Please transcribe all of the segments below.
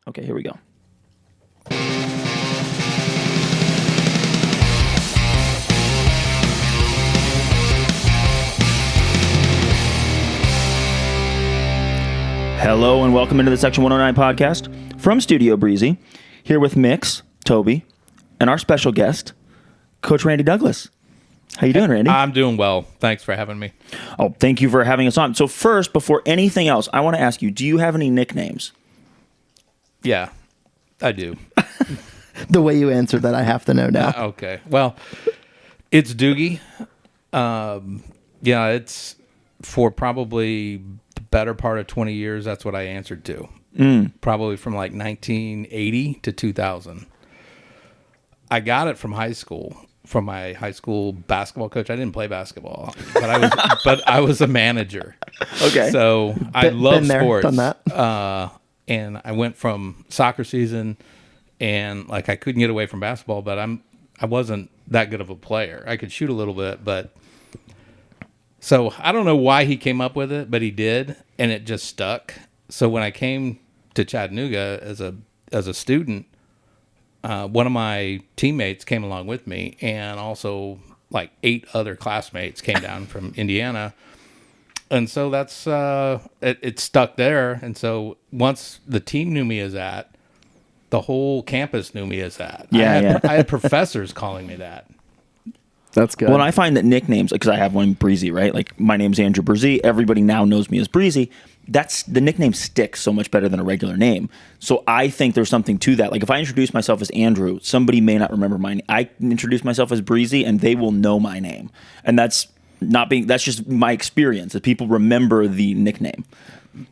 Okay, here we go. Hello and welcome into the Section 109 podcast from Studio Breezy, here with Mix, Toby, and our special guest, Coach Randy Douglas. How you doing, Randy? I'm doing well. Thanks for having me. Oh, thank you for having us on. So first, before anything else, I want to ask you, do you have any nicknames? Yeah, I do. The way you answered that, I have to know now. Okay. Well, it's Doogie. Yeah, it's for probably the better part of 20 years. That's what I answered to. Probably from like 1980 to 2000. I got it from high school. From my high school basketball coach. I didn't play basketball, but I was a manager. Okay. So I love been there, sports. done that. And I went from soccer season, and like I couldn't get away from basketball, but I wasn't that good of a player. I could shoot a little bit, but so I don't know why he came up with it, but he did, and it just stuck. So when I came to Chattanooga as a student. One of my teammates came along with me, and also like 8 other classmates came down from Indiana. And so that's it stuck there. And so once the team knew me as that, the whole campus knew me as that. I had professors calling me that. That's good. Well, I find that nicknames, because I have one, Breezy, right? Like, my name's Andrew Breezy. Everybody now knows me as Breezy. The nickname sticks so much better than a regular name. So I think there's something to that. Like, if I introduce myself as Andrew, somebody may not remember my name. I introduce myself as Breezy, and they will know my name. And that's just my experience, that people remember the nickname.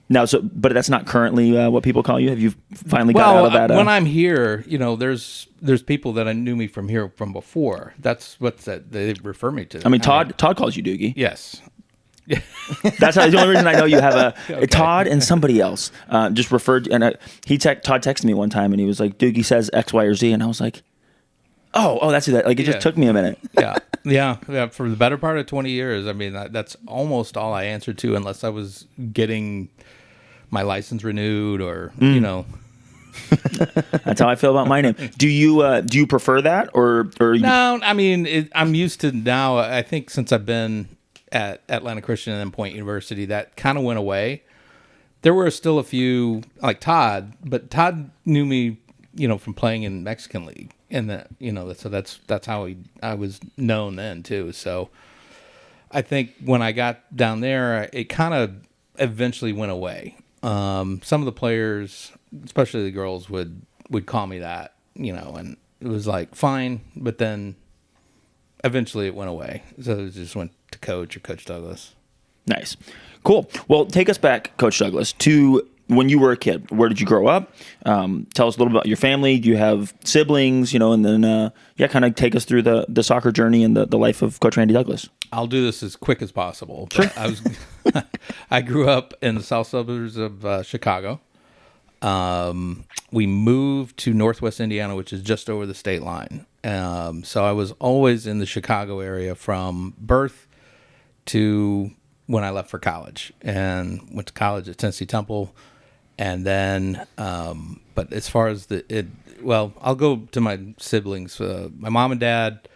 Now, but that's not currently what people call you? Have you finally got out of that? When I'm here, there's people that I knew me from here from before. That's what they refer me to. I mean, Todd calls you Doogie. Yes. That's the only reason I know you have a Todd and somebody else just referred. And Todd texted me one time, and he was like, "Doogie says X, Y, or Z," and I was like, "Oh, that's who that." Like, it just took me a minute. Yeah. For the better part of 20 years, I mean, that's almost all I answered to, unless I was getting my license renewed or That's how I feel about my name. Do you prefer that or No, I mean, I'm used to now. I think since I've been at Atlanta Christian and then Point University, that kind of went away. There were still a few like Todd, but Todd knew me, from playing in Mexican League, and that so that's how I was known then too. So I think when I got down there, it kind of eventually went away. Some of the players, especially the girls, would call me that, and it was like fine, but then eventually it went away. So it just went to Coach or Coach Douglas. Nice. Cool. Well, take us back, Coach Douglas, to when you were a kid. Where did you grow up? Tell us a little about your family. Do you have siblings? And then kind of take us through the soccer journey and the life of Coach Randy Douglas. I'll do this as quick as possible. Sure. I grew up in the south suburbs of Chicago. We moved to Northwest Indiana, which is just over the state line. So I was always in the Chicago area from birth to when I left for college, and went to college at Tennessee Temple. And then, but as far as I'll go to my siblings. My mom and dad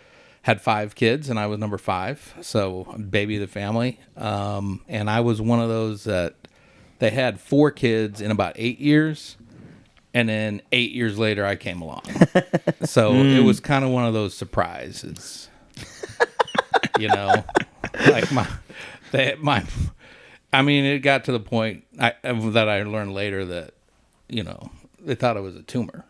had 5 kids, and I was number 5, so I'm baby of the family. And I was one of those that they had 4 kids in about 8 years, and then 8 years later I came along. So it was kind of one of those surprises, like I mean, it got to the point that I learned later that, they thought it was a tumor.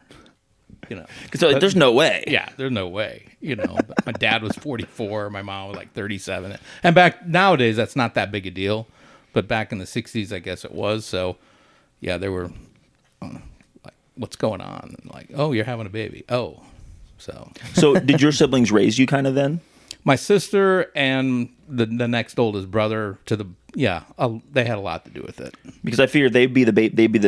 So there's no way. Yeah, there's no way. My dad was 44, my mom was like 37, and back nowadays that's not that big a deal, but back in the 60s, I guess it was. So, yeah, they were like, "What's going on?" And like, "Oh, you're having a baby." Oh, so did your siblings raise you kind of then? My sister and the next oldest brother they had a lot to do with it. Because I figured they'd be the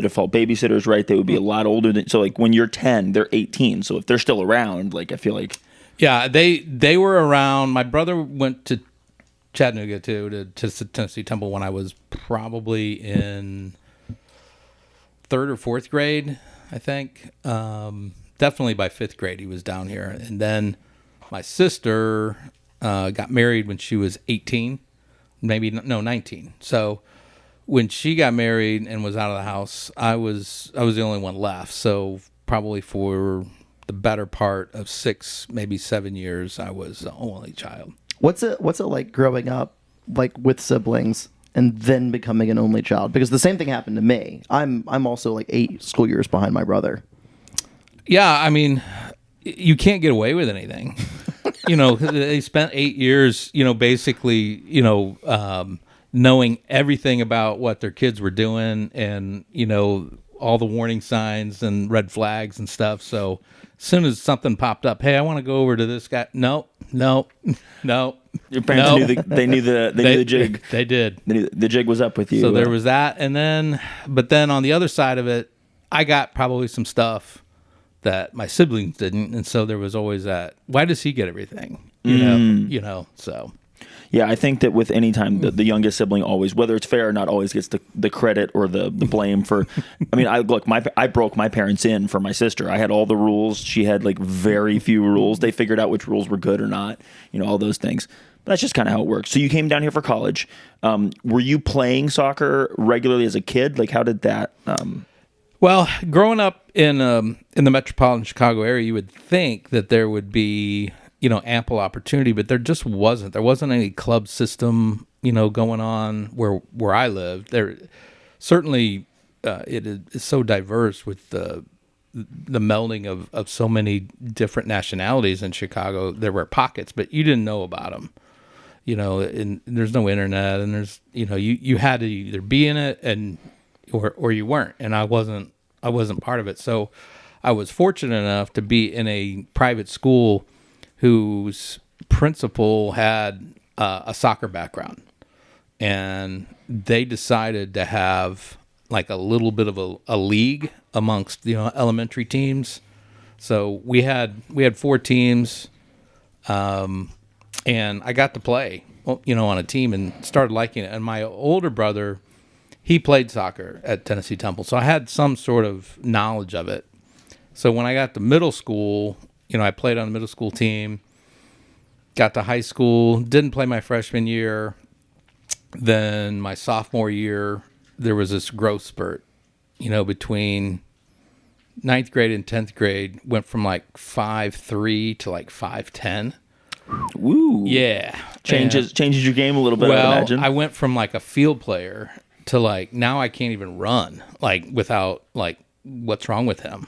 default babysitters, right? They would be a lot older than, so like when you're 10, they're 18. So if they're still around, like I feel like. Yeah, they were around. My brother went to Chattanooga to Tennessee Temple when I was probably in 3rd or 4th grade. I think. Definitely by 5th grade, he was down here. And then my sister got married when she was 18, 19. So when she got married and was out of the house, I was the only one left. So probably for the better part of 6, maybe 7 years, I was the only child. What's it like growing up like with siblings and then becoming an only child? Because the same thing happened to me. I'm also like 8 school years behind my brother. Yeah, I mean, you can't get away with anything. They spent 8 years, basically, knowing everything about what their kids were doing and, all the warning signs and red flags and stuff. So as soon as something popped up, hey, I want to go over to this guy. No. Your parents knew the jig. They did. They knew the jig was up with you. So there was that. But then on the other side of it, I got probably some stuff that my siblings didn't, and so there was always that. Why does he get everything? So. Yeah, I think that with any time the youngest sibling always, whether it's fair or not, always gets the credit or the blame for. I mean, I broke my parents in for my sister. I had all the rules. She had like very few rules. They figured out which rules were good or not. All those things. But that's just kind of how it works. So you came down here for college. Were you playing soccer regularly as a kid? Like, how did that? Well, growing up in the metropolitan Chicago area, you would think that there would be, ample opportunity, but there just wasn't. There wasn't any club system, going on where I lived. There certainly it is so diverse with the melding of so many different nationalities in Chicago. There were pockets, but you didn't know about them. And there's no internet, and there's you had to either be in it or you weren't, and I wasn't part of it. So I was fortunate enough to be in a private school whose principal had a soccer background, and they decided to have like a little bit of a league amongst elementary teams. So we had 4 teams, and I got to play on a team and started liking it. And my older brother, he played soccer at Tennessee Temple, so I had some sort of knowledge of it. So when I got to middle school, I played on the middle school team. Got to high school, didn't play my freshman year. Then my sophomore year, there was this growth spurt, between 9th grade and 10th grade, went from like 5'3" to like 5'10". Woo. Yeah. Changes your game a little bit, I imagine. I went from like a field player to like, now I can't even run, like without like, what's wrong with him,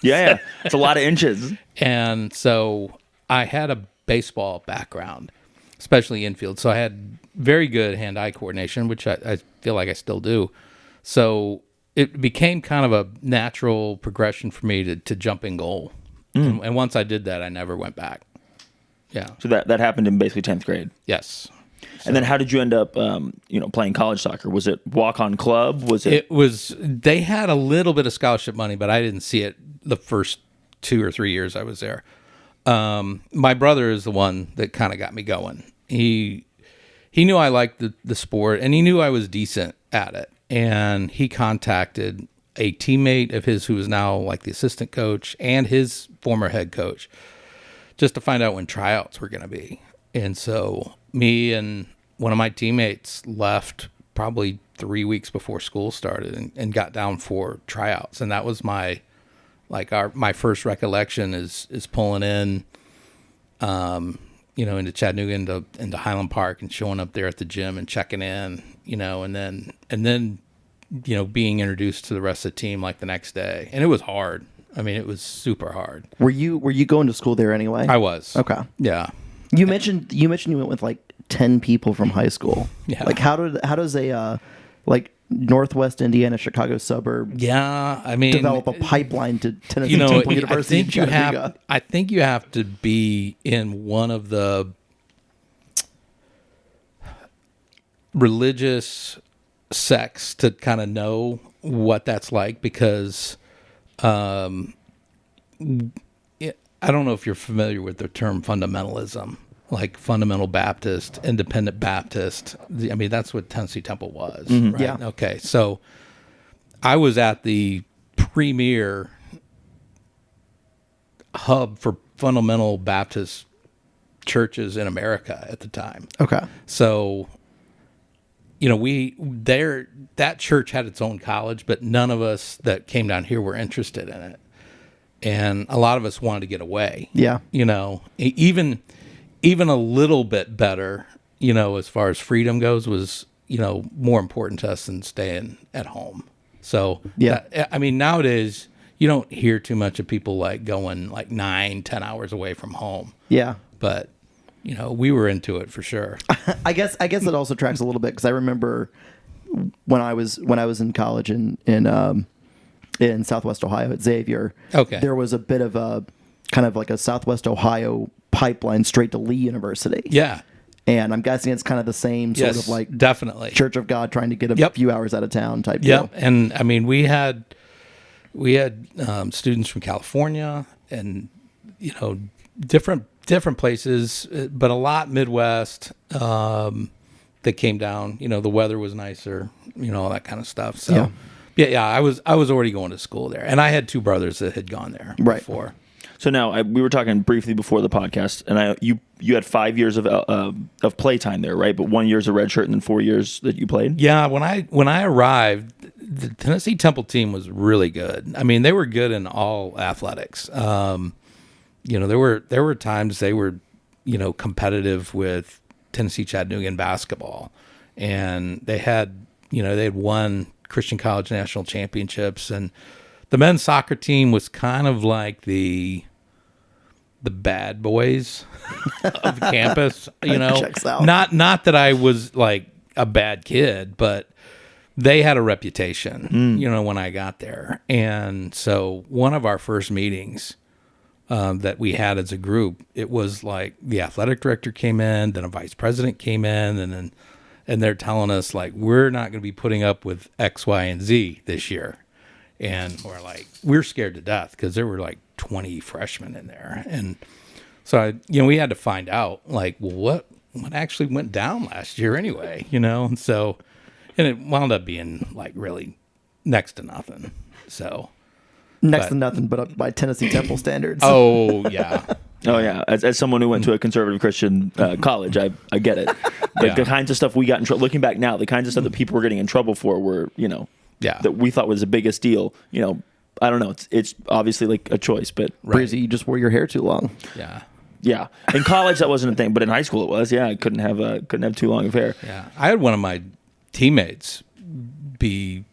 Yeah. It's a lot of inches. And so I had a baseball background, especially infield. So I had very good hand-eye coordination, which I feel like I still do. So it became kind of a natural progression for me to jump in goal. And once I did that, I never went back. Yeah. So that happened in basically 10th grade. Yes. And then how did you end up, playing college soccer? Was it walk-on club? They had a little bit of scholarship money, but I didn't see it the first 2 or 3 years I was there. My brother is the one that kind of got me going. He knew I liked the sport, and he knew I was decent at it. And he contacted a teammate of his who is now like the assistant coach and his former head coach just to find out when tryouts were going to be. And so me and one of my teammates left probably 3 weeks before school started and got down for tryouts. And that was my first recollection is pulling in, into Chattanooga, into Highland Park, and showing up there at the gym and checking in, and then being introduced to the rest of the team like the next day. And it was hard. I mean, it was super hard. Were you going to school there anyway? I was. Okay. Yeah. You mentioned you went with like 10 people from high school. Yeah. Like how does a Northwest Indiana, Chicago suburb develop a pipeline to Tennessee Temple University in Chattanooga? I think you have to be in one of the religious sects to kind of know what that's like, because I don't know if you're familiar with the term fundamentalism, like fundamental Baptist, independent Baptist. I mean, that's what Tennessee Temple was, right? Yeah. Okay, so I was at the premier hub for fundamental Baptist churches in America at the time. Okay. So, that church had its own college, but none of us that came down here were interested in it. And a lot of us wanted to get away. Yeah. Even a little bit better, as far as freedom goes, was, more important to us than staying at home. So, Yeah. Nowadays, you don't hear too much of people like going like 9-10 hours away from home. Yeah. But, we were into it for sure. I guess it also tracks a little bit because I remember when I was in college in Southwest Ohio at Xavier. Okay. There was a bit of a kind of like a Southwest Ohio pipeline straight to Lee University. Yeah. And I'm guessing it's kind of the same sort of like definitely Church of God trying to get a Yep. few hours out of town type Yep. deal. And we had students from California and different places, but a lot Midwest that came down. The weather was nicer, all that kind of stuff. So yeah, I was already going to school there, and I had two brothers that had gone there before. So now we were talking briefly before the podcast, and you had 5 years of playtime there, right? But 1 year's a red shirt, and then 4 years that you played. Yeah, when I arrived, the Tennessee Temple team was really good. I mean, they were good in all athletics. There were times they were, competitive with Tennessee Chattanooga in basketball, and they had won Christian College national championships, and the men's soccer team was kind of like the bad boys of the campus. Checks out. Not that I was like a bad kid, but they had a reputation, when I got there. And so one of our first meetings that we had as a group, it was like the athletic director came in, then a vice president came in, and they're telling us like, we're not going to be putting up with X, Y, and Z this year. And we're scared to death because there were like 20 freshmen in there. And so, we had to find out like, well, what actually went down last year anyway, And so, and it wound up being like really next to nothing. So Next to nothing, but by Tennessee Temple standards. Oh yeah. Oh yeah, as someone who went to a conservative Christian college, I get it. The kinds of stuff we got in trouble. Looking back now, the kinds of stuff that people were getting in trouble for were, that we thought was the biggest deal. I don't know. It's obviously like a choice, but Breezy, you just wore your hair too long. Yeah. Yeah. In college that wasn't a thing, but in high school it was. Yeah, I couldn't have too long of hair. Yeah. I had one of my teammates be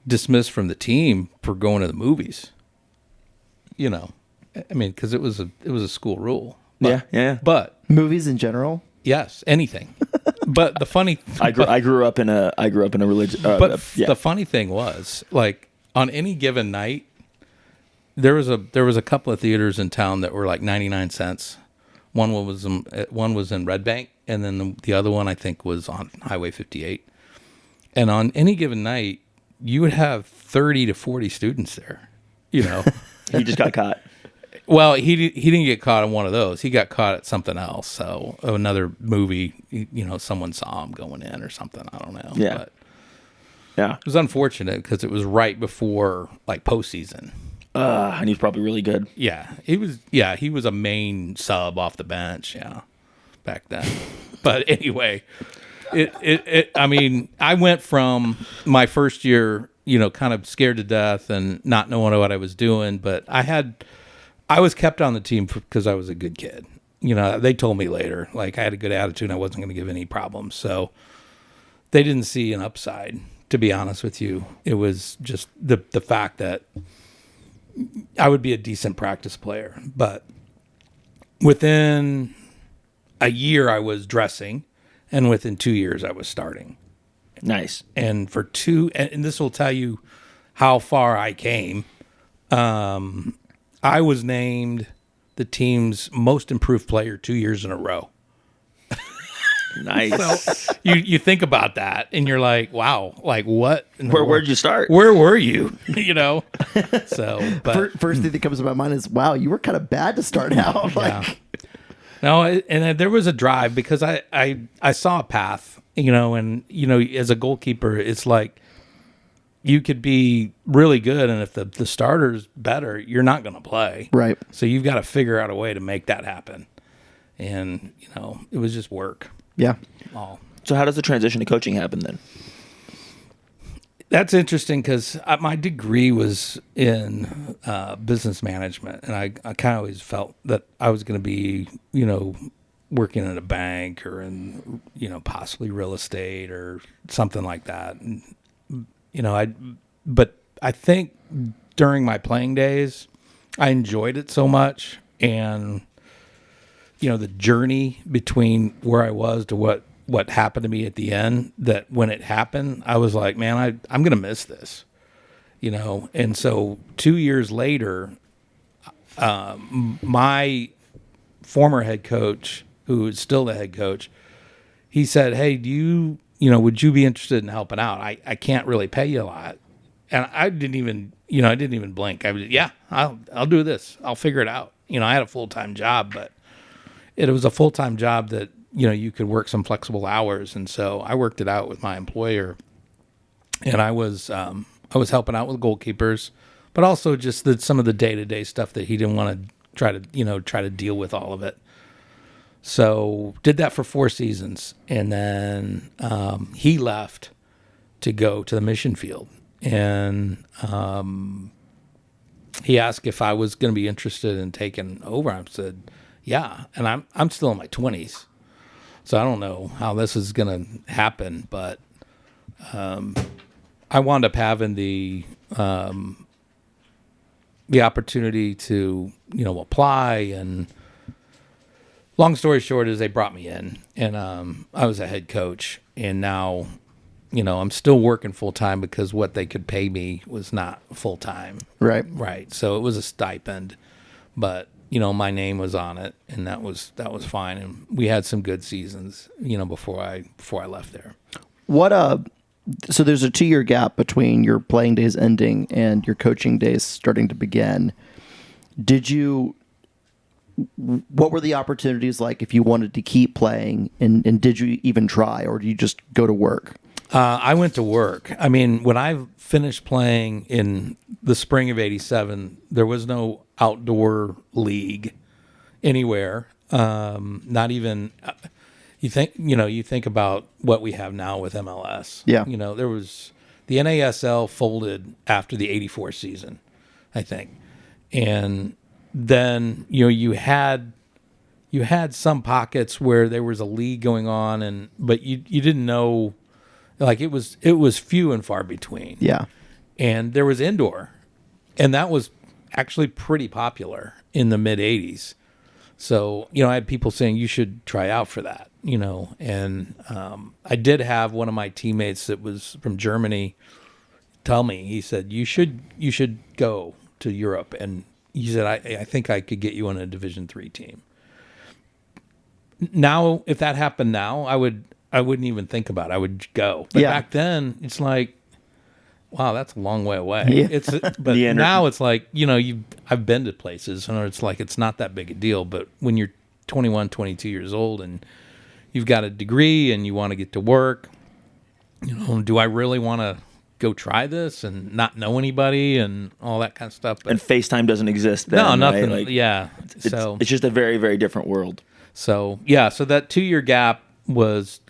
dismissed from the team for going to the movies. Because it was a school rule. But, yeah. But Movies in general? yes, anything. But the funny I grew up in a religion. the funny thing was, like, on any given night, there was a couple of theaters in town that were like 99 cents. One was in Red Bank, and then the other one I think was on Highway 58. And on any given night, you would have 30 to 40 students there. He just got caught. Well, he didn't get caught in one of those. He got caught at something else. So another movie, someone saw him going in or something. I don't know. Yeah. But Yeah. it was unfortunate because it was right before like postseason. And he's probably really good. Yeah, he was a main sub off the bench. Yeah, back then. But anyway, I went from my first year, kind of scared to death and not knowing what I was doing, but I was kept on the team because I was a good kid. They told me later, like I had a good attitude and I wasn't going to give any problems. So they didn't see an upside, to be honest with you. It was just the fact that I would be a decent practice player. But within a year I was dressing, and within 2 years I was starting. Nice. And and this will tell you how far I came. I was named the team's most improved player 2 years in a row. Nice. So you think about that and you're like, wow, like what? Where'd you start? Where were you? So, but First thing that comes to my mind is, wow, you were kind of bad to start out. yeah. No, and there was a drive because I saw a path, and as a goalkeeper, it's like you could be really good, and if the starter's better, you're not going to play. Right. So you've got to figure out a way to make that happen. And, it was just work. Yeah. All. So how does the transition to coaching happen then? That's interesting because my degree was in business management, and I kind of always felt that I was going to be, working at a bank or in, possibly real estate or something like that. And, but I think during my playing days, I enjoyed it so much, and the journey between where I was to what happened to me at the end, that when it happened, I was like, man, I'm going to miss this, And so 2 years later, my former head coach, who is still the head coach, he said, hey, would you be interested in helping out? I can't really pay you a lot. And I didn't even blink. I was, yeah, I'll do this. I'll figure it out. I had a full-time job, but it was a full-time job that, you could work some flexible hours. And so I worked it out with my employer, and I was helping out with goalkeepers, but also just some of the day-to-day stuff that he didn't want to try to deal with all of it. So did that for 4 seasons. And then, he left to go to the mission field, and, he asked if I was going to be interested in taking over. I said, yeah. And I'm still in my 20s. So I don't know how this is going to happen, but I wound up having the opportunity to, apply. And long story short is they brought me in, and I was a head coach. And now, I'm still working full time because what they could pay me was not full time. Right. Right. So it was a stipend, but my name was on it, and that was fine. And we had some good seasons, before I left there. So there's a 2-year gap between your playing days ending and your coaching days starting to begin. What were the opportunities like if you wanted to keep playing, and did you even try, or did you just go to work? I went to work. I mean, when I finished playing in the spring of '87, there was no outdoor league anywhere. Not even you think about what we have now with MLS. Yeah. There was the NASL folded after the '84 season, I think, and then you had some pockets where there was a league going on, but you didn't know. Like it was few and far between. Yeah. And there was indoor, and that was actually pretty popular in the mid 80s. So, I had people saying you should try out for that, and I did have one of my teammates that was from Germany tell me, he said, you should go to Europe. And he said, I think I could get you on a Division III team. Now, if that happened now, I wouldn't even think about it. I would go. But back then, it's like, wow, that's a long way away. Yeah. But now it's like, I've been to places, and it's like it's not that big a deal. But when you're 21, 22 years old, and you've got a degree, and you want to get to work, do I really want to go try this and not know anybody and all that kind of stuff? And FaceTime doesn't exist then, no, nothing. Right? Like, yeah. It's just a very, very different world. So that 2-year gap was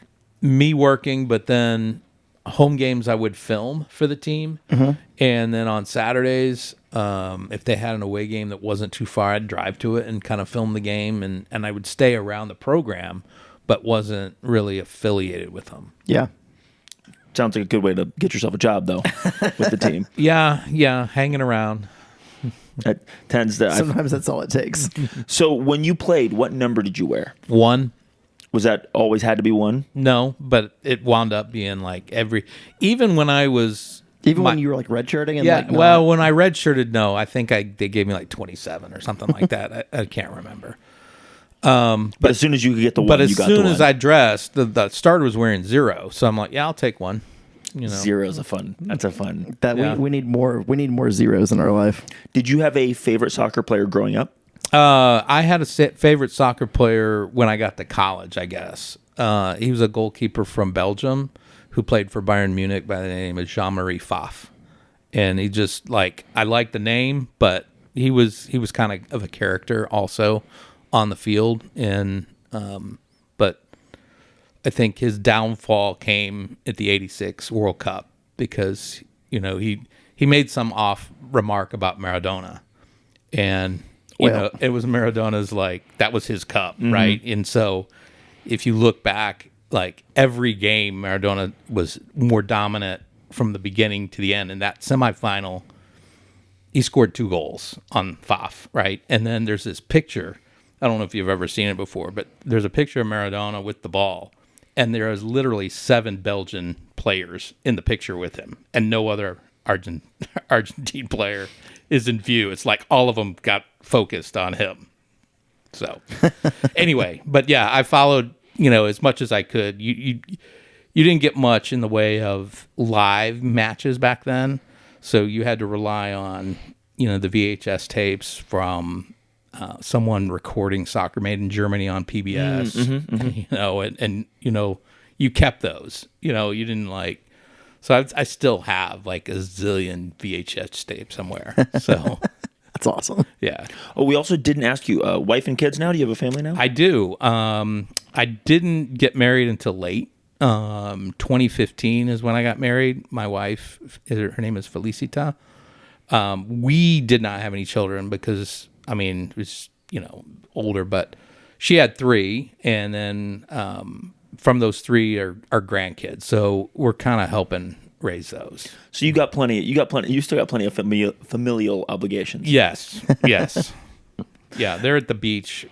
me working, but then home games I would film for the team. Mm-hmm. And then on Saturdays, if they had an away game that wasn't too far, I'd drive to it and kind of film the game. And I would stay around the program, but wasn't really affiliated with them. Yeah. Sounds like a good way to get yourself a job, though, with the team. Yeah, hanging around. That tends to... Sometimes that's all it takes. So when you played, what number did you wear? 1. Was that always had to be 1? No, but it wound up being like even when I was... When you were like redshirting? Yeah, well, when I redshirted, no. I think they gave me like 27 or something like that. I can't remember. But as soon as you could get the 1, but as you got the 1. soon as I dressed, the starter was wearing 0. So I'm like, yeah, I'll take 1. 0 is that's a fun. We need more zeros in our life. Did you have a favorite soccer player growing up? I had a favorite soccer player when I got to college, I guess. He was a goalkeeper from Belgium who played for Bayern Munich by the name of Jean-Marie Pfaff. and he just like I like the name, but he was kind of a character also on the field, and but I think his downfall came at the '86 World Cup because he made some off remark about Maradona, and it was Maradona's that was his cup, right? And so if you look back, like every game, Maradona was more dominant from the beginning to the end. In that semifinal, he scored 2 goals on Faf, right? And then there's this picture. I don't know if you've ever seen it before, but there's a picture of Maradona with the ball, and there is literally 7 Belgian players in the picture with him, and no other Argentine player is in view. It's like all of them got focused on him. So anyway, but yeah, I followed as much as I could. You didn't get much in the way of live matches back then, so you had to rely on the VHS tapes from someone recording Soccer Made in Germany on PBS. And you kept those. You didn't So I still have like a zillion VHS tapes somewhere. So That's awesome. yeah. Oh, we also didn't ask you, wife and kids now? Do you have a family now? I do. I didn't get married until late. 2015 is when I got married. My wife, her name is Felicita. We did not have any children because, it was, older, but she had 3. And then from those 3 are grandkids. So we're kind of helping raise those. So you still got plenty of familial obligations. Yes. Yeah, they're at the beach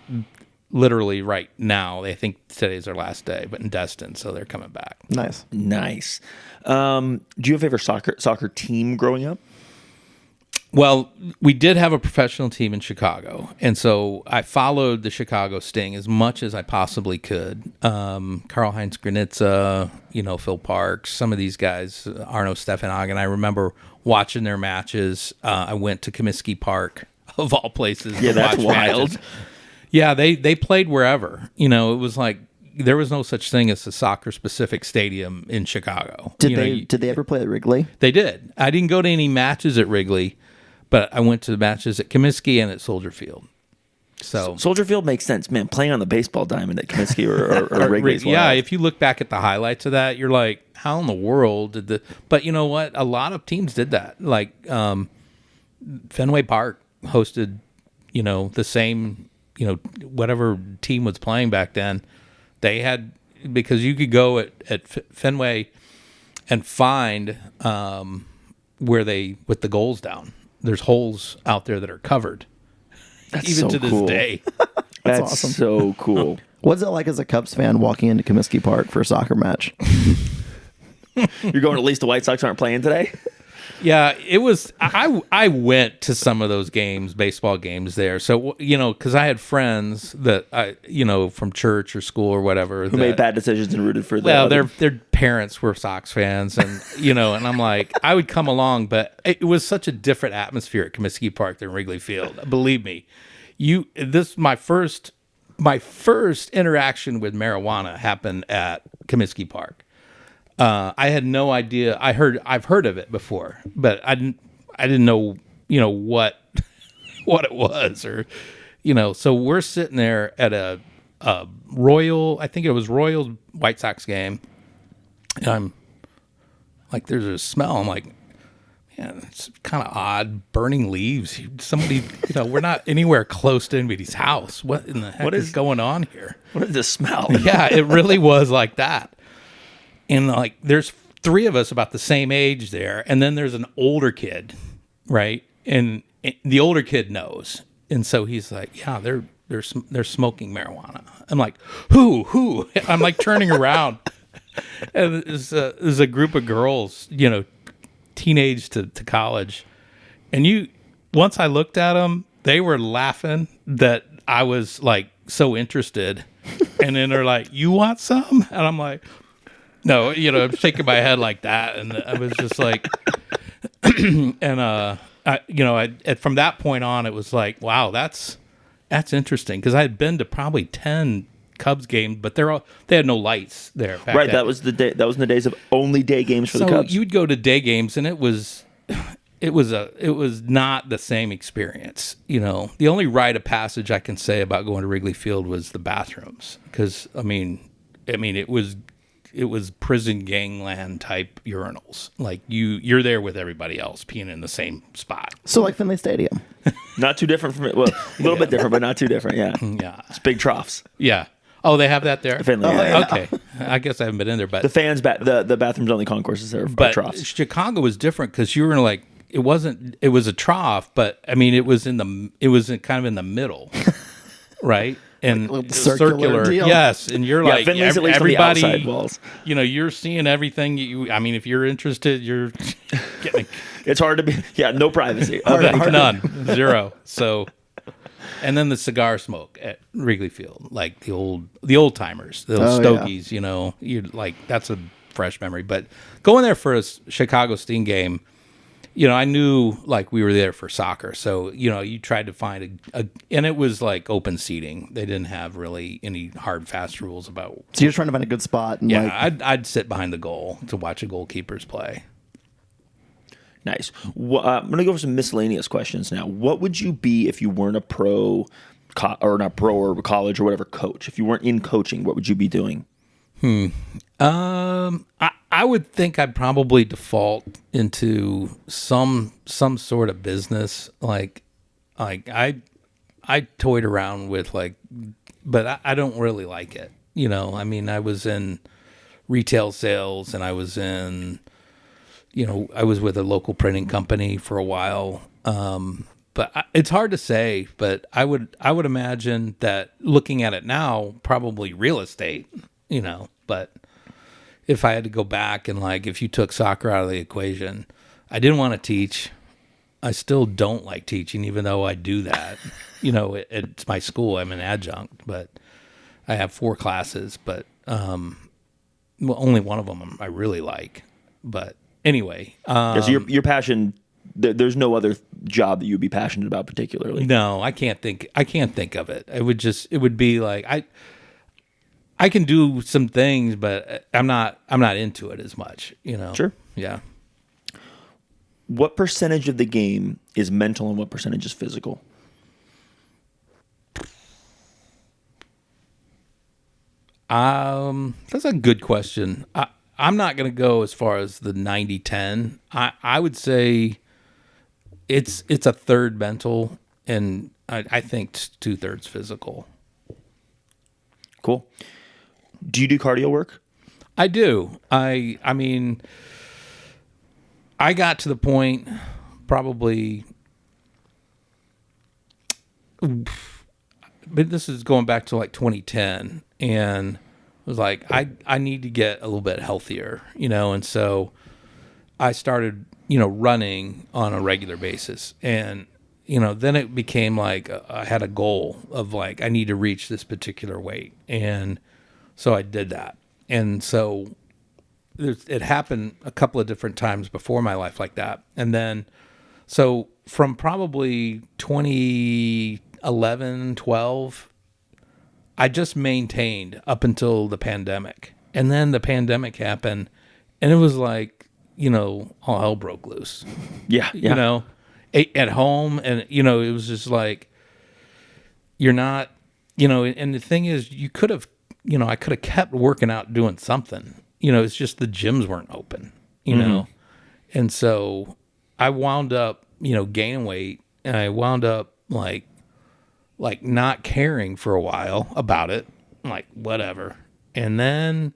literally right now. They think today's their last day, but in Destin, so they're coming back. Nice. Do you have a favorite soccer team growing up? Well, we did have a professional team in Chicago, and so I followed the Chicago Sting as much as I possibly could. Karl-Heinz Granitza, Phil Parks, some of these guys, Arno Steffenhagen. I remember watching their matches. I went to Comiskey Park, of all places. Yeah, to that's watch wild. matches. Yeah, they played wherever. It was like there was no such thing as a soccer-specific stadium in Chicago. Did they ever play at Wrigley? They did. I didn't go to any matches at Wrigley, but I went to the matches at Comiskey and at Soldier Field. So Soldier Field makes sense, man. Playing on the baseball diamond at Comiskey or Wrigley. Yeah, if you look back at the highlights of that, you're like, how in the world did the? But you know what? A lot of teams did that. Like Fenway Park hosted, the same, whatever team was playing back then. They had, because you could go at Fenway and find where they with the goals down. There's holes out there that are covered. That's even so to this cool. day. That's awesome. so cool. What's it like as a Cubs fan walking into Comiskey Park for a soccer match? You're going at least the White Sox aren't playing today? Yeah, it was. I went to some of those games, baseball games there. So because I had friends that from church or school or whatever Who made bad decisions and rooted for them. Well, their parents were Sox fans, and and I'm like, I would come along, but it was such a different atmosphere at Comiskey Park than Wrigley Field. Believe me, my first interaction with marijuana happened at Comiskey Park. I had no idea. I've heard of it before, but I didn't know, what it was or, so we're sitting there at a Royal, I think it was Royal White Sox game. And I'm like, there's a smell. I'm like, man, it's kind of odd, burning leaves. Somebody, we're not anywhere close to anybody's house. What in the heck is going on here? What is this smell? Yeah, it really was like that. And there's 3 of us about the same age there, and then there's an older kid, right? And the older kid knows, and so he's like, "Yeah, they're smoking marijuana." I'm like, "Who?" I'm like turning around, and there's a group of girls, teenage to college, and once I looked at them, they were laughing that I was like so interested, and then they're like, "You want some?" And I'm like. No, I'm shaking my head like that, and I was just like, and from that point on, it was like, wow, that's interesting, because I had been to probably 10 Cubs games, but they had no lights there. Right, that was the day. That was in the days of only day games for the Cubs. You would go to day games, and it was it was not the same experience. The only rite of passage I can say about going to Wrigley Field was the bathrooms, because I mean it was prison gangland type urinals. Like you're there with everybody else peeing in the same spot. So like Finley Stadium. Not too different from it. Well, a little bit different, but not too different. Yeah. Yeah. It's big troughs. Yeah. Oh, they have that there? Finley, yeah. Okay. I guess I haven't been in there, but The fans, the bathrooms on the concourses are troughs. Chicago was different because you were like, it was a trough, but I mean, it was kind of in the middle, right? And Like a little circular deal. yes. And you're like, Finley's at least on the everybody, outside walls. You're seeing everything. I mean, if you're interested, you're getting It's hard to be. Yeah, no privacy. none, zero. So, and then the cigar smoke at Wrigley Field, like the old timers, the old stogies. You like, that's a fresh memory. But going there for a Chicago Sting game, I knew like we were there for soccer. So, you tried to find and it was like open seating. They didn't have really any hard, fast rules about. So you're trying to find a good spot. And I'd sit behind the goal to watch the goalkeepers play. Nice. I'm going to go for some miscellaneous questions now. What would you be if you weren't a pro, or not pro or college or whatever coach? If you weren't in coaching, what would you be doing? I would think I'd probably default into some sort of business. Like I toyed around with but I don't really like it. I mean, I was in retail sales, and I was in, I was with a local printing company for a while. But it's hard to say, but I would imagine that, looking at it now, probably real estate, but if I had to go back and if you took soccer out of the equation, I didn't want to teach. I still don't like teaching, even though I do that. It's my school. I'm an adjunct, but I have 4 classes, but only one of them I really like. But anyway, So your passion. There's no other job that you'd be passionate about particularly. No, I can't think of it. It would be like I can do some things, but I'm not into it as much. Sure. Yeah. What percentage of the game is mental and what percentage is physical? That's a good question. I'm not going to go as far as the 90-10. I would say it's a third mental, and I think 2/3 physical. Cool. Do you do cardio work? I do. I mean, I got to the point probably, but this is going back to 2010, and I was like, I need to get a little bit healthier, and so I started, running on a regular basis, and then it became like I had a goal of I need to reach this particular weight, and so I did that. And so it happened a couple of different times before my life like that. And then, so from probably 2011, 12, I just maintained up until the pandemic. And then the pandemic happened, and it was all hell broke loose. Yeah. At home. And, it was just you're not, and the thing is, you could have, I could have kept working out, doing something. It's just the gyms weren't open, know? And so I wound up, gaining weight, and I wound up not caring for a while about it, whatever. And then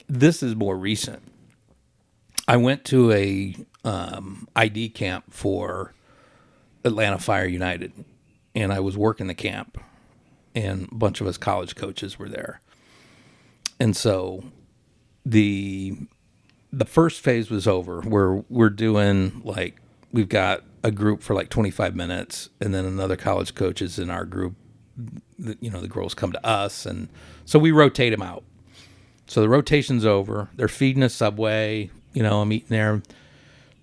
this is more recent. I went to a ID camp for Atlanta Fire United, and I was working the camp, and a bunch of us college coaches were there. And so the first phase was over, where we're doing we've got a group for 25 minutes, and then another college coach is in our group. The girls come to us, and so we rotate them out. So the rotation's over. They're feeding us Subway. I'm eating there.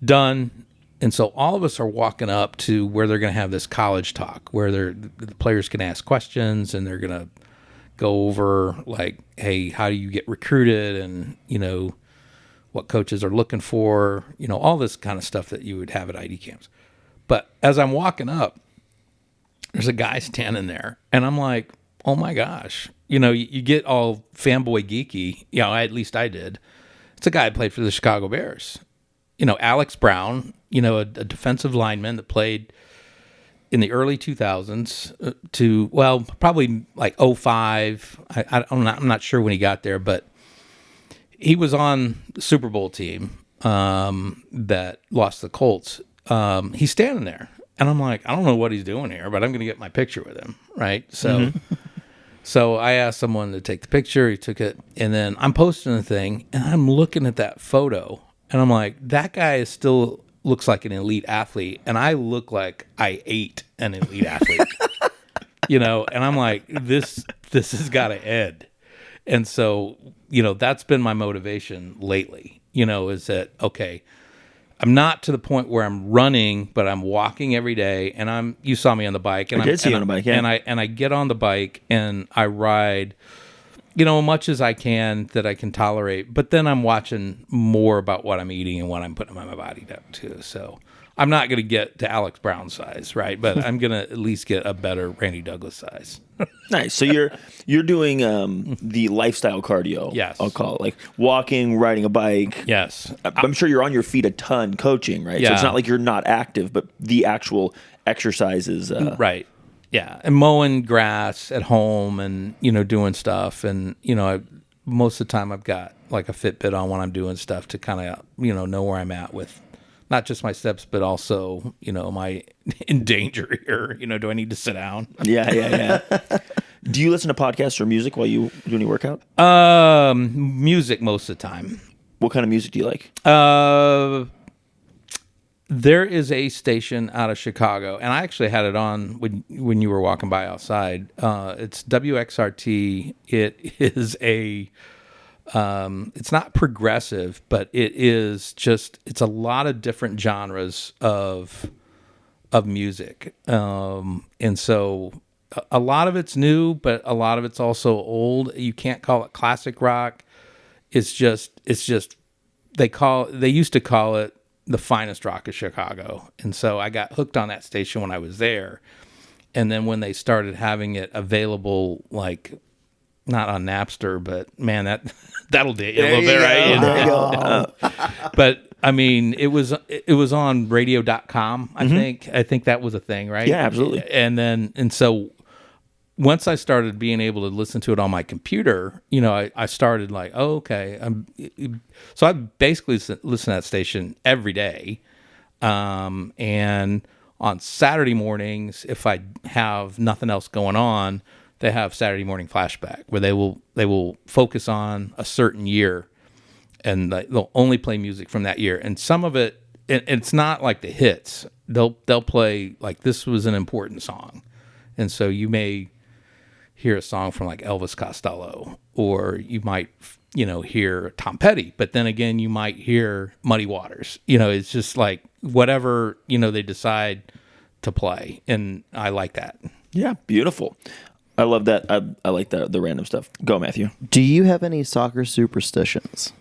Done. And so all of us are walking up to where they're going to have this college talk, where the players can ask questions, and they're going to go over hey, how do you get recruited, and what coaches are looking for, all this kind of stuff that you would have at ID camps. But as I'm walking up, there's a guy standing there, and I'm like, oh my gosh. You get all fanboy geeky. At least I did. It's a guy who played for the Chicago Bears. Alex Brown, a defensive lineman that played in the early 2000s to, probably like 05. I'm not sure when he got there, but he was on the Super Bowl team that lost the Colts. He's standing there, and I'm like, I don't know what he's doing here, but I'm going to get my picture with him, right? So, so I asked someone to take the picture. He took it, and then I'm posting the thing, and I'm looking at that photo, and I'm like, that guy still looks like an elite athlete, and I look like I ate an elite athlete, and I'm like, this has got to end. And so, that's been my motivation lately, is that, okay, I'm not to the point where I'm running, but I'm walking every day, and you saw me on the bike. And I did see you on the bike, yeah. And I get on the bike and I ride, much as I can that I can tolerate, but then I'm watching more about what I'm eating and what I'm putting in my body too. So I'm not going to get to Alex Brown size, right? But I'm going to at least get a better Randy Douglas size. Nice. So you're doing the lifestyle cardio. Yes. I'll call it, like walking, riding a bike. Yes. I'm sure you're on your feet a ton coaching, right? Yeah. So it's not like you're not active, but the actual exercises. Right. Yeah. And mowing grass at home and, doing stuff. And, most of the time I've got like a Fitbit on when I'm doing stuff to kind of, know where I'm at with not just my steps, but also, am I in danger here? Do I need to sit down? Yeah. Do you listen to podcasts or music while you do any workout? Music most of the time. What kind of music do you like? There is a station out of Chicago, and I actually had it on when you were walking by outside. It's WXRT. It is it's not progressive, but it's a lot of different genres of music. And so a lot of it's new, but a lot of it's also old. You can't call it classic rock. It's just they used to call it the finest rock of Chicago. And so I got hooked on that station when I was there. And then when they started having it available, like not on Napster, but man, that'll date you a little bit, right? There you go. But I mean, it was on radio.com, I think. I think that was a thing, right? Yeah, absolutely. And so once I started being able to listen to it on my computer, I started like, oh, okay. So I basically listen to that station every day. And on Saturday mornings, if I have nothing else going on, they have Saturday Morning Flashback, where they will focus on a certain year, and they'll only play music from that year. And some of it, it's not like the hits. They'll play like this was an important song, and so you may hear a song from like Elvis Costello, or you might hear Tom Petty, but then again you might hear Muddy Waters. It's just like whatever they decide to play, and I like that. Yeah, beautiful. I love that. I like the random stuff. Go, Matthew. Do you have any soccer superstitions?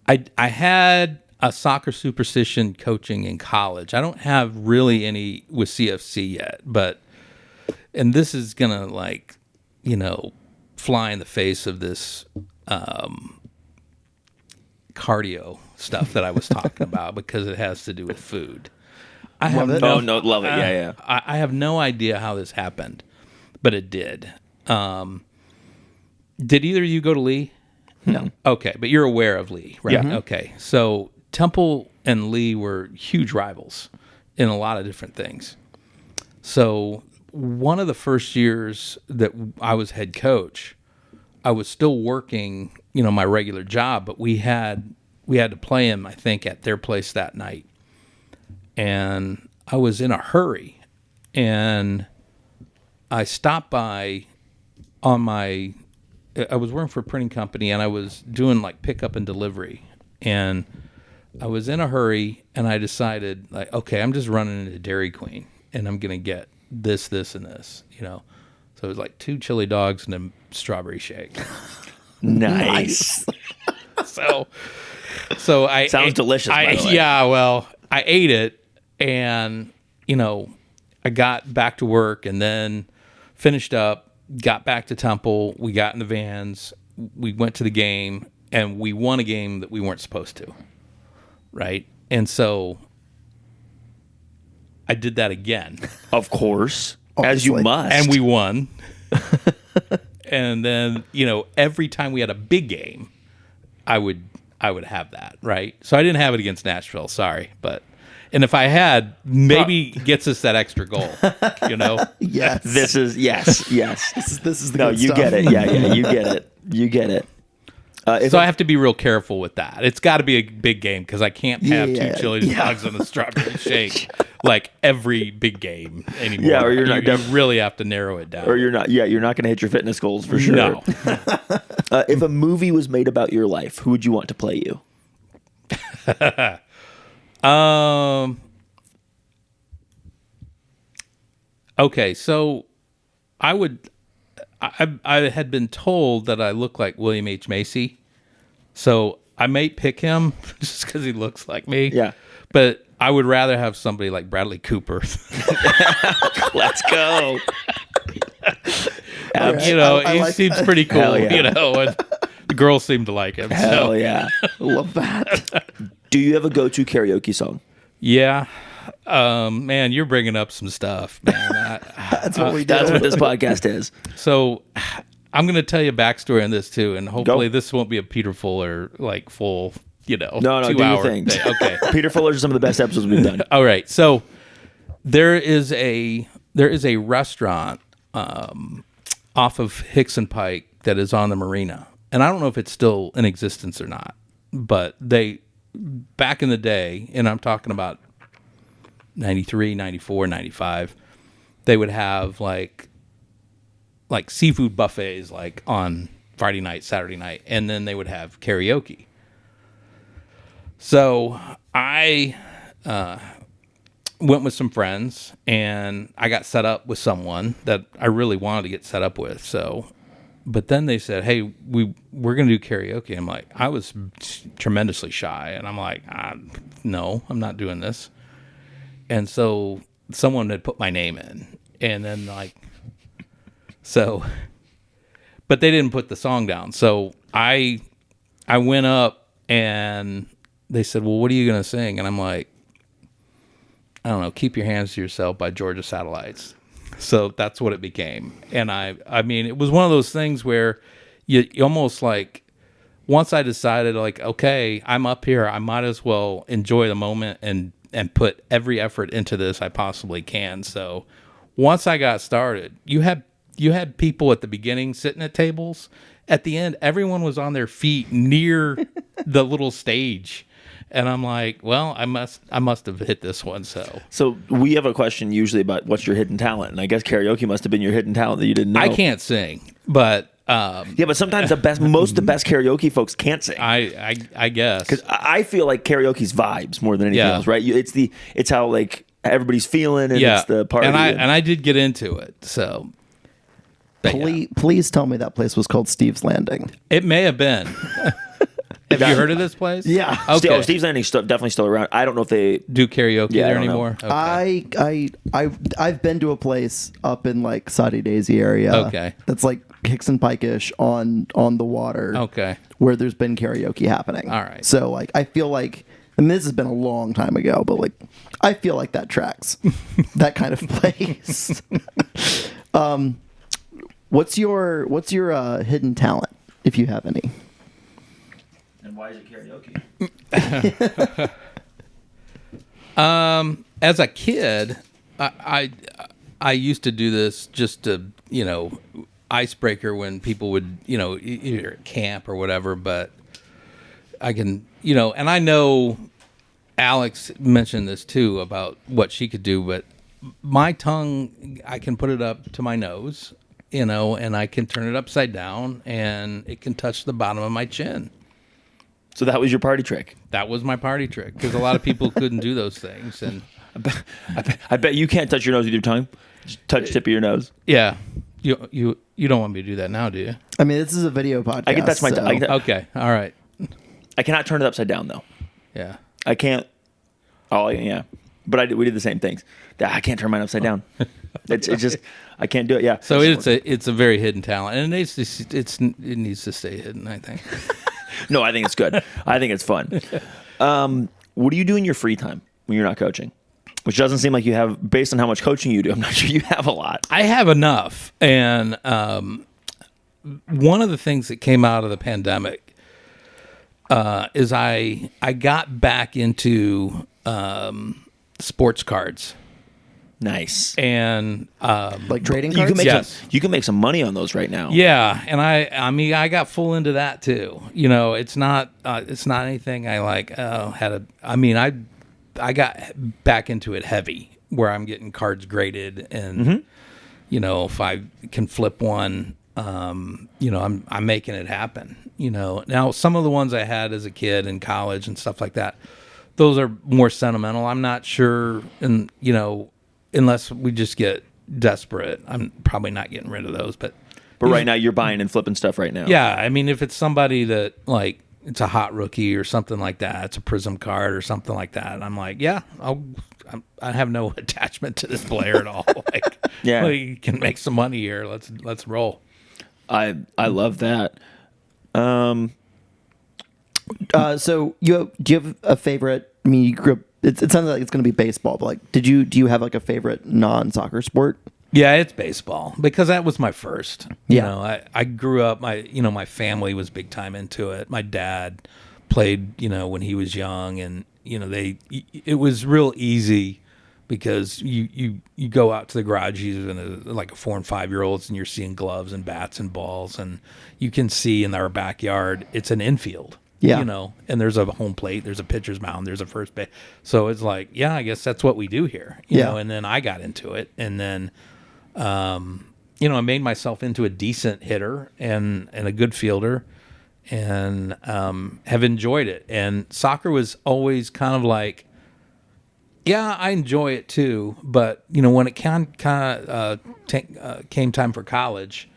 I had a soccer superstition coaching in college. I don't have really any with CFC yet, and this is gonna fly in the face of this cardio stuff that I was talking about, because it has to do with food. I have love it. Yeah. I have no idea how this happened, but it did. Did either of you go to Lee? No. Okay, but you're aware of Lee, right? Yeah. Okay, so Temple and Lee were huge rivals in a lot of different things. So one of the first years that I was head coach, I was still working, my regular job, but we had to play him, I think, at their place that night. And I was in a hurry, and I stopped by I was working for a printing company, and I was doing like pickup and delivery, and I was in a hurry, and I decided like, okay, I'm just running into Dairy Queen, and I'm going to get this, and this, So it was like 2 chili dogs and a strawberry shake. Nice. So I Sounds delicious, by the way. Yeah, well, I ate it, and I got back to work, and then finished up, got back to Temple. We got in the vans, we went to the game, and we won a game that we weren't supposed to, right? And so I did that again, Of course, as you Obviously. must. and we won. And then every time we had a big game, I would have that, right? So I didn't have it against Nashville, sorry, and if I had, maybe gets us that extra goal, Yes. This is yes. This is the No, good you stuff. get it. Yeah, you get it. You get it. So I have to be real careful with that. It's got to be a big game because I can't have Yeah, two chili dogs and a strawberry shake like every big game anymore. Yeah, or you're not You really have to narrow it down. Or you're not. Yeah, you're not going to hit your fitness goals for sure. No. If a movie was made about your life, who would you want to play you? Okay, so I had been told that I look like William H. Macy, so I may pick him just because he looks like me. Yeah. But I would rather have somebody like Bradley Cooper. Let's go. Right. He I like seems that. pretty cool, Hell yeah. and the girls seem to like him. Hell So, yeah. Love that. Do you have a go-to karaoke song? yeah. Man, you're bringing up some stuff, man. That's what we do. That's what this podcast is. So I'm going to tell you a backstory on this too, and hopefully Go. this won't be a Peter Fuller like full, No, 2 do your hour thing. thing. Okay. Peter Fuller's are some of the best episodes we've done. All right. So there is a restaurant off of Hickson Pike that is on the marina, and I don't know if it's still in existence or not, but they back in the day, and I'm talking about 93, 94, 95, they would have like seafood buffets like on Friday night, Saturday night, and then they would have karaoke. So I went with some friends, and I got set up with someone that I really wanted to get set up with. So, but then they said, "Hey, we're going to do karaoke." I'm like, I was tremendously shy, and I'm like, "No, I'm not doing this." And so someone had put my name in, and then but they didn't put the song down. So I went up, and they said, "Well, what are you going to sing?" And I'm like, I don't know, "Keep Your Hands to Yourself" by Georgia Satellites. So that's what it became. And I mean, it was one of those things where you almost like, once I decided like, okay, I'm up here, I might as well enjoy the moment and put every effort into this I possibly can. So once I got started, you had people at the beginning sitting at tables. At the end, everyone was on their feet near the little stage. And I'm like, well, I must have hit this one. So we have a question usually about what's your hidden talent, and I guess karaoke must have been your hidden talent that you didn't know. I can't sing, but Yeah, but sometimes most of the best karaoke folks can't sing. I guess. Because I feel like karaoke's vibes more than anything Yeah. else, right? It's how like everybody's feeling, and Yeah, it's the party. and I did get into it. So but yeah. Please tell me that place was called Steve's Landing. It may have been. Have you heard of this place? Yeah. Okay. Steve's Landing's definitely still around. I don't know if they. Do karaoke Yeah, I there don't know. anymore? Okay. I've been to a place up in like Saudi Daisy area. Okay. That's like Hickson Pike-ish on the water. Okay. Where there's been karaoke happening. All right. So like I feel like, and this has been a long time ago, but like I feel like that tracks. That kind of place. What's your hidden talent, if you have any? And why is it karaoke? As a kid, I used to do this just to, icebreaker when people would, either at camp or whatever, but I can, and I know Alex mentioned this too about what she could do, but my tongue, I can put it up to my nose, and I can turn it upside down, and it can touch the bottom of my chin. So that was your party trick. That was my party trick, because a lot of people couldn't do those things. And I bet you can't touch your nose with your tongue. Just touch tip of your nose. yeah, you don't want me to do that now, do you? I mean, this is a video podcast. I can touch my so- tongue. Okay, all right. I cannot turn it upside down though. Yeah. I can't. Oh yeah, but we did the same things. I can't turn mine upside down. It's just I can't do it. Yeah. So it's a very hidden talent, and it needs to stay hidden, I think. No, I think it's good. I think it's fun. What do you do in your free time when you're not coaching? Which doesn't seem like you have, based on how much coaching you do. I'm not sure you have a lot. I have enough, and one of the things that came out of the pandemic is I got back into sports cards. Nice. And Like trading You cards? can make Yes. you can make some money on those right now. yeah, and I mean I got full into that too. You know, it's not anything I like. I got back into it heavy, where I'm getting cards graded, and you know, if I can flip one, you know, I'm making it happen. You know, now some of the ones I had as a kid in college and stuff like that, those are more sentimental. I'm not sure, and you know, unless we just get desperate, I'm probably not getting rid of those. But right now you're buying and flipping stuff right now. yeah, I mean, if it's somebody that like it's a hot rookie or something like that, it's a Prism card or something like that, I'm like, yeah, I have no attachment to this player at all. Like, Yeah. well, you can make some money here. Let's roll. I love that. So do you have a favorite? I mean, you grew up. It sounds like it's going to be baseball, but like, do you have like a favorite non-soccer sport? Yeah, it's baseball because that was my first. You Yeah. know, I grew up. My family was big time into it. My dad played, you know, when he was young, and you know, it was real easy because you go out to the garages and like a 4 and 5 year olds, and you're seeing gloves and bats and balls, and you can see in our backyard it's an infield. Yeah. You know, and there's a home plate, there's a pitcher's mound, there's a first base. So it's like, yeah, I guess that's what we do here. You know, and then I got into it, and then you know, I made myself into a decent hitter and a good fielder, and have enjoyed it. And soccer was always kind of like, yeah, I enjoy it too. But you know, when it came time for college,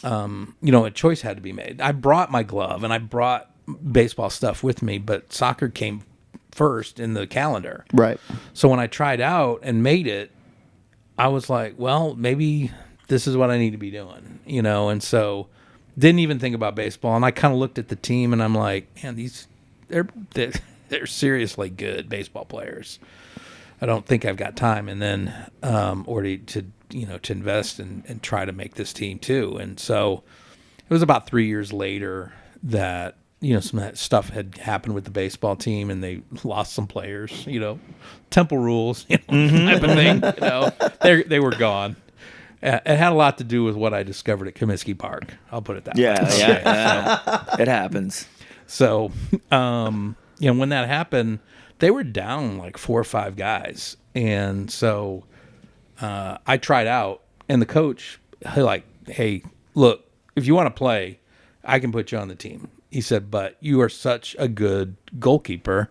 you know, a choice had to be made. I brought my glove and I brought baseball stuff with me, but soccer came first in the calendar. Right. So when I tried out and made it, I was like, well, maybe this is what I need to be doing, you know? And so didn't even think about baseball. And I kind of looked at the team and I'm like, man, they're seriously good baseball players. I don't think I've got time. And then, or to invest and try to make this team too. And so it was about 3 years later that, you know, some of that stuff had happened with the baseball team, and they lost some players, you know, temple rules, you know, type of thing. You know, they were gone. It had a lot to do with what I discovered at Comiskey Park. I'll put it that way. Yeah. It happens. So, you know, when that happened, they were down like 4 or 5 guys, and so I tried out, and the coach, hey, look, if you want to play, I can put you on the team. He said, but you are such a good goalkeeper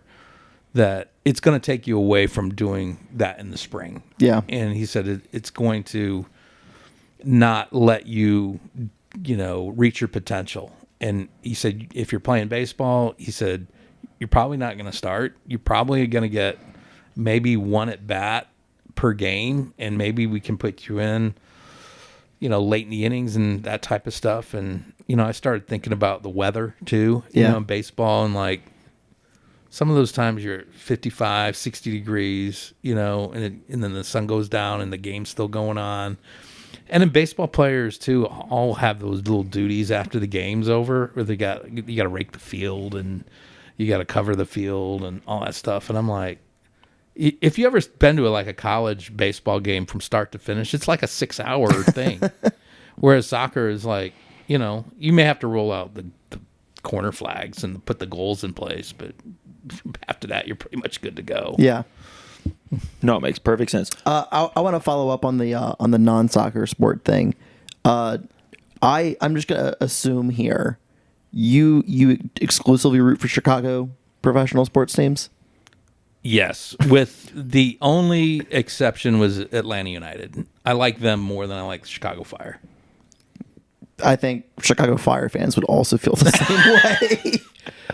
that it's going to take you away from doing that in the spring. Yeah. And he said it's going to not let you, you know, reach your potential. And he said, if you're playing baseball, he said, you're probably not going to start. You're probably going to get maybe 1 at bat per game, and maybe we can put you in, you know, late in the innings and that type of stuff. And, you know, I started thinking about the weather too, you know, in baseball, and like some of those times you're 55, 60 degrees, you know, and then the sun goes down and the game's still going on. And then baseball players too all have those little duties after the game's over, where you got to rake the field and you got to cover the field and all that stuff. And I'm like, if you ever been to a college baseball game from start to finish, it's like a 6-hour thing. Whereas soccer is like, you know, you may have to roll out the corner flags and put the goals in place, but after that, you're pretty much good to go. Yeah. No, it makes perfect sense. I want to follow up on the non-soccer sport thing. I'm just gonna assume here, you exclusively root for Chicago professional sports teams. Yes, with the only exception was Atlanta United. I like them more than I like the Chicago Fire. I think Chicago Fire fans would also feel the same way.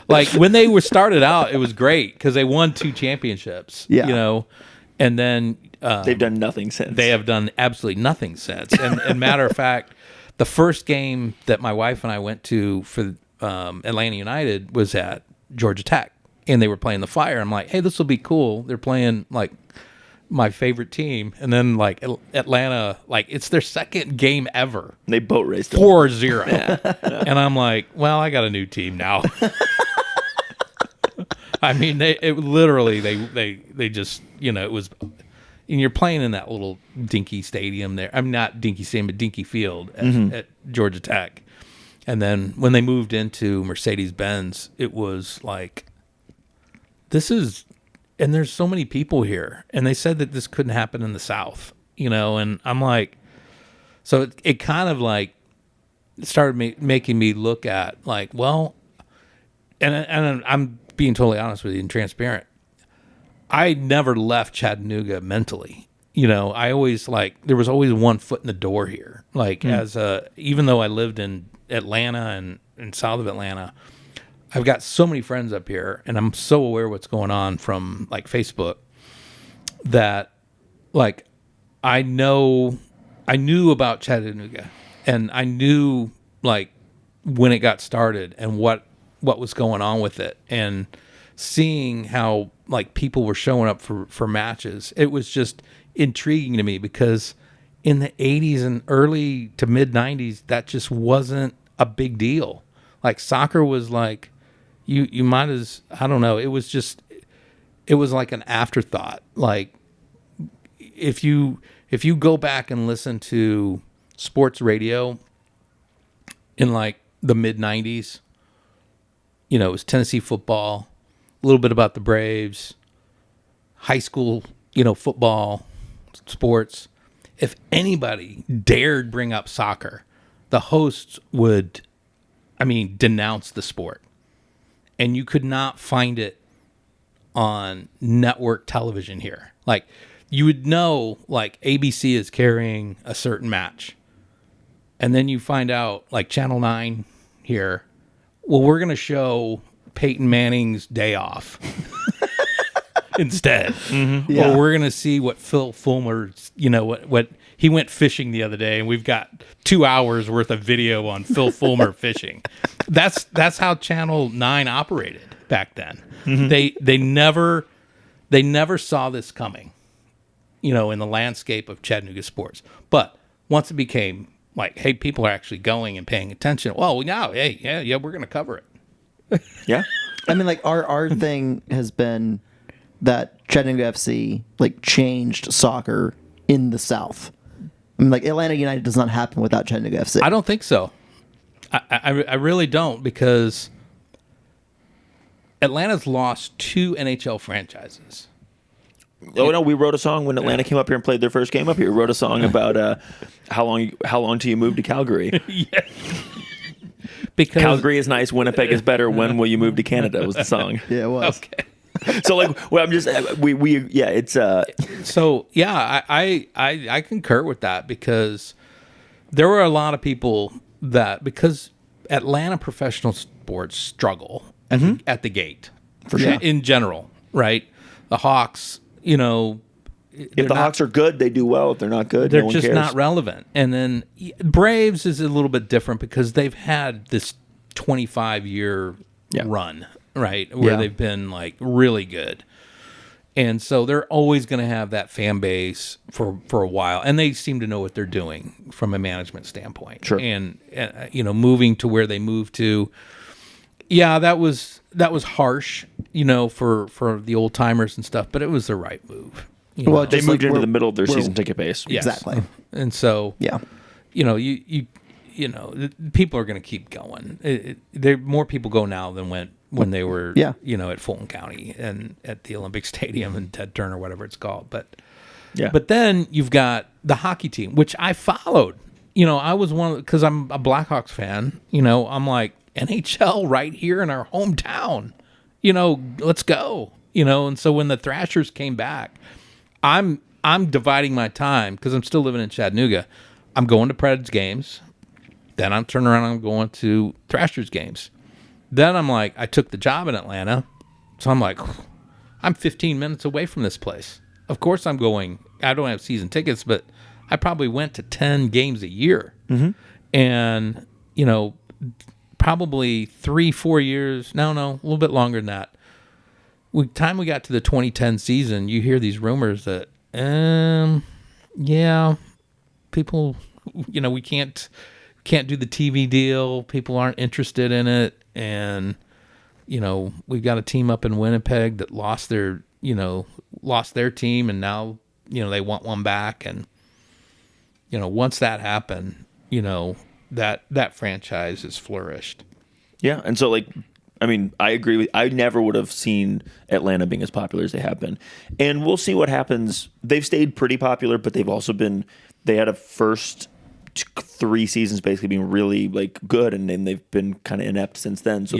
Like when they were started out, it was great because they won 2 championships. Yeah. You know, and then They've done nothing since. they have done absolutely nothing since. And matter of fact, the first game that my wife and I went to for Atlanta United was at Georgia Tech, and they were playing the Fire. I'm like, hey, this will be cool. They're playing like my favorite team, and then like Atlanta, like it's their second game ever. They boat raced them. 4-0. And I'm like, well, I got a new team now. I mean, they just, you know, it was, and you're playing in that little dinky stadium there. I'm not dinky stadium, but dinky field at Georgia Tech. And then when they moved into Mercedes-Benz, it was like, this is, and there's so many people here. And they said that this couldn't happen in the South, you know, and I'm like, so it kind of like started making me look at like, well, and I'm being totally honest with you and transparent. I never left Chattanooga mentally. You know, I always like, there was always one foot in the door here. Like even though I lived in Atlanta and south of Atlanta, I've got so many friends up here and I'm so aware of what's going on from like Facebook that like, I knew about Chattanooga and I knew like when it got started and what was going on with it, and seeing how like people were showing up for matches. It was just intriguing to me because in the 80s and early to mid 90s, that just wasn't a big deal. Like soccer was like, you might as, I don't know. It was like an afterthought. Like if you go back and listen to sports radio in like the mid 90s, you know, it was Tennessee football, a little bit about the Braves, high school, you know, football, sports. If anybody dared bring up soccer, the hosts would, I mean, denounce the sport. And you could not find it on network television here. Like, you would know, like, ABC is carrying a certain match. And then you find out, like, Channel 9 here, well, we're going to show Peyton Manning's day off instead. Mm-hmm. Yeah. Or we're going to see what Phil Fulmer's, you know, what he went fishing the other day, and we've got 2 hours worth of video on Phil Fulmer fishing. That's how Channel 9 operated back then. Mm-hmm. They never saw this coming, you know, in the landscape of Chattanooga sports. But once it became like, hey, people are actually going and paying attention. Well, now, hey, yeah, we're going to cover it. Yeah. I mean, like, our thing has been that Chattanooga FC, like, changed soccer in the South. I mean, like, Atlanta United does not happen without Chattanooga FC. I don't think so. I really don't, because Atlanta's lost 2 NHL franchises. Oh no, we wrote a song when Atlanta came up here and played their first game up here. We wrote a song about how long till you move to Calgary. Yeah. Because Calgary is nice, Winnipeg is better. When will you move to Canada? Was the song? Yeah, it was. Okay. So like, well, I'm just it's So yeah, I concur with that, because there were a lot of people that, because Atlanta professional sports struggle at the gate for sure in general, right? The Hawks, you know, if the Hawks are good, they do well. If they're not good, they're no one just cares. not relevant. And then Braves is a little bit different because they've had this 25-year run, right, where they've been like really good. And so they're always going to have that fan base for a while, and they seem to know what they're doing from a management standpoint. Sure. And you know, moving to where they moved to, yeah, that was harsh, you know, for the old timers and stuff, but it was the right move. Well, they just moved like into the middle of their season ticket base. Yes. Exactly. And so, Yeah. you know, you know, people are going to keep going. There more people go now than when they were, you know, at Fulton County and at the Olympic Stadium and Ted Turner, whatever it's called. But then you've got the hockey team, which I followed. You know, I was because I'm a Blackhawks fan. You know, I'm like, NHL right here in our hometown. You know, let's go. You know, and so when the Thrashers came back, I'm dividing my time, because I'm still living in Chattanooga. I'm going to Preds games. Then I'm turning around and I'm going to Thrashers games. Then I'm like, I took the job in Atlanta. So I'm like, I'm 15 minutes away from this place. Of course I'm going. I don't have season tickets, but I probably went to 10 games a year. Mm-hmm. And, probably 3-4 years. No, a little bit longer than that. Time we got to the 2010 season, you hear these rumors that, people, we can't do the TV deal. People aren't interested in it. And, we've got a team up in Winnipeg that lost their team, and now, they want one back. And, once that happened, that franchise has flourished. Yeah. And so, I agree I never would have seen Atlanta being as popular as they have been. And we'll see what happens. They've stayed pretty popular, but they had a first 3 seasons basically being really good, and then they've been kind of inept since then. So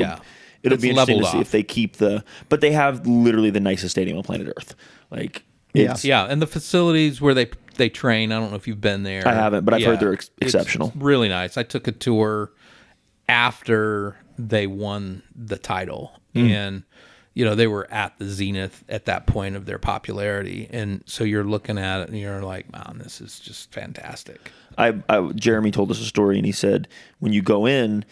it'll be interesting to see if they keep but they have literally the nicest stadium on planet Earth. And the facilities where they train, I don't know if you've been there. I haven't, but I've heard they're exceptional. It's really nice. I took a tour after they won the title, and they were at the zenith at that point of their popularity, and so you're looking at it and you're like, man, this is just fantastic. Jeremy told us a story, and he said when you go in,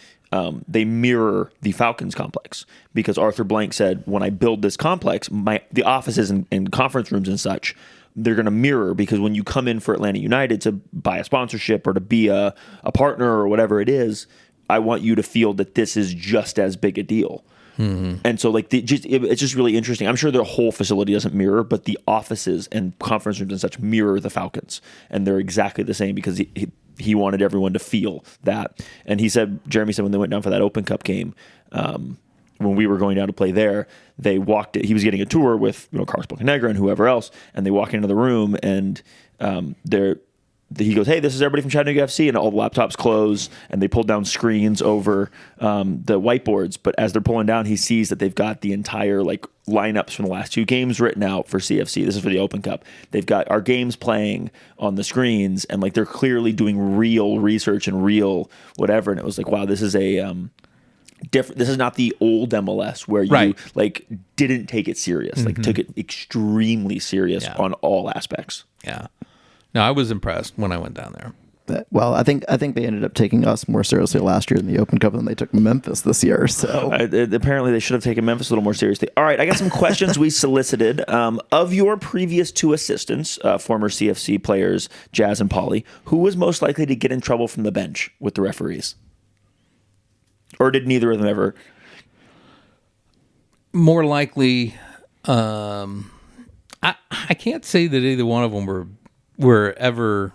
they mirror the Falcons complex, because Arthur Blank said, when I build this complex, the offices and conference rooms and such, they're going to mirror, because when you come in for Atlanta United to buy a sponsorship or to be a partner or whatever it is, I want you to feel that this is just as big a deal. Mm-hmm. And so it's just really interesting. I'm sure their whole facility doesn't mirror, but the offices and conference rooms and such mirror the Falcons, and they're exactly the same, because he wanted everyone to feel that. And Jeremy said when they went down for that Open Cup game, when we were going down to play there, he was getting a tour with Carlos Bocanegra and whoever else, and they walk into the room, and he goes, "Hey, this is everybody from Chattanooga FC," and all the laptops close, and they pull down screens over the whiteboards. But as they're pulling down, he sees that they've got the entire lineups from the last 2 games written out for CFC. This is for the Open Cup. They've got our games playing on the screens, and they're clearly doing real research and real whatever. And it was wow, this is a different. This is not the old MLS where you didn't take it serious, took it extremely serious on all aspects. Yeah. No, I was impressed when I went down there. Well, I think they ended up taking us more seriously last year in the Open Cup than they took Memphis this year. So apparently they should have taken Memphis a little more seriously. All right, I got some questions we solicited. Of your previous 2 assistants, former CFC players Jazz and Polly, who was most likely to get in trouble from the bench with the referees? Or did neither of them ever? More likely, I can't say that either one of them were ever,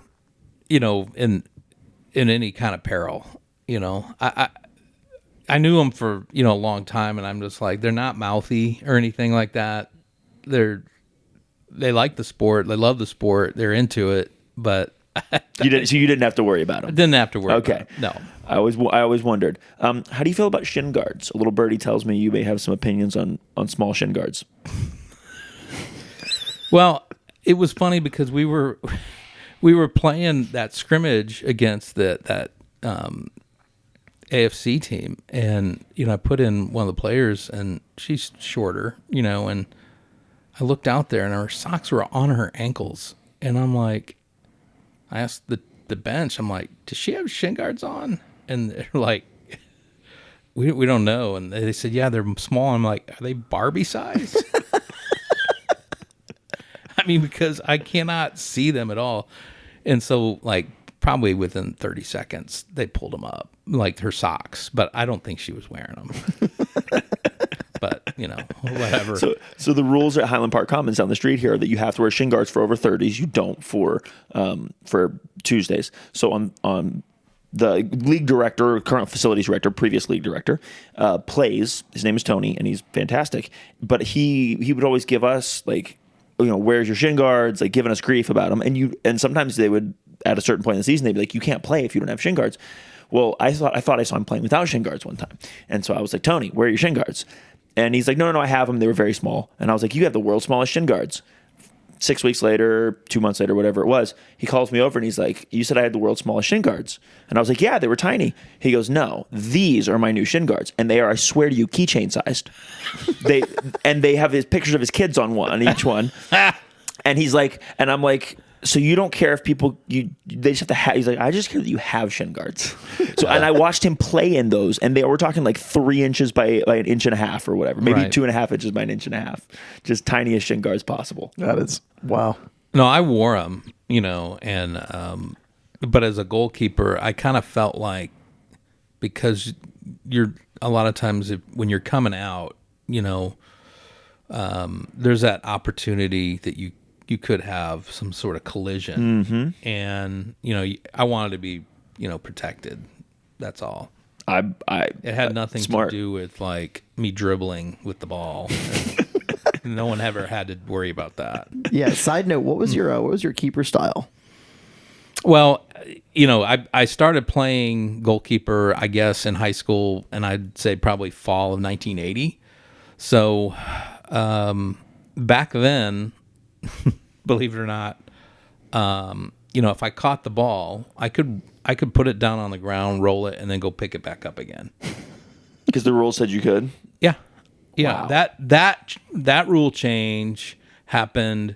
in any kind of peril. I knew them for a long time, and I'm just like, they're not mouthy or anything like that. They like the sport, they love the sport, they're into it, but you didn't have to worry about them. Didn't have to worry. Okay, about them. No. I always wondered. How do you feel about shin guards? A little birdie tells me you may have some opinions on small shin guards. Well, it was funny because we were playing that scrimmage against that AFC team, and I put in one of the players, and she's shorter, and I looked out there, and her socks were on her ankles, and I'm like, I asked the bench, I'm like, does she have shin guards on? And they're like, we don't know, and they said, yeah, they're small. I'm like, are they Barbie size? I mean, because I cannot see them at all. And so, probably within 30 seconds, they pulled them up, her socks. But I don't think she was wearing them. But, whatever. So the rules at Highland Park Commons down the street here are that you have to wear shin guards for over 30s. You don't for Tuesdays. So on the league director, current facilities director, previous league director, plays. His name is Tony, and he's fantastic. But he would always give us where's your shin guards? Giving us grief about them. And sometimes they would, at a certain point in the season, they'd be like, you can't play if you don't have shin guards. Well, I thought I saw him playing without shin guards one time. And so I was like, Tony, where are your shin guards? And he's like, no, I have them. They were very small. And I was like, you have the world's smallest shin guards. 6 weeks later, 2 months later, whatever it was, he calls me over and he's like, "You said I had the world's smallest shin guards." And I was like, "Yeah, they were tiny." He goes, "No, these are my new shin guards, and they are, I swear to you, keychain sized." They have his pictures of his kids on each one. And he's like, and I'm like, "So you don't care if people they just have to have?" He's like, "I just care that you have shin guards." So and I watched him play in those, and they were talking like 3 inches by an inch and a half or whatever, maybe Right. 2.5 inches by an inch and a half, just tiniest shin guards possible. That is wow. No, I wore them, and but as a goalkeeper, I kind of felt like, because you're a lot of times when you're coming out, there's that opportunity that you could have some sort of collision, and I wanted to be protected. That's all. It had nothing smart. to do with like me dribbling with the ball. No one ever had to worry about that. Yeah. Side note: what was your keeper style? Well, I started playing goalkeeper, I guess, in high school, and I'd say probably fall of 1980. So back then, believe it or not, if I caught the ball, I could put it down on the ground, roll it, and then go pick it back up again. Because the rule said you could. Yeah. Yeah. Wow. That rule change happened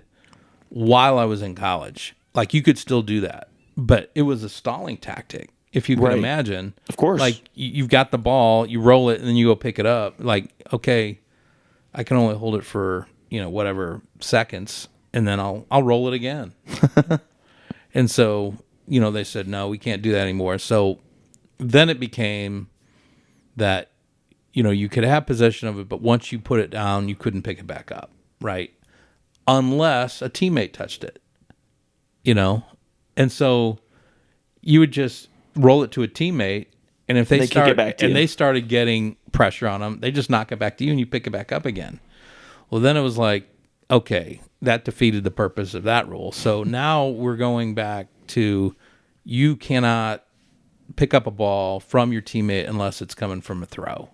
while I was in college. Like, you could still do that, but it was a stalling tactic, if you can Right. imagine. Of course. Like, you've got the ball, you roll it, and then you go pick it up. Like, okay, I can only hold it for, whatever seconds, and then I'll roll it again. And so, they said, no, we can't do that anymore. So then it became that, you could have possession of it, but once you put it down, you couldn't pick it back up, right? Unless a teammate touched it, And so you would just roll it to a teammate, and if they kick it back to you. they started getting pressure on them, they just knock it back to you, and you pick it back up again. Well, then it was like, okay, that defeated the purpose of that rule. So now we're going back to, you cannot pick up a ball from your teammate unless it's coming from a throw.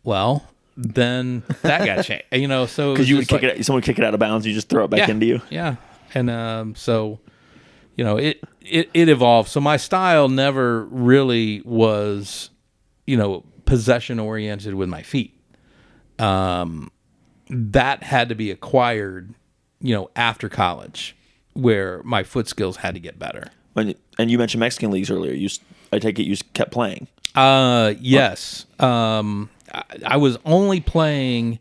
Well, then that got changed. So Because you would kick it, someone would kick it out of bounds, you just throw it back into you. Yeah, and so it evolved. So my style never really was possession oriented with my feet. That had to be acquired after college, where my foot skills had to get better. And you mentioned Mexican leagues earlier. I take it you kept playing. Yes. I was only playing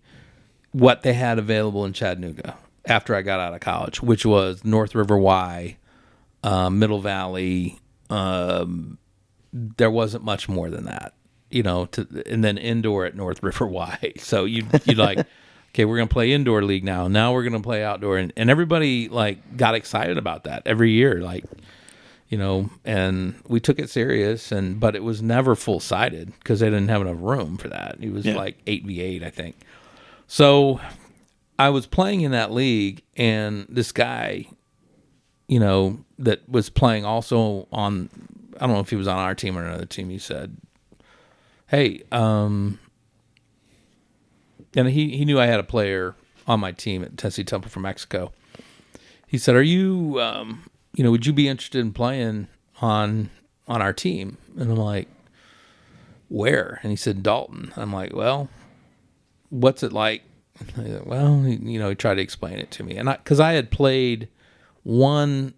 what they had available in Chattanooga after I got out of college, which was North River Y, Middle Valley. There wasn't much more than that, and then indoor at North River Y. So you'd like, okay, we're going to play indoor league now. Now we're going to play outdoor. And everybody like got excited about that every year. Like, and we took it serious, but it was never full-sided because they didn't have enough room for that. It was like 8v8, I think. So I was playing in that league, and this guy, that was playing also on, I don't know if he was on our team or another team, he said, hey, and he knew I had a player on my team at Tennessee Temple from Mexico. He said, are you... would you be interested in playing on our team? And I'm like, where? And he said, Dalton. I'm like, well, what's it like? And he said, well, he tried to explain it to me. And because I had played one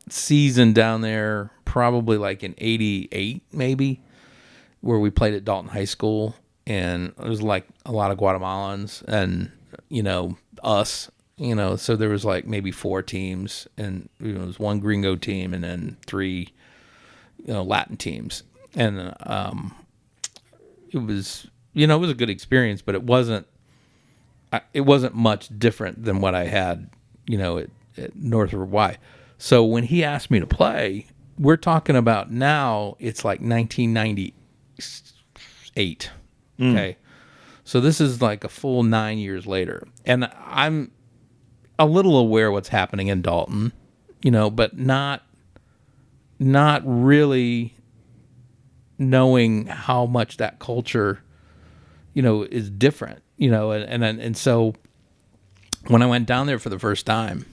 season down there, probably like in 88, maybe, where we played at Dalton High School. And it was like a lot of Guatemalans and, us. So there was like maybe 4 teams, and it was one gringo team and then 3, Latin teams. And it was a good experience, but it wasn't much different than what I had, at North River Y. So when he asked me to play, we're talking about now it's like 1998. Okay. So this is like a full 9 years later. And I'm a little aware what's happening in Dalton, but not really knowing how much that culture, is different, and so when I went down there for the first time,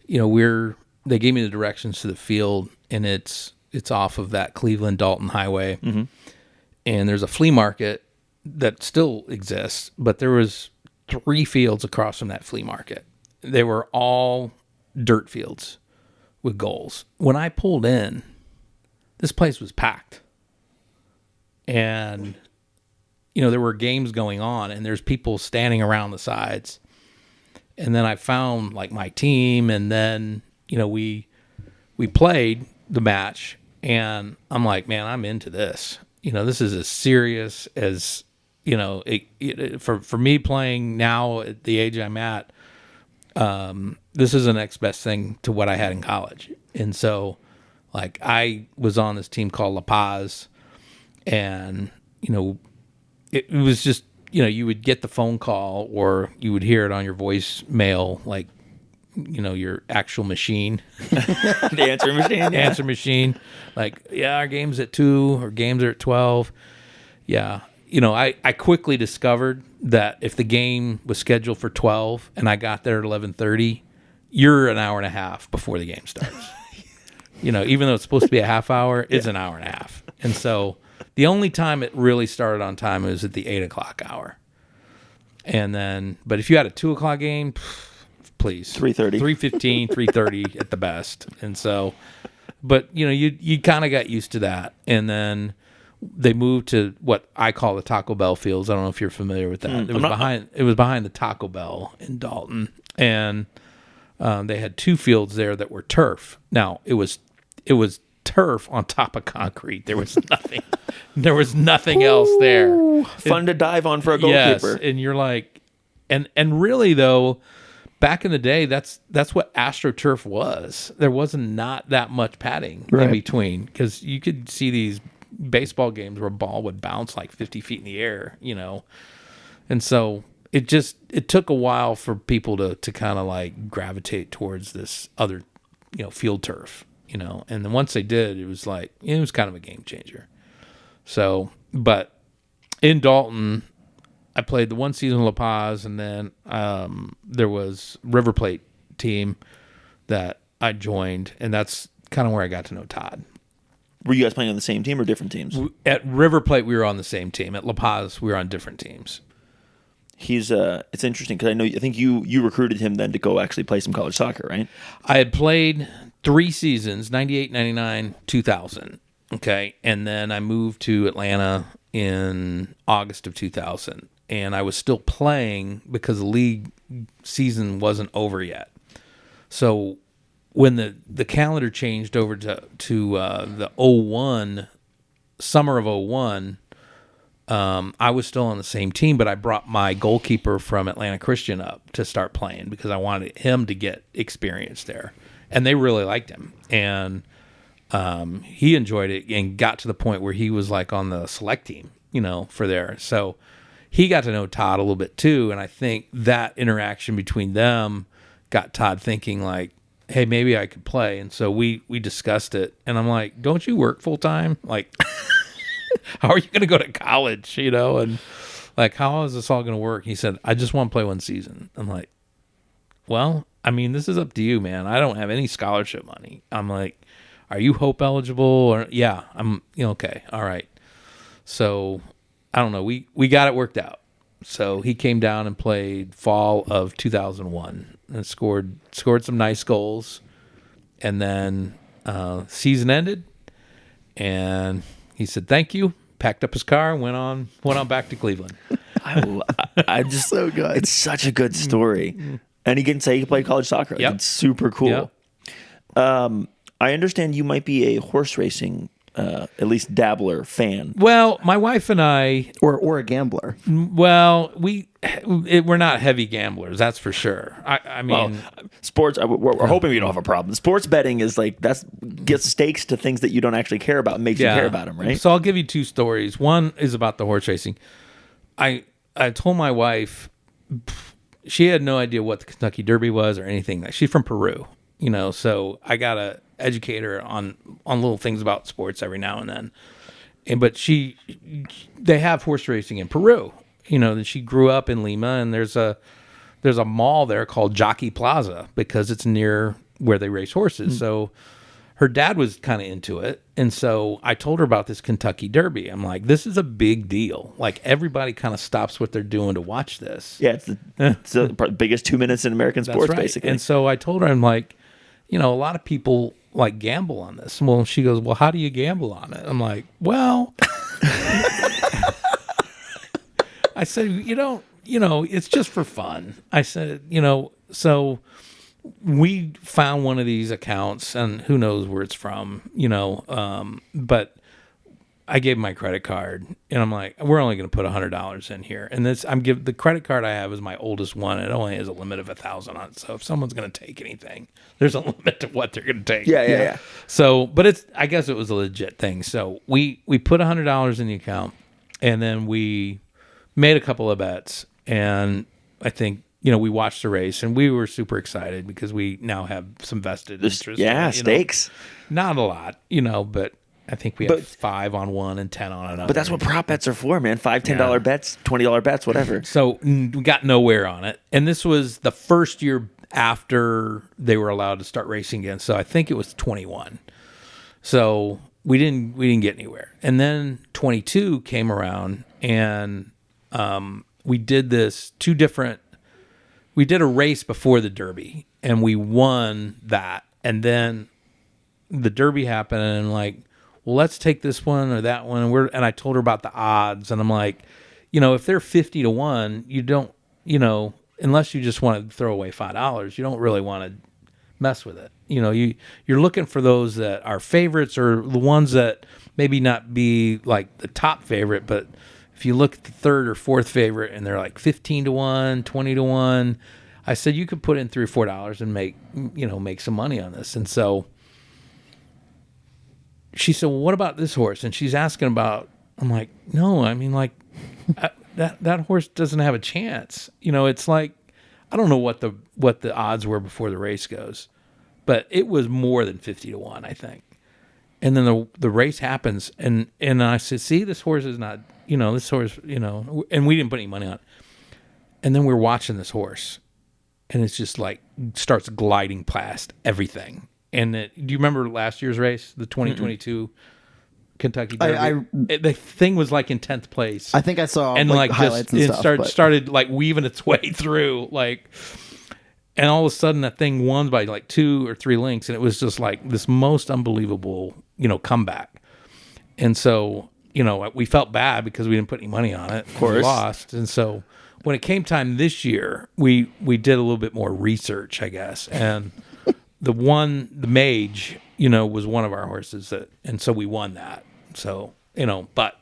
they gave me the directions to the field, and it's off of that Cleveland Dalton Highway, and there's a flea market that still exists, but there was 3 fields across from that flea market. They were all dirt fields with goals. When I pulled in, this place was packed, and there were games going on, and there's people standing around the sides. And then I found like my team, and then we played the match, and I'm like, man, I'm into this. This is as serious as for me playing now at the age I'm at. This is the next best thing to what I had in college, and so like I was on this team called La Paz, and it was just. You would get the phone call, or you would hear it on your voicemail, like, your actual machine. The answering machine. Yeah. Answer machine. Like, yeah, our game's at 2, or games are at 12. Yeah. I quickly discovered that if the game was scheduled for 12 and I got there at 11:30, you're an hour and a half before the game starts. Even though it's supposed to be a half hour, it's an hour and a half. And so the only time it really started on time was at the 8 o'clock hour. And then, but if you had a 2 o'clock game, please. 3:30. 3:15, 3:30 at the best. And so, but you kind of got used to that. And then they moved to what I call the Taco Bell fields. I don't know if you're familiar with that. It was behind the Taco Bell in Dalton. And they had 2 fields there that were turf. Now, it was turf on top of concrete. There was nothing. There was nothing else there. Fun to dive on for a goalkeeper. Yes, and you're like, and really though, back in the day, that's what AstroTurf was. There wasn't not that much padding in between, because you could see these baseball games where a ball would bounce like 50 feet in the air, and so it took a while for people to kind of like gravitate towards this other, field turf. And then once they did, it was kind of a game changer. So, but in Dalton, I played the 1 season in La Paz, and then there was River Plate team that I joined, and that's kind of where I got to know Todd. Were you guys playing on the same team or different teams? At River Plate, we were on the same team. At La Paz, we were on different teams. It's interesting because I think you recruited him then to go actually play some college soccer, right? I had played 3 seasons, 98, 99, 2000. Okay. And then I moved to Atlanta in August of 2000. And I was still playing because the league season wasn't over yet. So when the calendar changed over to the 01, summer of 01, I was still on the same team, but I brought my goalkeeper from Atlanta Christian up to start playing because I wanted him to get experience there. And they really liked him. And he enjoyed it and got to the point where he was like on the select team, for there. So he got to know Todd a little bit too. And I think that interaction between them got Todd thinking like, hey, maybe I could play. And so we discussed it. And I'm like, don't you work full time? Like, how are you going to go to college, and like, how is this all going to work? He said, I just want to play 1 season. I'm like, well, I mean, this is up to you, man. I don't have any scholarship money. I'm like, are you Hope eligible? Or yeah, I'm okay. All right. So I don't know. We got it worked out. So he came down and played fall of 2001 and scored some nice goals. And then season ended, and he said thank you, packed up his car, and went on back to Cleveland. I just So good. It's such a good story, and he can say he played college soccer. Yep. It's super cool. Yep. I understand you might be a horse racing, at least dabbler fan. Well, my wife and I, or a gambler. well, we're not heavy gamblers, that's for sure. I mean, Sports. We're hoping we don't have a problem. Sports betting is like gets stakes to things that you don't actually care about and makes you care about them, right? So I'll give you 2 stories. One is about the horse racing. I told my wife, she had no idea what the Kentucky Derby was or anything. She's from Peru, so I gotta educate her on little things about sports every now and then. But they have horse racing in Peru, that she grew up in Lima, and there's a there's a mall there called Jockey Plaza because it's near where they race horses. So her dad was kind of into it. And so I told her about this Kentucky Derby. I'm like, this is a big deal. Like, everybody kind of stops what they're doing to watch this. Yeah, it's the biggest 2 minutes in American sports, That's right. basically. And so I told her, I'm like, a lot of people like gamble on this. Well, she goes, well, how do you gamble on it? I'm like, well, I said, it's just for fun. I said, so we found one of these accounts, and who knows where it's from, but I gave my credit card, and I'm like, we're only going to put $100 in here. And the credit card I have is my oldest one. It only has a limit of 1,000 on it. So if someone's going to take anything, there's a limit to what they're going to take. Yeah. So, but I guess it was a legit thing. So we put $100 in the account, and then we made a couple of bets, and I think, we watched the race, and we were super excited because we now have some vested interest. Yeah, stakes. Not a lot, but I think we have 5 on one and 10 on another. But that's what prop bets are for, man. $5, $10 bets, $20 bets, whatever. So we got nowhere on it. And this was the first year after they were allowed to start racing again. So I think it was 21. So we didn't get anywhere. And then 22 came around, and we did we did a race before the Derby, and we won that. And then the Derby happened, and I'm like, well, let's take this one or that one. And I told her about the odds, and I'm like, if they're 50-1, you don't, unless you just want to throw away $5, you don't really want to mess with it. You're looking for those that are favorites, or the ones that maybe not be like the top favorite, but if you look at the third or fourth favorite and they're like 15-1, 20-1, I said you could put in $3 or $4 and make some money on this. And so she said, well, what about this horse? And she's asking about, I'm like, no, I mean, like, that horse doesn't have a chance. It's like, I don't know what the odds were before the race goes, but it was more than 50-1, I think. And then the race happens, and I said, see, this horse is not, this horse, and we didn't put any money on it. And then we're watching this horse, and it's just like starts gliding past everything. And do you remember last year's race, the 2022 Kentucky Derby? The thing was like in 10th place. I think I saw and like highlights and stuff. Started like weaving its way through, like, and all of a sudden that thing won by like 2 or 3 lengths, and it was just like this most unbelievable, comeback. And so, we felt bad because we didn't put any money on it. Of course, we lost. And so when it came time this year, we did a little bit more research, I guess, and the Mage, was one of our horses and so we won that. So, but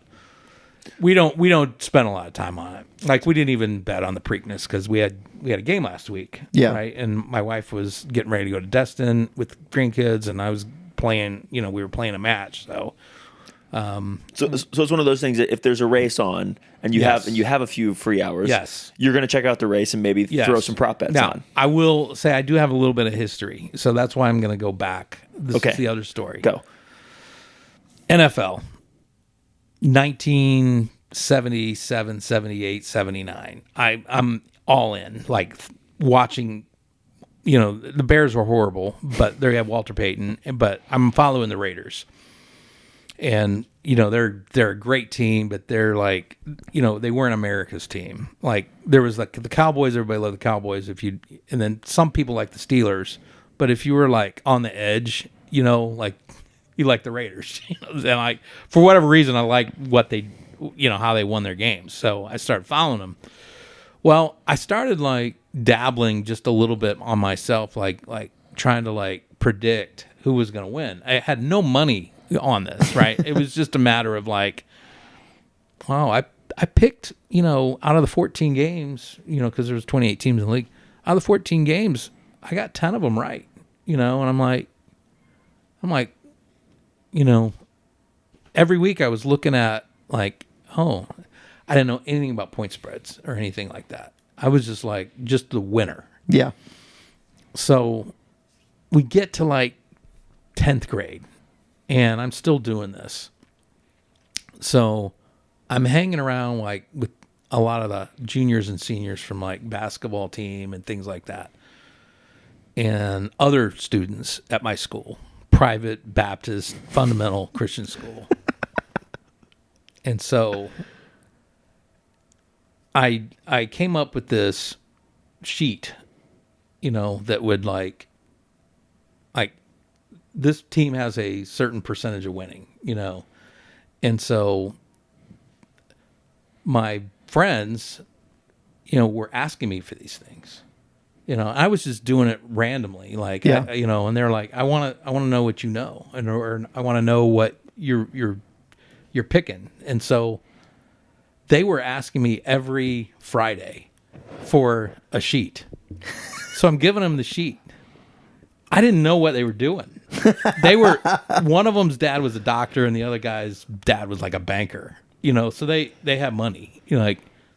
we don't spend a lot of time on it. Like, we didn't even bet on the Preakness because we had a game last week. Yeah. Right. And my wife was getting ready to go to Destin with grandkids, and I was playing, we were playing a match. So, so it's one of those things that if there's a race on and you have a few free hours, yes, you're going to check out the race and maybe throw some prop bets on. I will say I do have a little bit of history, so that's why I'm going to go back. This is the other story. Go. NFL, 1977, 78, 79. I'm all in, like watching. The Bears were horrible, but they have Walter Payton. But I'm following the Raiders. And, they're a great team, but they're like, they weren't America's team. Like, there was like the Cowboys, everybody loved the Cowboys. And then some people like the Steelers. But if you were like on the edge, like you like the Raiders. And like, for whatever reason, I like what they, how they won their games. So I started following them. Well, I started like dabbling just a little bit on myself, like trying to like predict who was going to win. I had no money on this, right? It was just a matter of like, wow, I picked, out of the 14 games, because there was 28 teams in the league. Out of the 14 games, I got 10 of them right, and I'm like, every week I was looking at like, I didn't know anything about point spreads or anything like that. I was just like, just the winner. Yeah. So we get to like 10th grade, and I'm still doing this. So I'm hanging around like with a lot of the juniors and seniors from like basketball team and things like that, and other students at my school, private Baptist fundamental Christian school. And so I came up with this sheet, that would like this team has a certain percentage of winning, and so my friends, were asking me for these things. I was just doing it randomly, like, Yeah. and they're like, I want to know what you know, or I want to know what you're picking. And so they were asking me every Friday for a sheet. So I'm giving them the sheet. I didn't know what they were doing. One of them's dad was a doctor and the other guy's dad was like a banker, so they have money,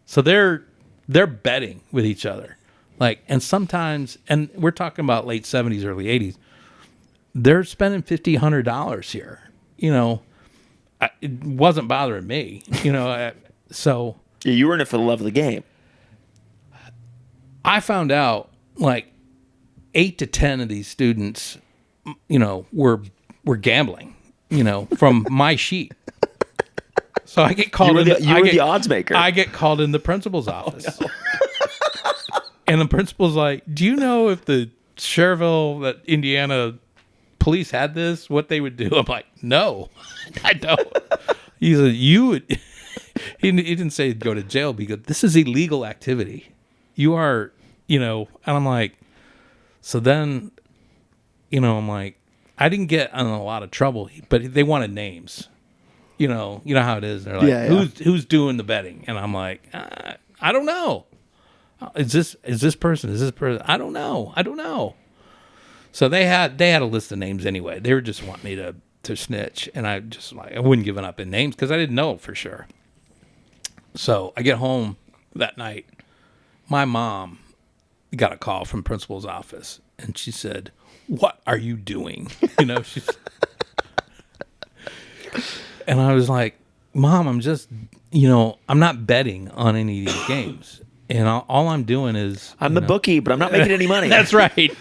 so they're betting with each other. Like, and sometimes, and we're talking about late 70s, early 80s, they're spending $50, $100 here. It wasn't bothering me, so. Yeah, you were in it for the love of the game. I found out like 8 to 10 of these students, were gambling, from my sheet. So I get called You were the odds maker. I get called in the principal's office. Oh, no. And the principal's like, do you know if the Cherville, that Indiana police had this, what they would do? I'm like, no, I don't. He said, you would. He didn't say go to jail because this is illegal activity. You are, and I'm like, so then, I'm like, I didn't get in a lot of trouble, but they wanted names. You know how it is. They're like, Yeah. who's doing the betting? And I'm like, I don't know. Is this person? I don't know. So they had a list of names anyway. They were just wanting me to snitch, and I wouldn't give up in names because I didn't know for sure. So I get home that night. My mom got a call from principal's office, and she said, "What are you doing?" She's. And I was like, Mom, I'm just, I'm not betting on any of these games. And all I'm doing is... I'm the bookie, but I'm not making any money. That's right.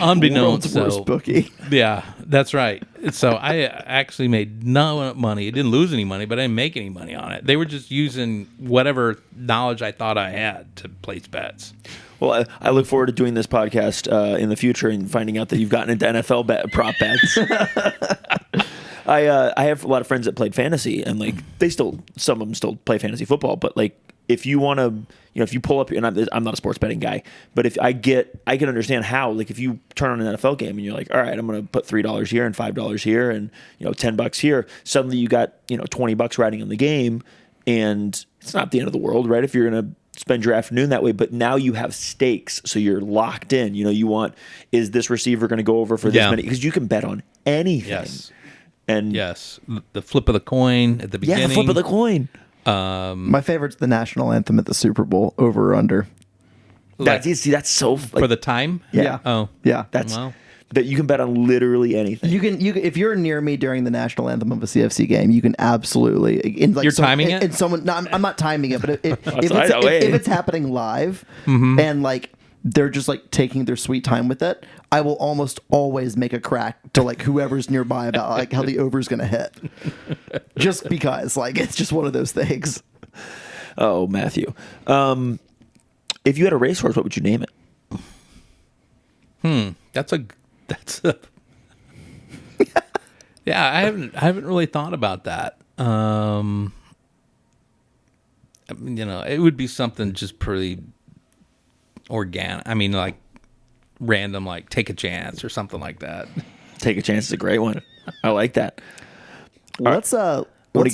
Unbeknownst. World's worst bookie. Yeah, that's right. So I actually made no money. I didn't lose any money, but I didn't make any money on it. They were just using whatever knowledge I thought I had to place bets. Well, I look forward to doing this podcast in the future and finding out that you've gotten into NFL prop bets. I have a lot of friends that played fantasy, and like some of them still play fantasy football. But like, if you want to, if you pull up, and I'm not a sports betting guy, but if I can understand how, like, if you turn on an NFL game and you're like, all right, I'm going to put $3 here and $5 here and $10 here. Suddenly you got $20 riding on the game, and it's not the end of the world, right? If you're going to spend your afternoon that way, but now you have stakes, so you're locked in. You want, is this receiver going to go over for this many? Because you can bet on anything. Yes. And yes, the flip of the coin at the beginning. Yeah, the flip of the coin. My favorite's the national anthem at the Super Bowl, over or under. That's so for the time. Yeah. Oh, yeah. That's that you can bet on literally anything. You can if you're near me during the national anthem of a CFC game, you can absolutely. You're timing it. And someone, no, I'm not timing it, but if it's happening live, and like they're just like taking their sweet time with it, I will almost always make a crack to like whoever's nearby about like how the over's going to hit. Just because, like, it's just one of those things. Oh, Matthew. If you had a racehorse, what would you name it? That's a yeah, I haven't really thought about that. It would be something just pretty organic. I mean, like random, like Take a Chance or something like that. Take a Chance is a great one. I like that. Let's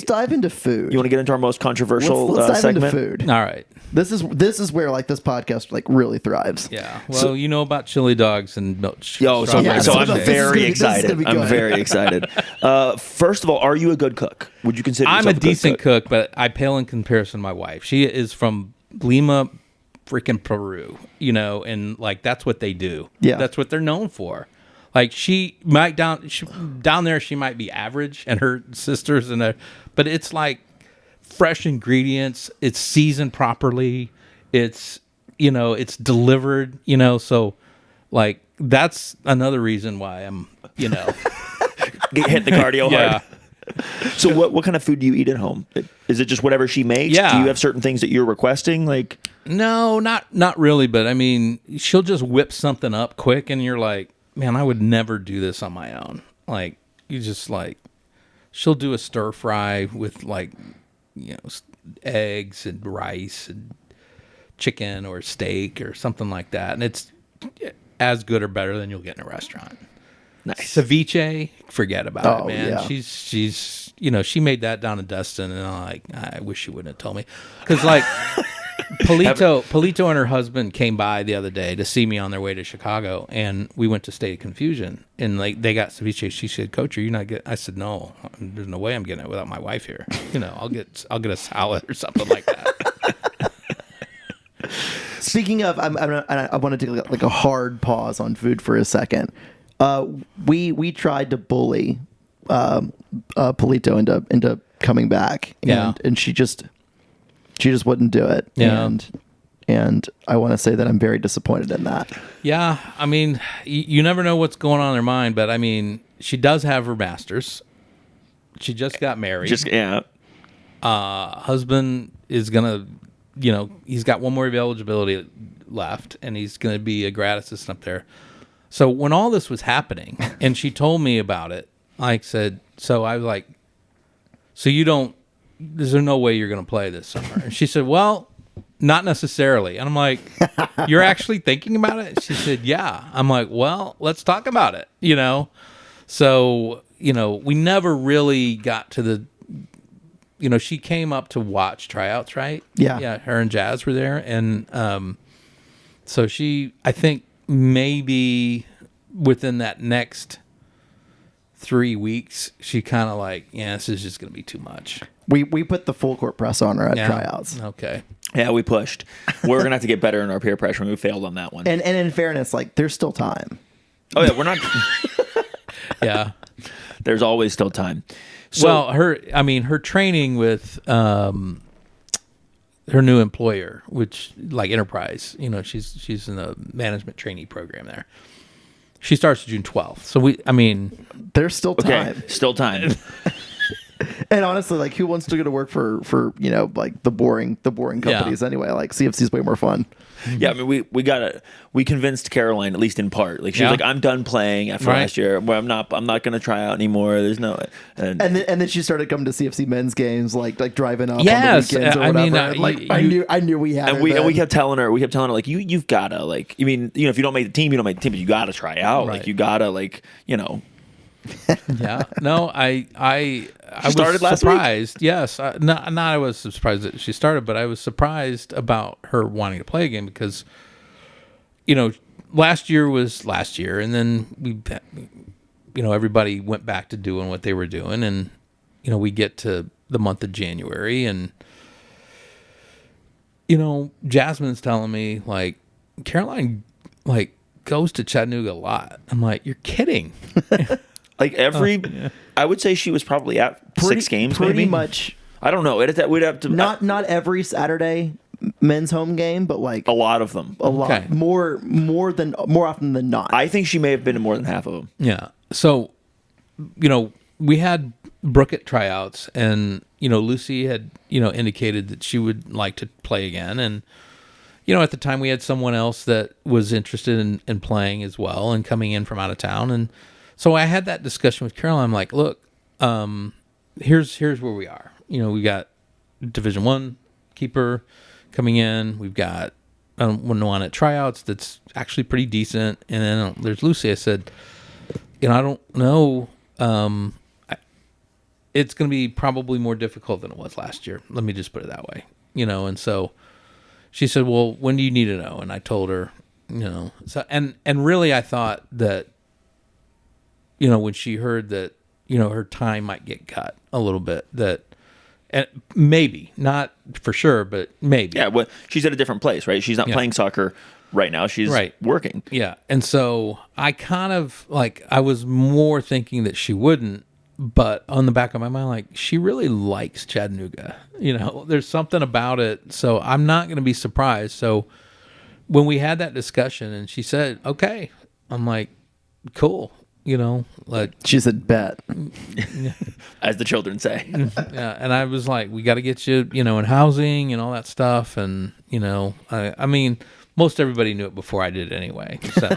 dive into food. You want to get into our most controversial let's dive segment? into food. All right. This is where like this podcast like really thrives. Yeah. Well, you know about chili dogs and milk. So I'm very excited. I'm very excited. First of all, are you a good cook? Would you consider yourself I'm a decent cook, but I pale in comparison to my wife. She is from Lima, freaking Peru, and like that's what they do. Yeah. That's what they're known for. Like she might down there, she might be average, and her sisters but it's like fresh ingredients. It's seasoned properly. It's, it's delivered, so like that's another reason why I'm, Hit the cardio yeah. hard. So what kind of food do you eat at home? Is it just whatever she makes? Yeah. Do you have certain things that you're requesting? Like, No, not really, but I mean, she'll just whip something up quick and you're like, man, I would never do this on my own. Like, you just like, she'll do a stir fry with like, eggs and rice and chicken or steak or something like that. And it's as good or better than you'll get in a restaurant. nice. Ceviche, forget about it, Oh, man. yeah. She's she made that down in Destin, and I'm like, I wish she wouldn't have told me, because like Polito and her husband came by the other day to see me on their way to Chicago, and we went to State of Confusion, and like they got ceviche. She said, "Coach, are you not getting?" I said, "No, there's no way I'm getting it without my wife here. I'll get a salad or something like that." Speaking of, I want to take like a hard pause on food for a second. We tried to bully Polito into coming back, and she just wouldn't do it. Yeah. And I want to say that I'm very disappointed in that. Yeah, I mean, you never know what's going on in her mind, but I mean, she does have her master's. She just got married. Husband is gonna, he's got one more year of eligibility left, and he's gonna be a grad assistant up there. So when all this was happening, and she told me about it, I said, so I was like, so there's no way you're going to play this summer. And she said, well, not necessarily. And I'm like, you're actually thinking about it? She said, yeah. I'm like, well, let's talk about it, So, we never really got to the, she came up to watch tryouts, right? Yeah. Yeah, her and Jazz were there. And so I think, maybe within that next 3 weeks, she kind of like, yeah, this is just going to be too much. We put the full court press on her at tryouts. Okay. Yeah, we pushed. We're going to have to get better in our peer pressure, and we failed on that one. And in fairness, like there's still time. Oh, yeah, we're not... Yeah. There's always still time. So, well, her training with her new employer, which like Enterprise, she's in the management trainee program there. She starts June 12th. So there's still time. okay, still time. And honestly, like who wants to go to work for like the boring companies anyway? Like CFC's way more fun. Yeah, I mean, we convinced Caroline, at least in part. Like she was like, I'm done playing after last year. Well, I'm not going to try out anymore. There's no. And then she started coming to CFC men's games, like driving up yes, on the weekends or whatever. I knew we had. And we kept telling her, like you've gotta like. I mean, if you don't make the team, you don't make the team, but you gotta try out. Right. Like you gotta like. Yeah. No, I started was last week? surprised. Yes. Not I was surprised that she started, but I was surprised about her wanting to play again because, last year was last year, and then everybody went back to doing what they were doing, and we get to the month of January, and Jasmine's telling me like Caroline like goes to Chattanooga a lot. I'm like, you're kidding. Like I would say she was probably at 6 games, pretty maybe. much. I don't know. We'd have to Not every Saturday men's home game, but like a lot of them. a lot Okay. more often than not. I think she may have been in more than half of them. Yeah. So, we had Brooke at tryouts, and Lucy had indicated that she would like to play again, and at the time we had someone else that was interested in playing as well and coming in from out of town, and so I had that discussion with Caroline. I'm like, look, here's where we are. We got Division I keeper coming in. We've got one at tryouts that's actually pretty decent, and then there's Lucy. I said, I don't know. It's going to be probably more difficult than it was last year. Let me just put it that way. And so she said, well, when do you need to know? And I told her, so, and really I thought that, when she heard that, her time might get cut a little bit, that, and maybe, not for sure, but maybe. Yeah, well, she's at a different place, right? She's not playing soccer right now. She's working. Yeah. And so I kind of like, I was more thinking that she wouldn't, But on the back of my mind, like, she really likes Chattanooga. There's something about it. So I'm not going to be surprised. So when we had that discussion and she said, okay, I'm like, cool. Like, She said, bet. As the children say. yeah. And I was like, we got to get you, in housing and all that stuff. And, I mean, most everybody knew it before I did anyway. So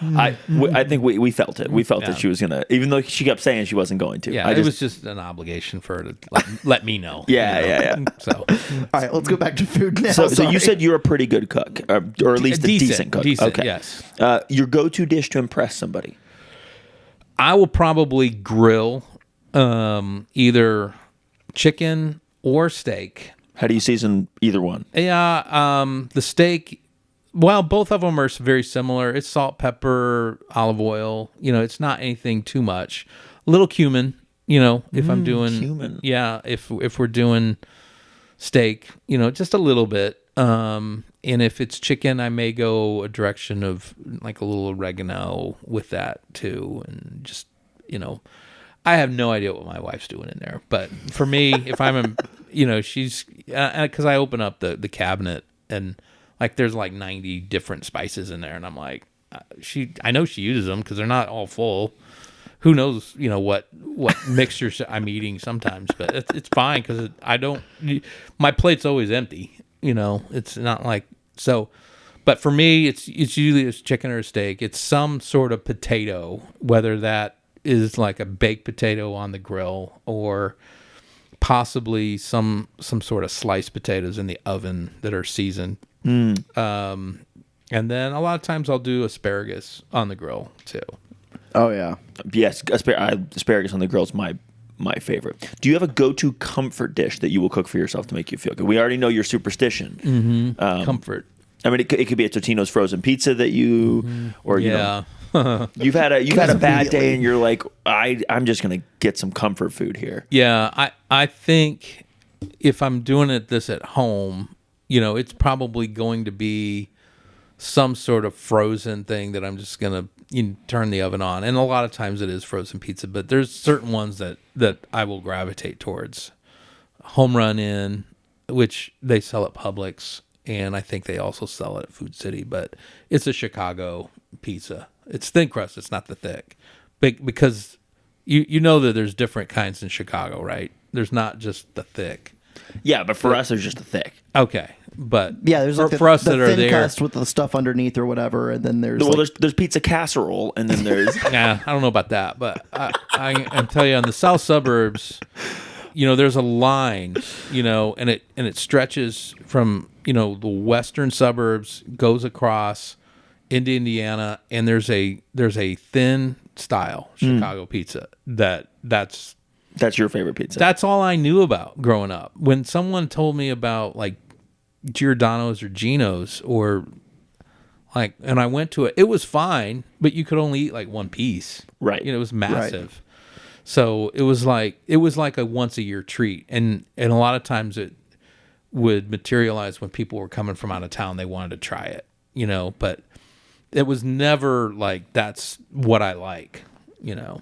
I think we felt it. We felt that she was going to, even though she kept saying she wasn't going to. yeah, it was just an obligation for her to let me know. Yeah. So, All right, let's go back to food now. So you Sorry. said you're a pretty good cook, or at least a decent cook. Decent, okay. yes. Your go-to dish to impress somebody. I will probably grill either chicken or steak. How do you season either one? Yeah, the steak, well, both of them are very similar. It's salt, pepper, olive oil. It's not anything too much. A little cumin, if I'm doing cumin. Yeah, if we're doing steak, just a little bit. And if it's chicken, I may go a direction of like a little oregano with that too, and just I have no idea what my wife's doing in there. But for me, if I'm, she's because I open up the cabinet and like there's like 90 different spices in there, and I'm like, I know she uses them because they're not all full. Who knows, what mixtures I'm eating sometimes, but it's fine because my plate's always empty. It's not like so. But for me, it's usually chicken or a steak. It's some sort of potato, whether that is like a baked potato on the grill or possibly some sort of sliced potatoes in the oven that are seasoned. And then a lot of times I'll do asparagus on the grill too. Oh, yeah. Yes, asparagus on the grill is my favorite. Do you have a go-to comfort dish that you will cook for yourself to make you feel good? We already know your superstition. Comfort. I mean, it could be a Totino's frozen pizza that you, or Yeah. you've had a bad day and you're like, I'm just gonna get some comfort food here. Yeah, I think if I'm doing this at home, it's probably going to be some sort of frozen thing that I'm just gonna turn the oven on, and a lot of times it is frozen pizza. But there's certain ones that I will gravitate towards. Home Run Inn, which they sell at Publix, and I think they also sell it at Food City. But it's a Chicago pizza. It's thin crust. It's not the thick, because you know that there's different kinds in Chicago, right? There's not just the thick. Yeah, but for us, there's just a thick. Okay, but Yeah, there's like for us the that are thin there. crust with the stuff underneath or whatever, and then there's There's pizza casserole, and then there's Nah, I don't know about that, but I tell you, on the south suburbs, there's a line, and it stretches from the western suburbs, goes across into Indiana, and there's a thin style Chicago pizza that's your favorite pizza. That's all I knew about growing up. When someone told me about like Giordano's or Gino's or like, and I went to it, it was fine, but you could only eat like one piece. Right. It was massive. So it was like a once a year treat. And a lot of times it would materialize when people were coming from out of town, they wanted to try it, but it was never like, that's what I like,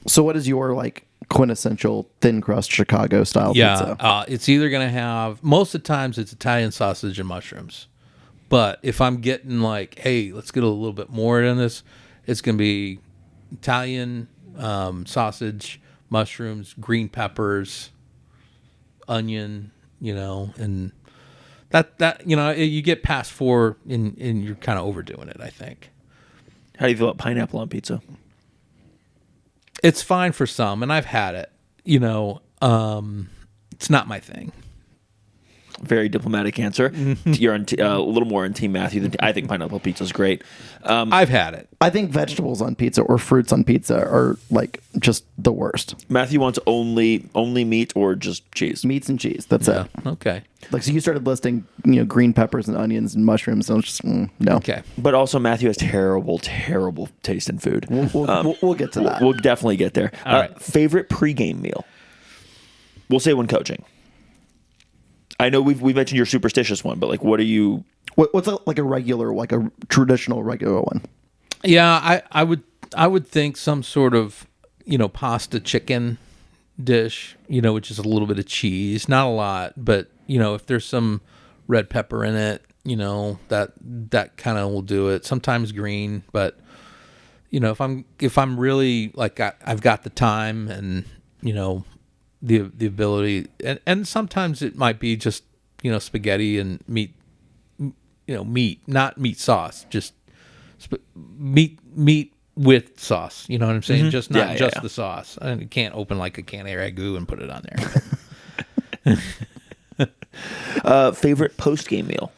So what is your like quintessential thin crust Chicago style pizza? It's either going to have, most of the times it's Italian sausage and mushrooms. But if I'm getting like, hey, let's get a little bit more in this, it's going to be Italian sausage, mushrooms, green peppers, onion, and that you get past 4 and you're kind of overdoing it, I think. How do you feel about pineapple on pizza? It's fine for some, and I've had it. It's not my thing. Very diplomatic answer. You're a little more in Team Matthew than I think pineapple pizza is great. I've had it. I think vegetables on pizza or fruits on pizza are like just the worst. Matthew wants only meat or just cheese. Meats and cheese. That's it. Okay. Like, so you started listing, green peppers and onions and mushrooms. And I was just, no. Okay. But also Matthew has terrible taste in food. We'll get to that. We'll definitely get there. All right. Favorite pregame meal? We'll say when coaching. I know we mentioned your superstitious one, but like, what are you? What's like a regular, like a traditional regular one? Yeah, I would think some sort of pasta chicken, dish, which is a little bit of cheese, not a lot, but if there's some red pepper in it, that kind of will do it. Sometimes green, but if I'm really like I've got the time and the ability, and sometimes it might be just spaghetti and meat, meat, not meat sauce, just meat with sauce. You know what I'm saying? Just not the sauce. And you can't open like a can of ragu and put it on there. Favorite post game meal,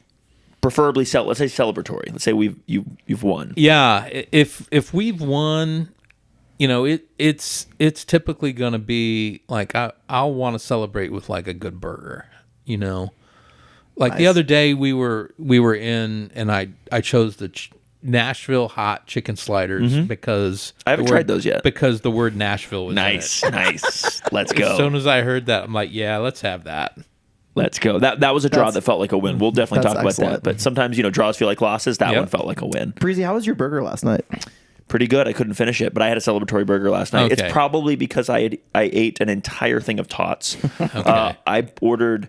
preferably let's say celebratory. Let's say you've won. Yeah, if we've won, it's typically gonna be like I'll want to celebrate with like a good burger. Like Nice. the other day we were in and I chose the Nashville hot chicken sliders because I haven't tried those yet. because the word Nashville was Nice, in it. nice. Let's As go. soon as I heard that, I'm like, yeah, let's have that. Let's go. That was a draw That's- that felt like a win. We'll definitely that's talk about excellent. that. But sometimes draws feel like losses. That Yep. one felt like a win. Breezy, how was your burger last night? Pretty good. I couldn't finish it, but I had a celebratory burger last night. Okay. It's probably because I ate an entire thing of tots. I ordered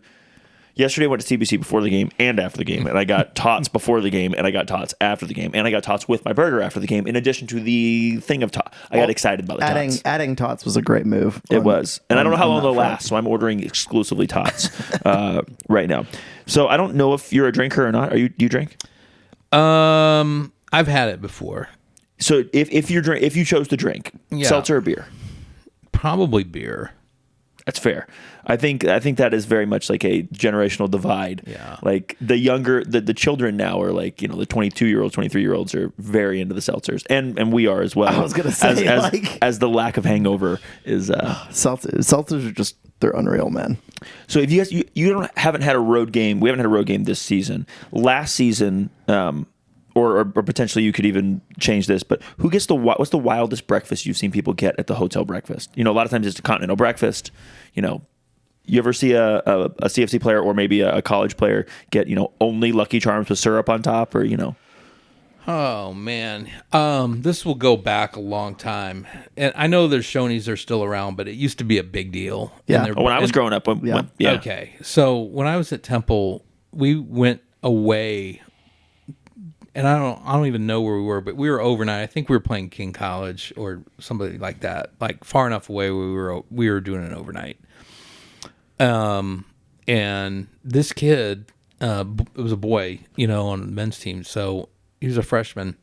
yesterday. I went to CBC before the game and after the game, and I got tots before the game, and I got tots after the game, and I got tots with my burger after the game. In addition to the thing of tots, I got excited about the tots. Adding tots was a great move. It was, and I don't know how long they'll that front. last, so I'm ordering exclusively tots right now. So I don't know if you're a drinker or not. Do you drink? I've had it before. So if you chose to drink, Yeah. seltzer or beer, Probably beer. that's fair. I think that is very much like a generational divide. Yeah. Like the younger, the children now are like the 22-year-olds, 23-year-olds are very into the seltzers, and we are as well. I was gonna say, as the lack of hangover is. Seltzers are just, they're unreal, man. So if you guys haven't had a road game, we haven't had a road game this season. Last season, or potentially you could even change this, but what's the wildest breakfast you've seen people get at the hotel breakfast? A lot of times it's a continental breakfast. You ever see a CFC player or maybe a college player get only Lucky Charms with syrup on top, or Oh man, this will go back a long time, and I know there's Shoney's are still around, but it used to be a big deal. Yeah. when I was growing up, yeah. Okay, so when I was at Temple, we went away, and I don't even know where we were, but we were overnight. I think we were playing King College or somebody like that, like far enough away where we were doing an overnight. And this kid, it was a boy, on the men's team, so he was a freshman.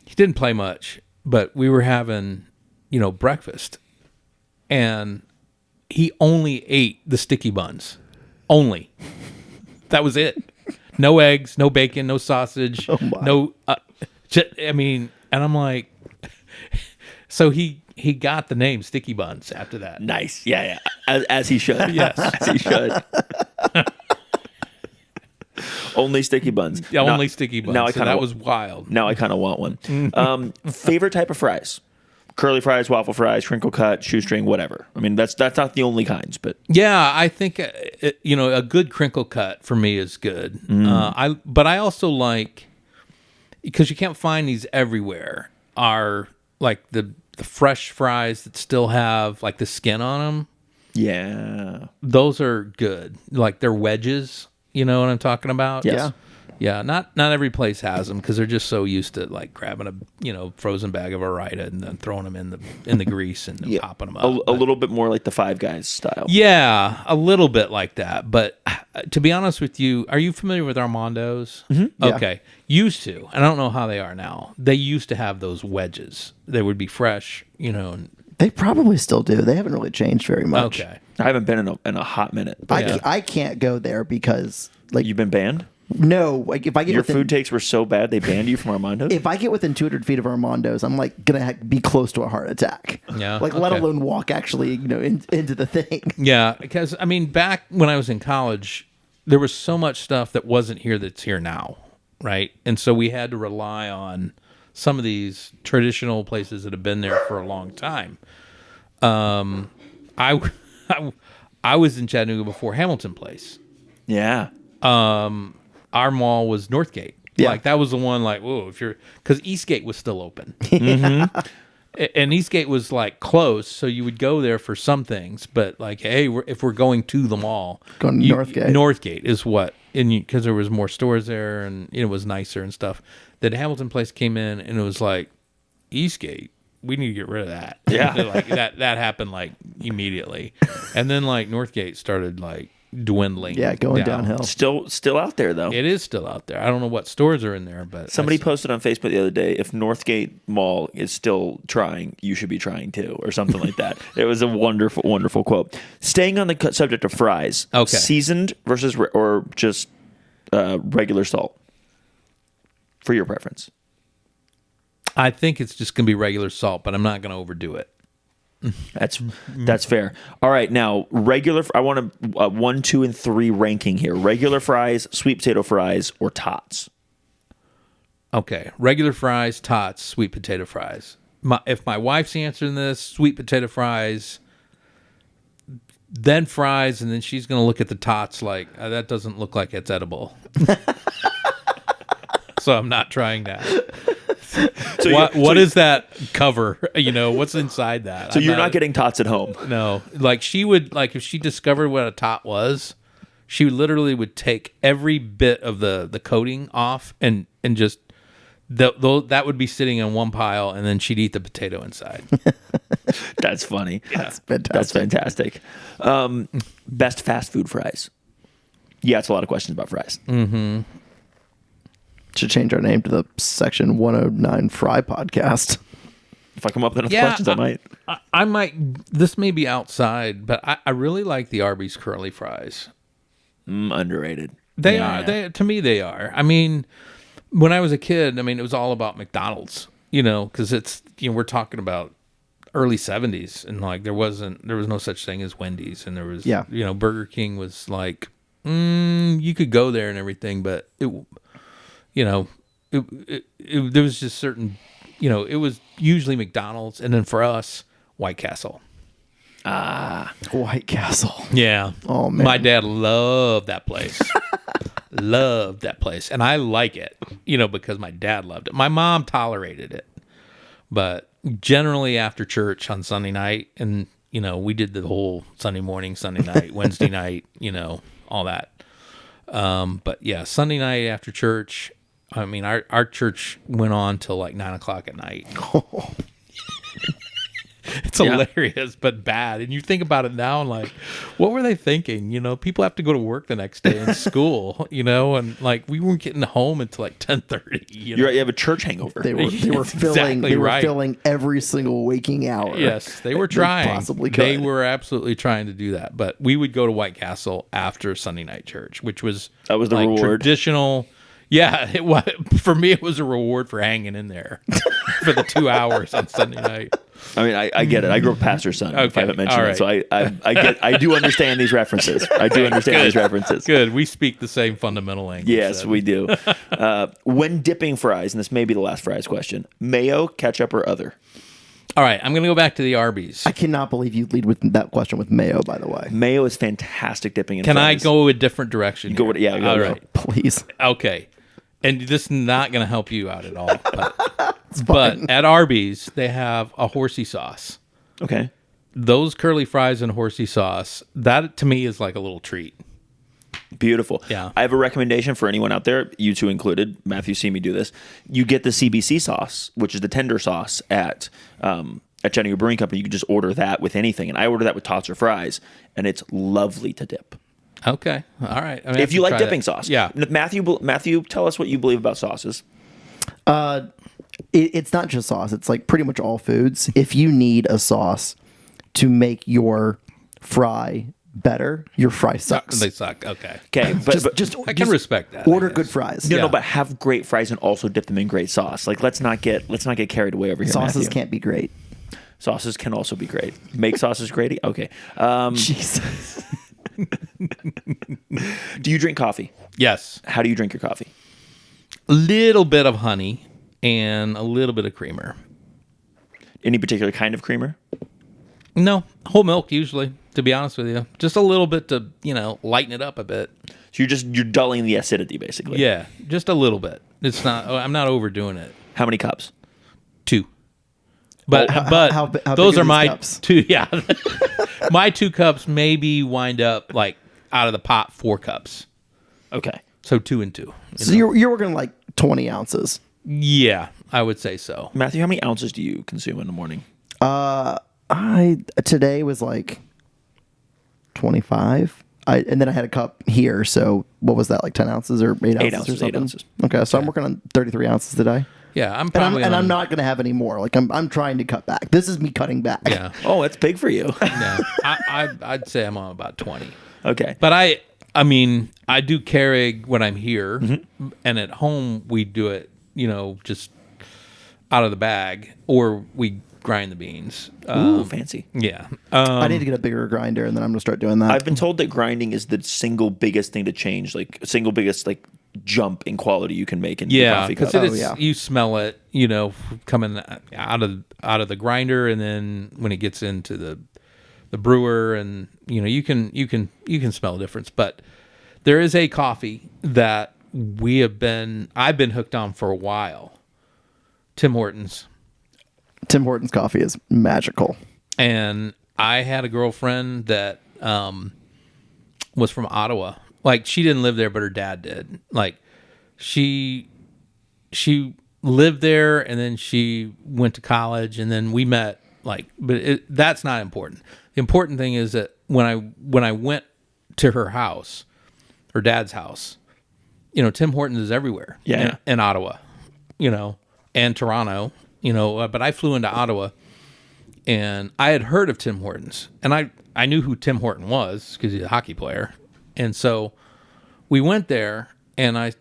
He didn't play much, but we were having, breakfast, and he only ate the sticky buns. Only. That was it. No eggs, no bacon, no sausage, no. And I'm like, so he got the name Sticky Buns after that. Nice, yeah, as he should. Yes. As he should. Only sticky buns. Yeah, only sticky buns. Now I So kinda that was wild. Now I kind of want one. Favorite type of fries? Curly fries, waffle fries, crinkle cut, shoestring, whatever. I mean, that's not the only kinds, but Yeah, I think a good crinkle cut for me is good. But I also like, because you can't find these everywhere, are like the fresh fries that still have like the skin on them. yeah. Those are good. Like they're wedges. You know what I'm talking about? Yes. Yeah, not every place has them because they're just so used to like grabbing a frozen bag of Ore-Ida and then throwing them in the grease and then popping them up. A little bit more like the Five Guys style. Yeah, a little bit like that. But to be honest with you, are you familiar with Armando's? Mm-hmm. Yeah. Okay, used to. And I don't know how they are now. They used to have those wedges. They would be fresh, and They probably still do. They haven't really changed very much. okay. I haven't been in a hot minute. But I can't go there because you've been banned? no, like if I get Your within, food takes were so bad they banned you from Armando's? if I get within 200 feet of Armando's, I'm like gonna be close to a heart attack. Yeah, like let okay. alone walk actually, into the thing. Yeah, because back when I was in college, there was so much stuff that wasn't here that's here now, right? And so we had to rely on some of these traditional places that have been there for a long time. I was in Chattanooga before Hamilton Place. Yeah. Our mall was Northgate. Yeah. Like that was the one. Like, whoa, because Eastgate was still open. And Eastgate was like close, so you would go there for some things. But like, hey, if we're going to the mall, Going to Northgate. Northgate is what, and because there was more stores there, and it was nicer and stuff. Then Hamilton Place came in, and it was like Eastgate. We need to get rid of that. Yeah. Like that happened like immediately, and then like Northgate started like dwindling. Yeah, going down. downhill. Still out there though. It is still out there. I don't know what stores are in there, but Somebody posted on Facebook the other day, if Northgate Mall is still trying, you should be trying too, or something like that. It was a wonderful, wonderful quote. Staying on the subject of fries, Okay. seasoned versus or just regular salt for your preference. I think it's just gonna be regular salt, but I'm not gonna overdo it. That's fair. All right, now regular. I want a 1, 2, and 3 ranking here. Regular fries, sweet potato fries, or tots. Okay, regular fries, tots, sweet potato fries. If my wife's answering this, sweet potato fries, then fries, and then she's gonna look at the tots like that doesn't look like it's edible. So I'm not trying that. So What is that cover? What's inside that? So you're not getting tots at home. No, like she would, like if she discovered what a tot was, she literally would take every bit of the coating off and just that would be sitting in one pile, and then she'd eat the potato inside. That's funny. That's fantastic. That's fantastic. Best fast food fries. Yeah, it's a lot of questions about fries. Should change our name to the Section 109 Fry Podcast. If I come up with enough questions, I might. I might. This may be outside, but I really like the Arby's curly fries. Underrated. They Yeah, are. yeah. They to me they are. I mean, when I was a kid, it was all about McDonald's. Because it's we're talking about early 70s, and like there was no such thing as Wendy's, and there was Burger King was like you could go there and everything, but there was just certain, it was usually McDonald's, and then for us, White Castle. White Castle. Yeah. Oh, man. My dad loved that place. Loved that place. And I like it, because my dad loved it. My mom tolerated it. But generally after church on Sunday night, and, we did the whole Sunday morning, Sunday night, Wednesday night, all that. But yeah, Sunday night after church, our church went on till like 9:00 at night. It's hilarious, but bad. And you think about it now, and like, what were they thinking? People have to go to work the next day in school, and like we weren't getting home until like 10:30. You're right, you have a church hangover. They were filling. They were filling every single waking hour. Yes, they were trying. Possibly could. They were absolutely trying to do that. But we would go to White Castle after Sunday night church, which was the like reward. Traditional. Yeah, it was for me. It was a reward for hanging in there for the 2 hours on Sunday night. I get it. I grew up pastor's son. If I haven't mentioned it, so I do understand these references. I do understand these references. Good. We speak the same fundamental language. Yes, we do. When dipping fries, and this may be the last fries question: mayo, ketchup, or other? All right, I'm going to go back to the Arby's. I cannot believe you lead with that question with mayo, by the way. Mayo is fantastic dipping in Can fries. I go a different direction? Go with, yeah. Go, all go. right. Please. Okay. And this is not going to help you out at all. But at Arby's, they have a horsey sauce. Okay. Those curly fries and horsey sauce, that to me is like a little treat. Beautiful. Yeah. I have a recommendation for anyone out there, you two included. Matthew, see me do this. You get the CBC sauce, which is the tender sauce at Chattanooga Brewing Company. You can just order that with anything. And I order that with tots or fries, and it's lovely to dip. Okay. All right. If you like dipping sauce. Yeah. Matthew, tell us what you believe about sauces. It's not just sauce. It's like pretty much all foods. If you need a sauce to make your fry better, your fry sucks. They suck. Okay. Okay, but I can respect that. Order good fries. No, but have great fries and also dip them in great sauce. Like let's not get carried away over here. Sauces Matthew. can't be great. Sauces can also be great. Make sauces great. Okay. Jesus. Do you drink coffee? Yes. How do you drink your coffee? A little bit of honey and a little bit of creamer. Any particular kind of creamer? No, whole milk usually, to be honest with you. Just a little bit to, lighten it up a bit. So you're dulling the acidity basically. Yeah, just a little bit. I'm not overdoing it. How many cups? 2. But how big those are are these my cups? 2. Yeah, my 2 cups maybe wind up like out of the pot 4 cups. Okay. So 2 and 2. So you're working like 20 ounces. Yeah, I would say so. Matthew, how many ounces do you consume in the morning? Today was like 25. And then I had a cup here, so what was that, like 10 ounces or 8 ounces, 8 ounces, or something? 8 ounces. Okay, so I'm working on 33 ounces today. Yeah, I'm And probably I'm not going to have any more. Like I'm trying to cut back. This is me cutting back. Yeah, Oh, that's big for you. yeah. I'd say I'm on about 20. Okay. But I mean, I do Keurig when I'm here, and at home we do it, just out of the bag, or we grind the beans. Ooh, fancy. Yeah. I need to get a bigger grinder, and then I'm going to start doing that. I've been told that grinding is the single biggest thing to change, like single biggest like jump in quality you can make in your Yeah, coffee cup. because you smell it, coming out of the grinder, and then when it gets into the brewer, and you can smell a difference. But there is a coffee that I've been hooked on for a while. Tim Hortons. Tim Hortons coffee is magical. And I had a girlfriend that was from Ottawa. Like, she didn't live there, but her dad did. Like, she lived there, and then she went to college, and then we met. Like, but that's not important. The important thing is that when I went to her house, her dad's house, Tim Hortons is everywhere. Yeah. In Ottawa, and Toronto, but I flew into Ottawa, and I had heard of Tim Hortons, and I knew who Tim Horton was because he's a hockey player. And so we went there, and I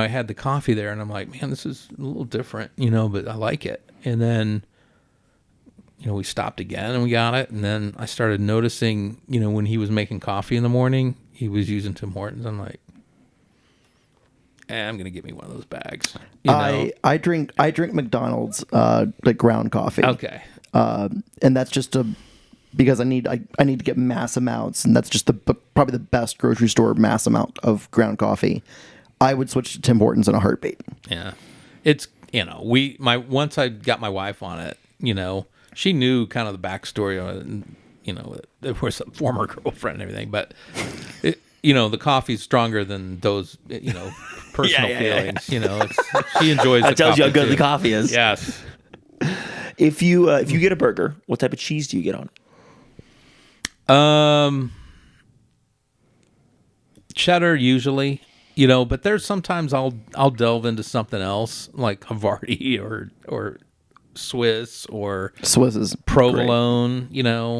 had the coffee there, and I'm like, man, this is a little different, but I like it. And then, we stopped again and we got it. And then I started noticing, when he was making coffee in the morning, he was using Tim Hortons. I'm like, I'm going to get me one of those bags. I drink McDonald's like ground coffee. Okay. And that's just because I need to get mass amounts, and that's just probably the best grocery store mass amount of ground coffee. I would switch to Tim Hortons in a heartbeat. Yeah, it's once I got my wife on it, she knew kind of the backstory of it, and there was a former girlfriend and everything, but the coffee's stronger than those personal feelings. She enjoys. That tells you how good the coffee coffee is. Yes. If you get a burger, what type of cheese do you get on it? Cheddar usually, but there's sometimes I'll delve into something else like Havarti or Swiss or Swiss is provolone,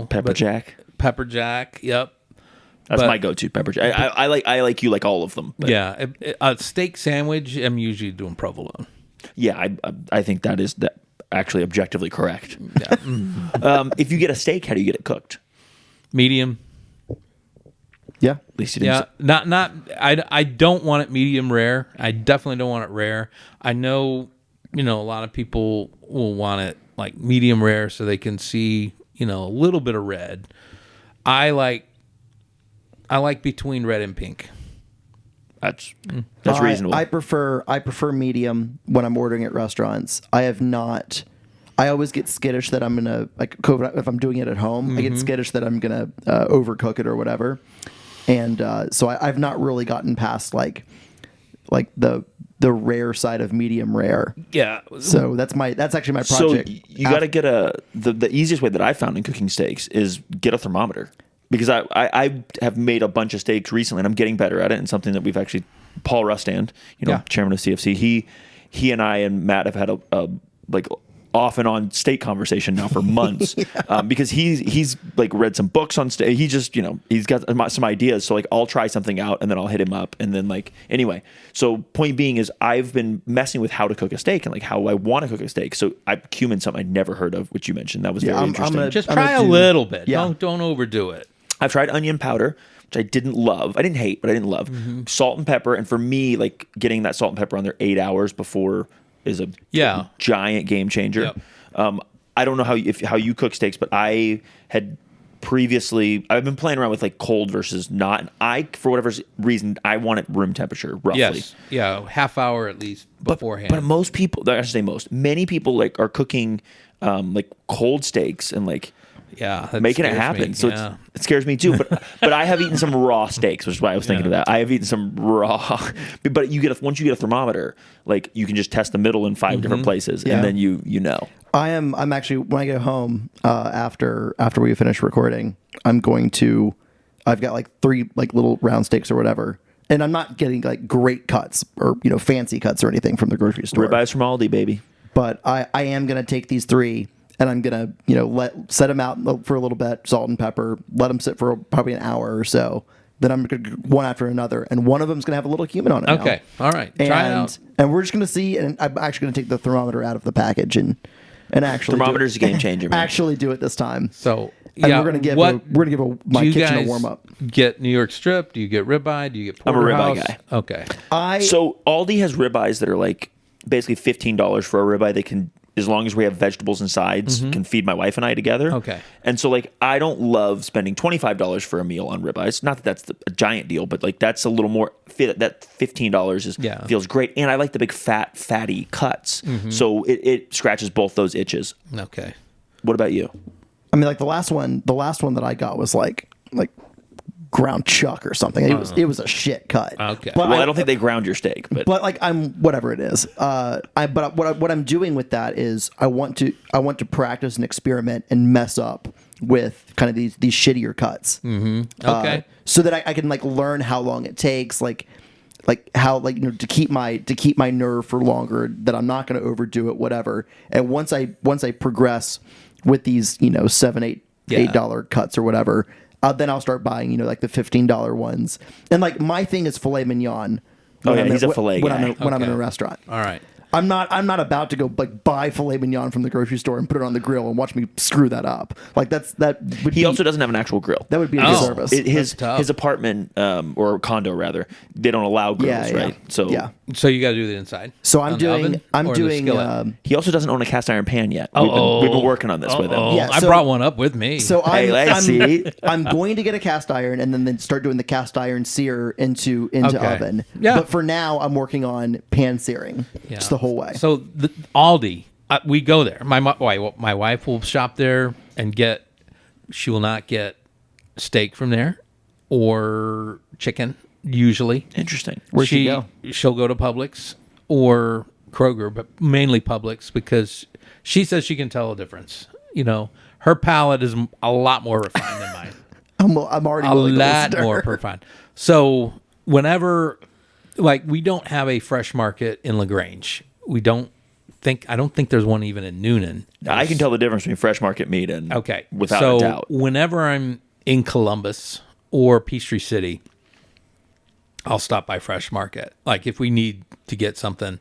Pepper jack. Pepper jack, yep. That's my go-to pepper jack. I like you like all of them. But yeah, a steak sandwich, I'm usually doing provolone. yeah, I think that is actually objectively correct. Yeah. If you get a steak, how do you get it cooked? Medium. Yeah. At least you didn't. Yeah, not. I don't want it medium rare. I definitely don't want it rare. I know, a lot of people will want it like medium rare so they can see, a little bit of red. I like between red and pink. That's reasonable. I prefer medium when I'm ordering at restaurants. I always get skittish that I'm gonna if I'm doing it at home. I get skittish that I'm gonna overcook it or whatever, and so I've not really gotten past like the rare side of medium rare. Yeah. So that's actually my project. So you got to get the easiest way that I found in cooking steaks is get a thermometer, because I have made a bunch of steaks recently and I'm getting better at it, and something that we've actually, Paul Rustand, chairman of CFC, he and I and Matt have had a like off and on steak conversation now for months. Because he's like read some books on steak. He just, he's got some ideas. So like I'll try something out and then I'll hit him up. And then anyway, so point being is I've been messing with how to cook a steak and like how I want to cook a steak. So I cumin something I'd never heard of, which you mentioned. That was very interesting. Just try a little bit. Yeah. Don't overdo it. I've tried onion powder, which I didn't love. I didn't hate, but I didn't love. Salt and pepper. And for me, like getting that salt and pepper on there 8 hours before is a giant game changer. Yep. I don't know how you cook steaks, but I had previously I've been playing around with like cold versus not. And I, for whatever reason, I want it room temperature roughly. Yes. Yeah. Half hour at least beforehand. But most people, I should say most, many people like are cooking like cold steaks and like that making it scares happen. me. So it scares me too. But I have eaten some raw steaks, which is why I was thinking of that. I have eaten some raw. But once you get a thermometer, like you can just test the middle in 5 different places, and then you know. I'm actually, when I get home after we finish recording, I've got like 3 like little round steaks or whatever. And I'm not getting like great cuts or, fancy cuts or anything from the grocery store. Ribeyes from Aldi, baby. But I am going to take these 3 and I'm going to, set them out for a little bit, salt and pepper, let them sit for probably an hour or so. Then I'm going to go one after another. And one of them is going to have a little cumin on it. Okay. Now. All right. Try it out. And we're just going to see. And I'm actually going to take the thermometer out of the package and actually thermometer's a game changer, man. Actually do it this time. So and we're gonna give my kitchen a warm up. Get New York strip? Do you get ribeye? Do you get porterhouse? I'm a ribeye guy. Okay. So Aldi has ribeyes that are like basically $15 for a ribeye. They can, as long as we have vegetables and sides, can feed my wife and I together. Okay. And so like I don't love spending $25 for a meal on ribeyes. Not that that's a giant deal, but like that's a little more. That $15 feels great, and I like the big fatty cuts. So it scratches both those itches. Okay. What about you? I mean, like the last one that I got was like ground chuck or something. It was a shit cut. Okay. But I don't think they ground your steak, but like I'm whatever it is. But what I'm doing with that is I want to practice and experiment and mess up with kind of these shittier cuts. Okay. So that I can like learn how long it takes, like how to keep my nerve for longer, that I'm not going to overdo it, whatever. And once I progress with these $7-8 cuts or whatever, then I'll start buying like the $15 ones. And like my thing is filet mignon. He's a filet guy. When I'm in a restaurant. All right. I'm not about to go like buy filet mignon from the grocery store and put it on the grill and watch me screw that up. Like he also doesn't have an actual grill. That would be a disservice. His apartment or condo rather, they don't allow grills, right? So So you got to do the inside. So I'm doing. He also doesn't own a cast iron pan yet. We've been working on this with him. Yeah, I brought one up with me. So see. I'm going to get a cast iron and then start doing the cast iron sear into oven. Yeah. But for now, I'm working on pan searing just the whole way. So the Aldi, we go there. My wife will shop there and she will not get steak from there or chicken usually. Interesting. Where'd she go? She'll go to Publix or Kroger, but mainly Publix because she says she can tell a difference. Her palate is a lot more refined than mine. I'm already a lot more refined. So whenever, like, we don't have a fresh market in LaGrange. I don't think there's one even in Noonan. I can tell the difference between fresh market meat and without a doubt. Whenever I'm in Columbus or Peachtree City, I'll stop by Fresh Market. Like if we need to get something,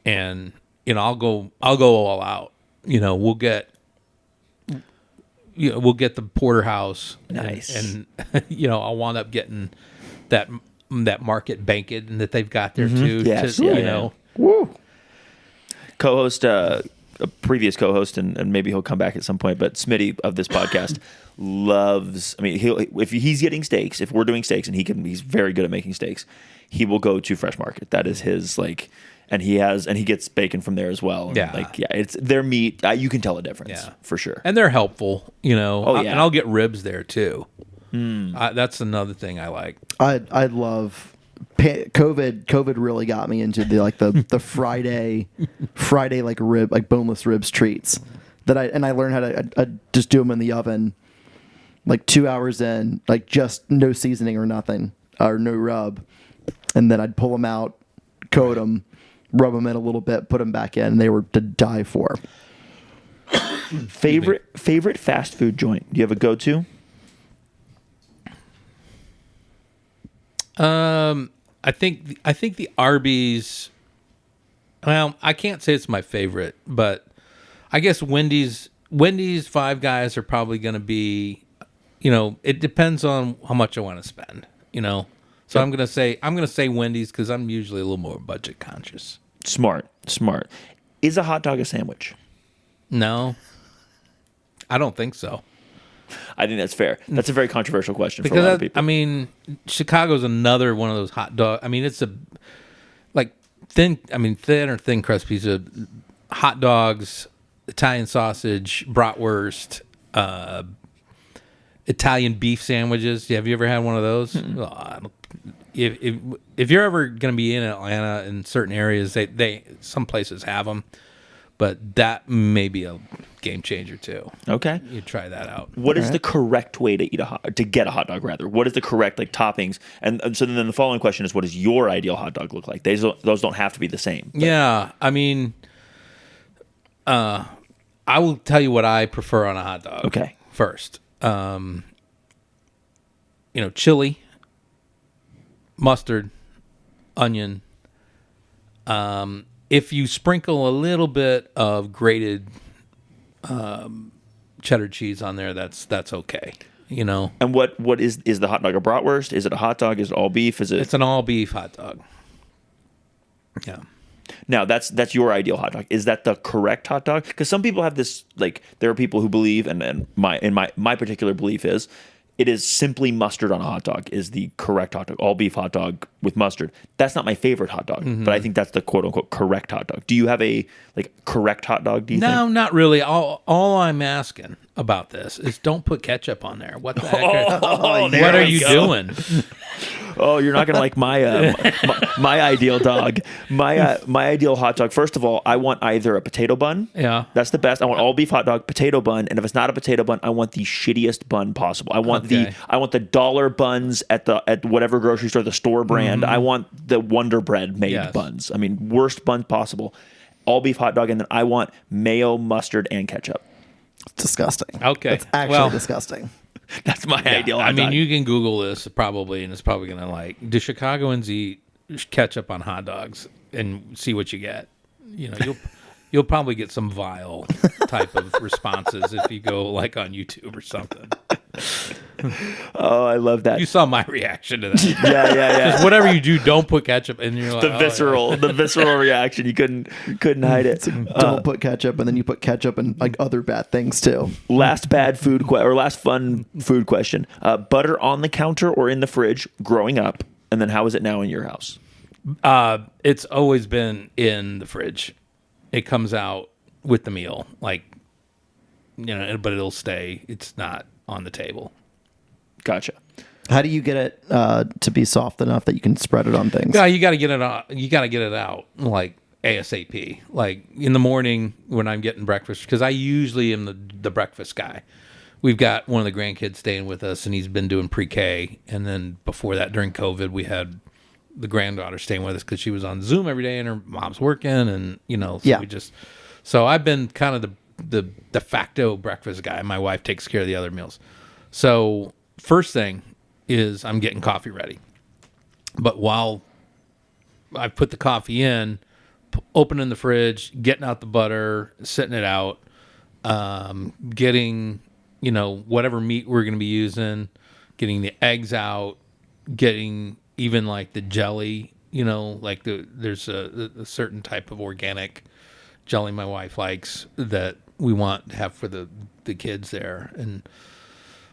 and I'll go all out. We'll get the porterhouse. Nice. And I'll wind up getting that market bacon that they've got there too. Yes. Woo. Co-host, a previous co-host, and maybe he'll come back at some point, but Smitty of this podcast loves, if he's getting steaks, if we're doing steaks, and he's very good at making steaks, he will go to Fresh Market. That is his, like, and he gets bacon from there as well. And it's their meat. You can tell a difference for sure. And they're helpful, and I'll get ribs there too. That's another thing I like. I love COVID really got me into the Friday like rib, like boneless ribs treats that I learned how to just do them in the oven, like 2 hours in, like just no seasoning or nothing or no rub, and then I'd pull them out, coat them, rub them in a little bit, put them back in, and they were to die for. Favorite fast food joint? Do you have a go-to? I think the Arby's. Well, I can't say it's my favorite, but I guess Wendy's, Five Guys are probably going to be. It depends on how much I want to spend. So I'm gonna say Wendy's because I'm usually a little more budget conscious. Smart. Is a hot dog a sandwich? No, I don't think so. I think that's fair. That's a very controversial question for a lot of people. I mean, Chicago's another one of those hot dog. I mean, it's a like thin or thin crust pizza, hot dogs, Italian sausage, bratwurst, Italian beef sandwiches. Have you ever had one of those? If you're ever going to be in Atlanta in certain areas, they some places have them, but that may be a game changer too. Okay, you try that out. What is the correct way to get a hot dog? Rather, what is the correct toppings? And so then the following question is, what does your ideal hot dog look like? Those don't have to be the same. But. Yeah, I mean, I will tell you what I prefer on a hot dog. Okay, first, chili, mustard, onion. If you sprinkle a little bit of grated cheddar cheese on there, that's okay. And what is the hot dog a bratwurst? Is it a hot dog? Is it all beef? It's an all beef hot dog. Yeah. Now that's your ideal hot dog. Is that the correct hot dog? Because some people have this, like, there are people who believe, and my particular belief is, it is simply mustard on a hot dog is the correct hot dog. All beef hot dog with mustard. That's not my favorite hot dog, but I think that's the quote unquote correct hot dog. Do you have a correct hot dog? Do you think? No, not really. All I'm asking about this is don't put ketchup on there. What the heck? What are you doing? Oh, you're not gonna like my my ideal dog. My ideal hot dog. First of all, I want either a potato bun. Yeah, that's the best. I want all beef hot dog, potato bun, and if it's not a potato bun, I want the shittiest bun possible. I want the dollar buns at whatever grocery store, the store brand. I want the Wonder Bread made buns. I mean, worst bun possible. All beef hot dog, and then I want mayo, mustard, and ketchup. It's disgusting. Okay, it's actually disgusting. That's my ideal hot dog. I mean, you can Google this probably, and it's probably going to do Chicagoans eat ketchup on hot dogs and see what you get. You'll probably get some vile type of responses if you go on YouTube or something. Oh, I love that. You saw my reaction to that. Yeah. Just whatever you do, don't put ketchup in your. The visceral reaction. You couldn't hide it. Don't put ketchup, and then you put ketchup and other bad things too. Last fun food question: butter on the counter or in the fridge growing up, and then how is it now in your house? It's always been in the fridge. It comes out with the meal, but it'll stay. It's not on the table. Gotcha. How do you get it to be soft enough that you can spread it on things? Yeah, you got to get it out. You got to get it out ASAP. Like in the morning when I'm getting breakfast, because I usually am the breakfast guy. We've got one of the grandkids staying with us, and he's been doing pre-K. And then before that, during COVID, we had the granddaughter staying with us because she was on Zoom every day, and her mom's working, and so I've been kind of the de facto breakfast guy. My wife takes care of the other meals. So first thing is I'm getting coffee ready. But while I put the coffee in, opening the fridge, getting out the butter, setting it out, getting, whatever meat we're going to be using, getting the eggs out, getting even the jelly, there's a certain type of organic jelly my wife likes that we want to have for the kids there.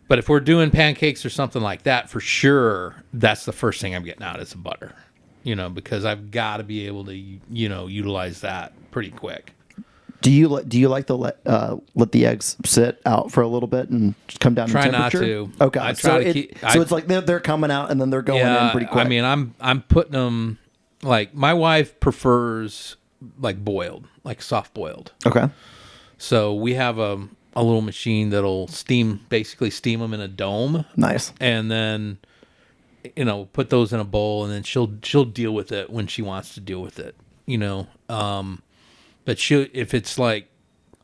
But if we're doing pancakes or something like that, for sure, that's the first thing I'm getting out is the butter, because I've got to be able to, utilize that pretty quick. Do you like to let the eggs sit out for a little bit and just come down in temperature? Try not to. Okay, I try to keep. So it's like they're coming out and then they're going in pretty quick. I mean, I'm putting them my wife prefers boiled, soft boiled. Okay. So we have a little machine that'll basically steam them in a dome. Nice. And then, put those in a bowl, and then she'll deal with it when she wants to deal with it. But if it's a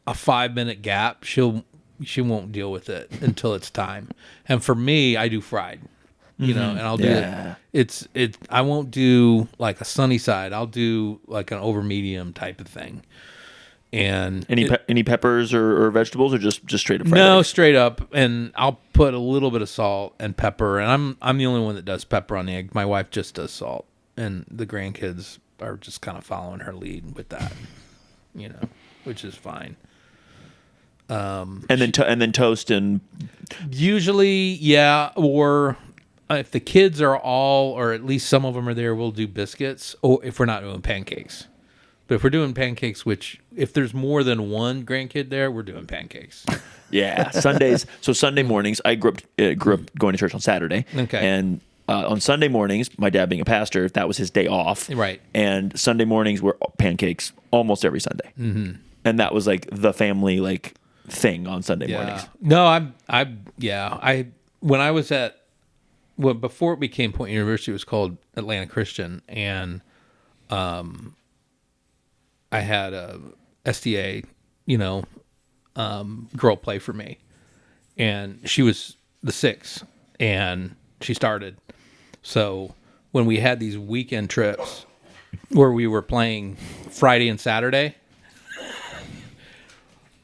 5-minute gap, she won't deal with it until it's time. And for me, I do fried, and I'll do it. I won't do a sunny side. I'll do an over medium type of thing. And any peppers or vegetables, or just straight up fried? No, eggs? Straight up. And I'll put a little bit of salt and pepper. And I'm the only one that does pepper on the egg. My wife just does salt, and the grandkids are just kind of following her lead with that. Which is fine. And then toast and Usually, yeah. Or if the kids are all, or at least some of them are there, we'll do biscuits. Or if we're not doing pancakes. But if we're doing pancakes, which if there's more than one grandkid there, we're doing pancakes. yeah, Sundays. So Sunday mornings, I grew up going to church on Saturday. Okay. And on Sunday mornings, my dad being a pastor, that was his day off. Right. And Sunday mornings were pancakes almost every Sunday. Mm-hmm. And that was like the family like thing on Sunday mornings. No, when I was before it became Point University, it was called Atlanta Christian, and I had a SDA, girl play for me, and she was the 6th, and she started. So when we had these weekend trips where we were playing Friday and Saturday,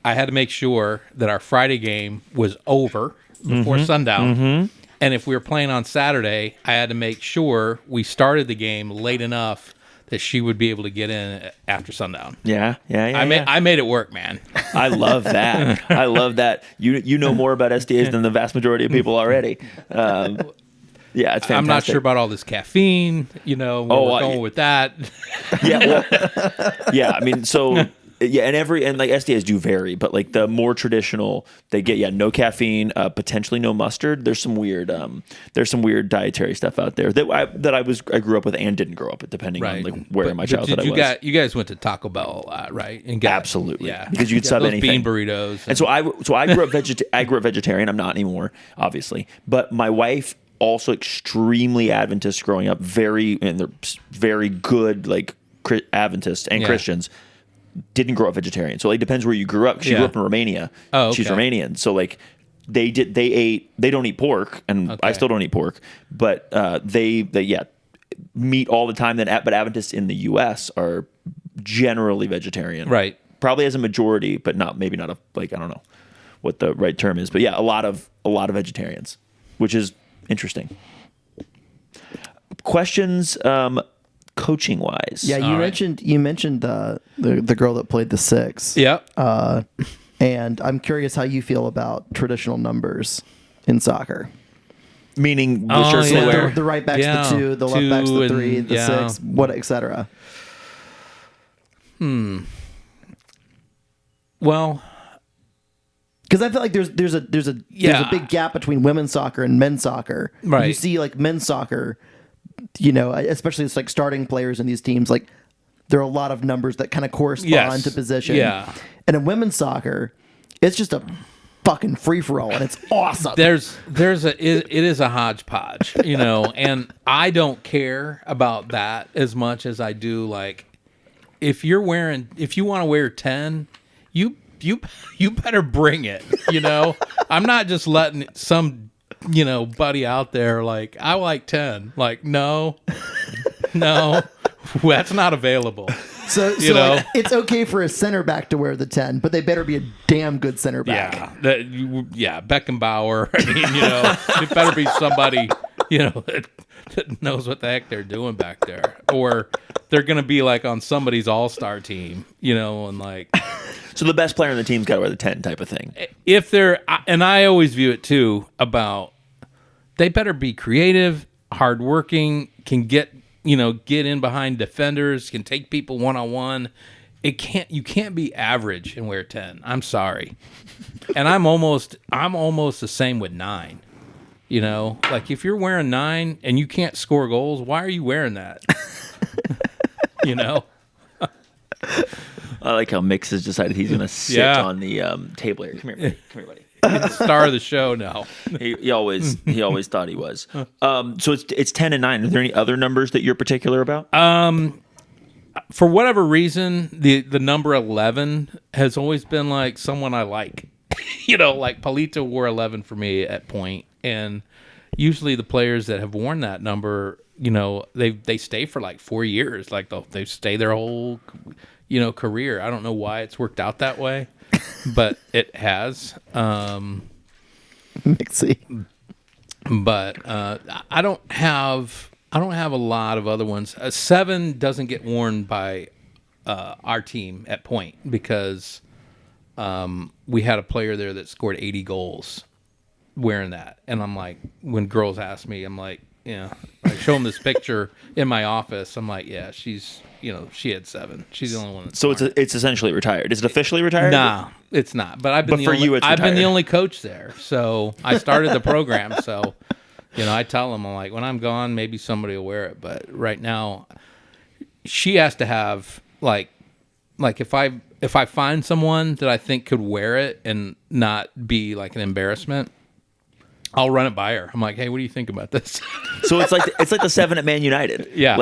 I had to make sure that our Friday game was over before sundown. Mm-hmm. And if we were playing on Saturday, I had to make sure we started the game late enough that she would be able to get in after sundown. Yeah. I made it work, man. I love that. I love that. You know more about SDAs than the vast majority of people already. Yeah, it's fantastic. I'm not sure about all this caffeine, we're going with that. Yeah, I mean, so yeah, and like SDAs do vary, but like the more traditional, they get no caffeine, potentially no mustard. There's some weird dietary stuff out there that I grew up with and didn't grow up with, depending on like where in my childhood I was. You guys went to Taco Bell a lot, right? And absolutely, yeah, because you could sub those anything. Bean burritos, and so I grew up I grew up vegetarian. I'm not anymore, obviously, but my wife also extremely Adventist growing up. And they're very good like Adventists and Christians. Didn't grow up vegetarian, so like depends where you grew up. She grew up in Romania. Oh, okay. She's Romanian, so like they don't eat pork, and I still don't eat pork, but they meat all the time. But Adventists in the U.S. are generally vegetarian, right? Probably as a majority, but maybe not I don't know what the right term is, but yeah, a lot of vegetarians, which is interesting. Questions. Coaching wise, Yeah, you mentioned the girl that played the 6. Yep. And I'm curious how you feel about traditional numbers in soccer. Meaning The right back's the 2, the left back's the 3, the 6, what, etc. Well, because I feel like there's a big gap between women's soccer and men's soccer. Right. You see like men's soccer, especially it's like starting players in these teams, like there are a lot of numbers that kind of correspond to position. Yeah. And in women's soccer, it's just a fucking free for all, and it's awesome. It is a hodgepodge, and I don't care about that as much as I do like if you want to wear 10, you better bring it. I'm not just letting some buddy out there like I like 10. Like no, that's not available. So like, it's okay for a center back to wear the 10, but they better be a damn good center back. Beckenbauer. I mean, it better be somebody that knows what the heck they're doing back there, or they're gonna be like on somebody's all-star team, and like. So the best player on the team's got to wear the 10 type of thing. If they're, and I always view it too about they better be creative, hardworking, can get in behind defenders, can take people one-on-one. You can't be average and wear 10. I'm sorry. And I'm almost the same with 9. Like if you're wearing 9 and you can't score goals, why are you wearing that? I like how Mix has decided he's going to sit on the table here. Come here, buddy. He's the star of the show now. He always thought he was. So it's 10 and 9. Are there any other numbers that you're particular about? For whatever reason, the number 11 has always been like someone I like. Like Palito wore 11 for me at Point, and usually the players that have worn that number, they stay for like 4 years. Like they stay their whole career. I don't know why it's worked out that way, but it has. Mixy. But I don't have a lot of other ones. 7 doesn't get worn by our team at Point because we had a player there that scored 80 goals wearing that. And I'm like, when girls ask me, I'm like, yeah. I show them this picture in my office. I'm like, yeah, she's, she had 7. She's the only one that's So it's essentially retired. Is it officially retired? Nah, it's not. But I've been I've been the only coach there. So I started the program. So, I tell them, I'm like, when I'm gone, maybe somebody will wear it. But right now, she has to have like if I find someone that I think could wear it and not be like an embarrassment, I'll run it by her. I'm like, hey, what do you think about this? So it's like the 7 at Man United. Yeah.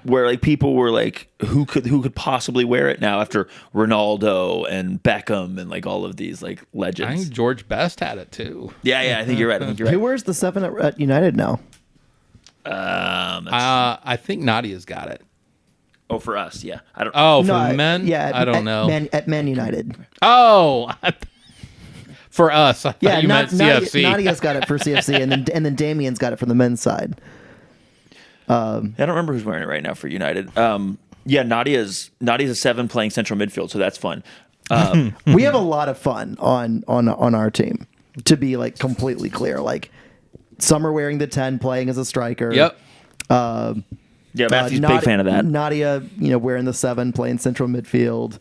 Where like people were like, who could possibly wear it now after Ronaldo and Beckham and like all of these like legends. I think George Best had it too. Yeah, I think you're right. Who wears the 7 at United now? I think Nadia's got it. Oh, for us, yeah. I don't. Oh, for men? Yeah, I don't know. At Man United. Oh, for us. I thought you meant CFC. Nadia's got it for CFC, and then Damien's got it for the men's side. I don't remember who's wearing it right now for United. Yeah, Nadia's a 7 playing central midfield, so that's fun. We have a lot of fun on our team. To be like completely clear, like some are wearing the 10, playing as a striker. Yep. Yeah, Matthew's a big fan of that. Nadia, wearing the 7, playing central midfield.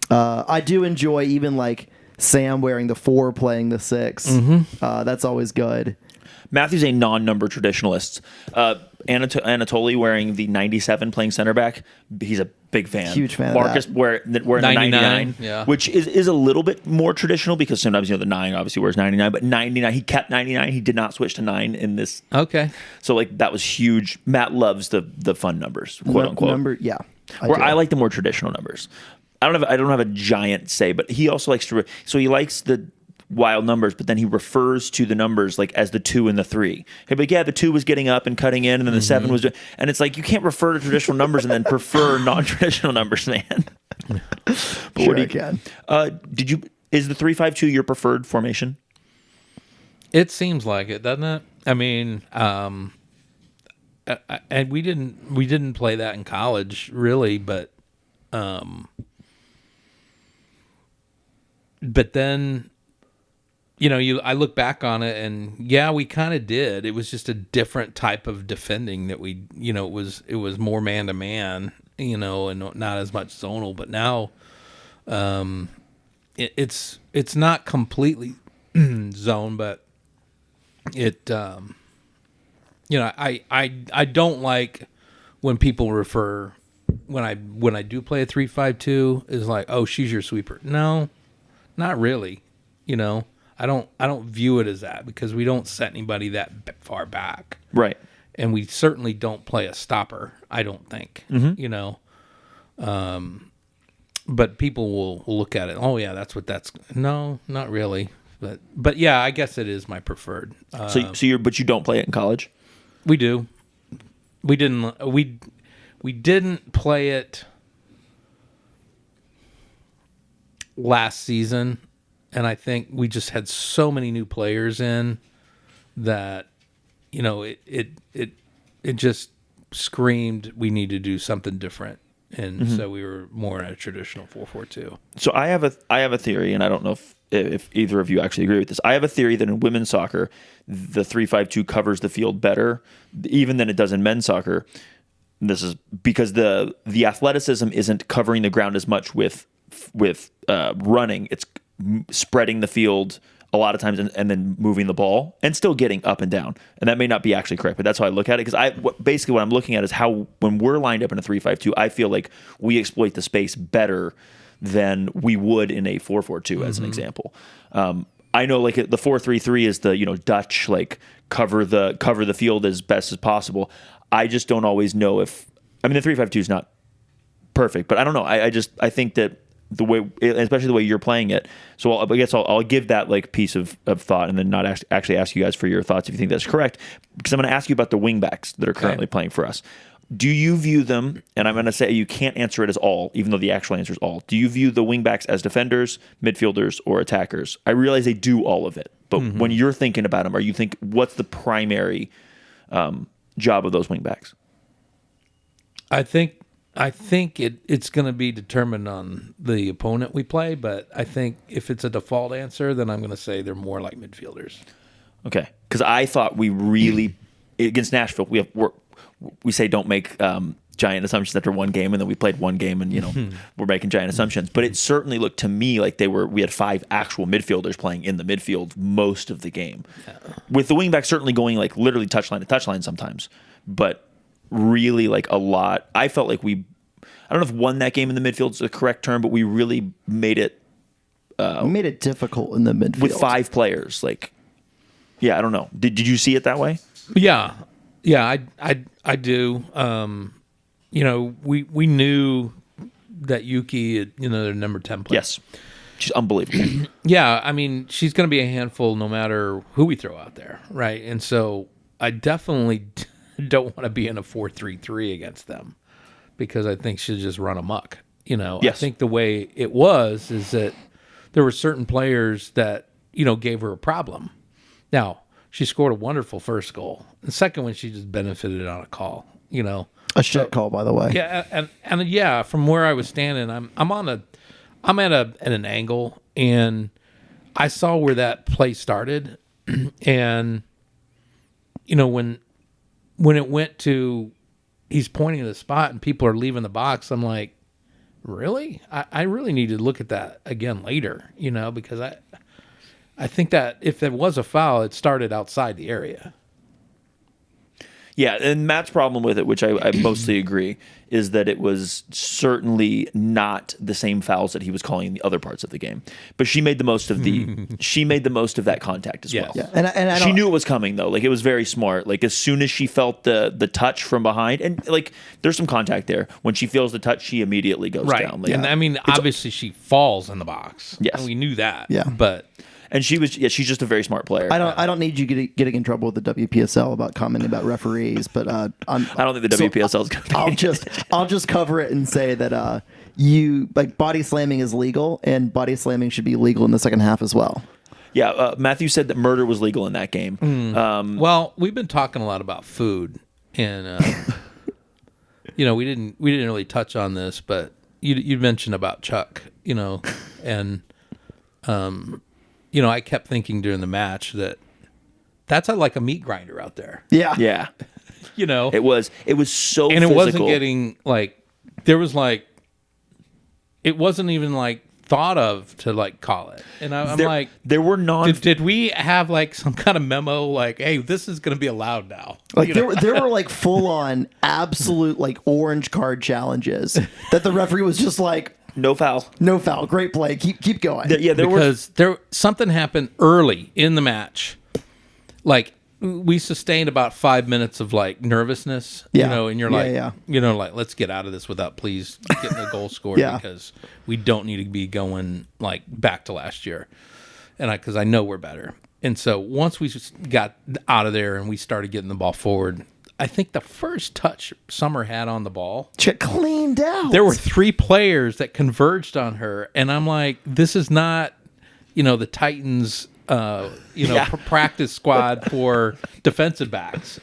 I do enjoy even like Sam wearing the 4, playing the 6. Mm-hmm. That's always good. Matthew's a non-number traditionalist. Anatoly wearing the 97, playing center back. He's a big fan. Huge fan. Marcus of that. wearing the 99, yeah. Which is a little bit more traditional because sometimes the 9 obviously wears 99, but 99 he kept 99. He did not switch to 9 in this. Okay. So like that was huge. Matt loves the fun numbers, quote unquote. Yeah. I like the more traditional numbers. I don't have a giant say, but he also likes to. So he likes the wild numbers, but then he refers to the numbers like as the 2 and the 3. He'll be like, yeah, the 2 was getting up and cutting in, and then the 7 was doing, and it's like you can't refer to traditional numbers and then prefer non-traditional numbers, man. But sure, I can. Is the 3-5-2 your preferred formation? It seems like it, doesn't it? I mean, and we didn't play that in college, really, but then. I look back on it and yeah, we kind of did. It was just a different type of defending that we, it was more man to man, and not as much zonal. But now, it's not completely zone, but it, I don't like when people refer when I do play a 3-5-2 is like, oh, she's your sweeper. No, not really. I don't view it as that because we don't set anybody that far back. Right. And we certainly don't play a stopper, I don't think. Mm-hmm. But people will look at it. Oh yeah, that's no, not really. But yeah, I guess it is my preferred. But you don't play it in college? We do. We didn't play it last season. And I think we just had so many new players in that, it just screamed we need to do something different, and so we were more in a traditional 4-4-2. So I have a theory, and I don't know if either of you actually agree with this. I have a theory that in women's soccer, the 3-5-2 covers the field better, even than it does in men's soccer. This is because the athleticism isn't covering the ground as much with running. It's spreading the field a lot of times and then moving the ball and still getting up and down. And that may not be actually correct, but that's how I look at it. Because basically what I'm looking at is how when we're lined up in a 3-5-2, I feel like we exploit the space better than we would in a 4-4-2 as an example. I know like the 4-3-3 is the Dutch like cover the field as best as possible. I just don't always know the 3-5-2 is not perfect, but I don't know. I think that the way, especially the way you're playing it. So I guess I'll give that like piece of thought and then not actually ask you guys for your thoughts if you think that's correct, because I'm going to ask you about the wingbacks that are currently playing for us. Do you view them, and I'm going to say you can't answer it as all, even though the actual answer is all. Do you view the wingbacks as defenders, midfielders, or attackers? I realize they do all of it, but when you're thinking about them, what's the primary job of those wingbacks? I think I think it's going to be determined on the opponent we play, but I think if it's a default answer, then I'm going to say they're more like midfielders. Okay, because I thought we really against Nashville we say don't make giant assumptions after one game, and then we played one game, and we're making giant assumptions. But it certainly looked to me like we had 5 actual midfielders playing in the midfield most of the game, with the wingback certainly going like literally touchline to touchline sometimes, but really like a lot. I felt like I don't know if won that game in the midfield is the correct term, but we really made it. We made it difficult in the midfield with 5 players. Like, yeah, I don't know. Did you see it that way? Yeah, I do. We knew that Yuki, their number 10 player. Yes, she's unbelievable. Yeah, I mean, she's going to be a handful no matter who we throw out there, right? And so I definitely don't want to be in a 4-3-3 against them because I think she'll just run amok. Yes. I think the way it was is that there were certain players that, gave her a problem. Now, she scored a wonderful first goal. The second one, she just benefited on a call, A shit call, by the way. Yeah, and yeah, from where I was standing, I'm at an angle, and I saw where that play started, and when it went to he's pointing to the spot and people are leaving the box, I'm like, really? I really need to look at that again later, because I think that if there was a foul, it started outside the area. Yeah, and Matt's problem with it, which I mostly agree, is that it was certainly not the same fouls that he was calling in the other parts of the game. But she made the most of that contact as well. Yeah. And she knew it was coming though. Like, it was very smart. Like, as soon as she felt the touch from behind, and like there's some contact there. When she feels the touch, she immediately goes down. Like, and I mean, obviously she falls in the box. Yes. And we knew that. Yeah. But and she's just a very smart player. I don't need you getting in trouble with the WPSL about commenting about referees, but I don't think the WPSL is going to be. I'll just cover it and say that you like body slamming is legal, and body slamming should be legal in the second half as well. Yeah, Matthew said that murder was legal in that game. Well, we've been talking a lot about food, and we didn't really touch on this, but you mentioned about Chuck, and I kept thinking during the match that that's like a meat grinder out there. Yeah. Yeah. It was so and physical. It wasn't getting like there was like it wasn't even like thought of to like call it. And I'm like, there were did we have like some kind of memo like, hey, this is going to be allowed now? Like there were like full on absolute like orange card challenges that the referee was just like, no foul, great play, keep going. There something happened early in the match, like. We sustained about 5 minutes of like nervousness, and you're like, like, let's get out of this without please getting a goal scored because we don't need to be going like back to last year. And because I know we're better. And so once we just got out of there and we started getting the ball forward, I think the first touch Summer had on the ball, she cleaned out. There were 3 players that converged on her. And I'm like, this is not, the Titans, practice squad for defensive backs,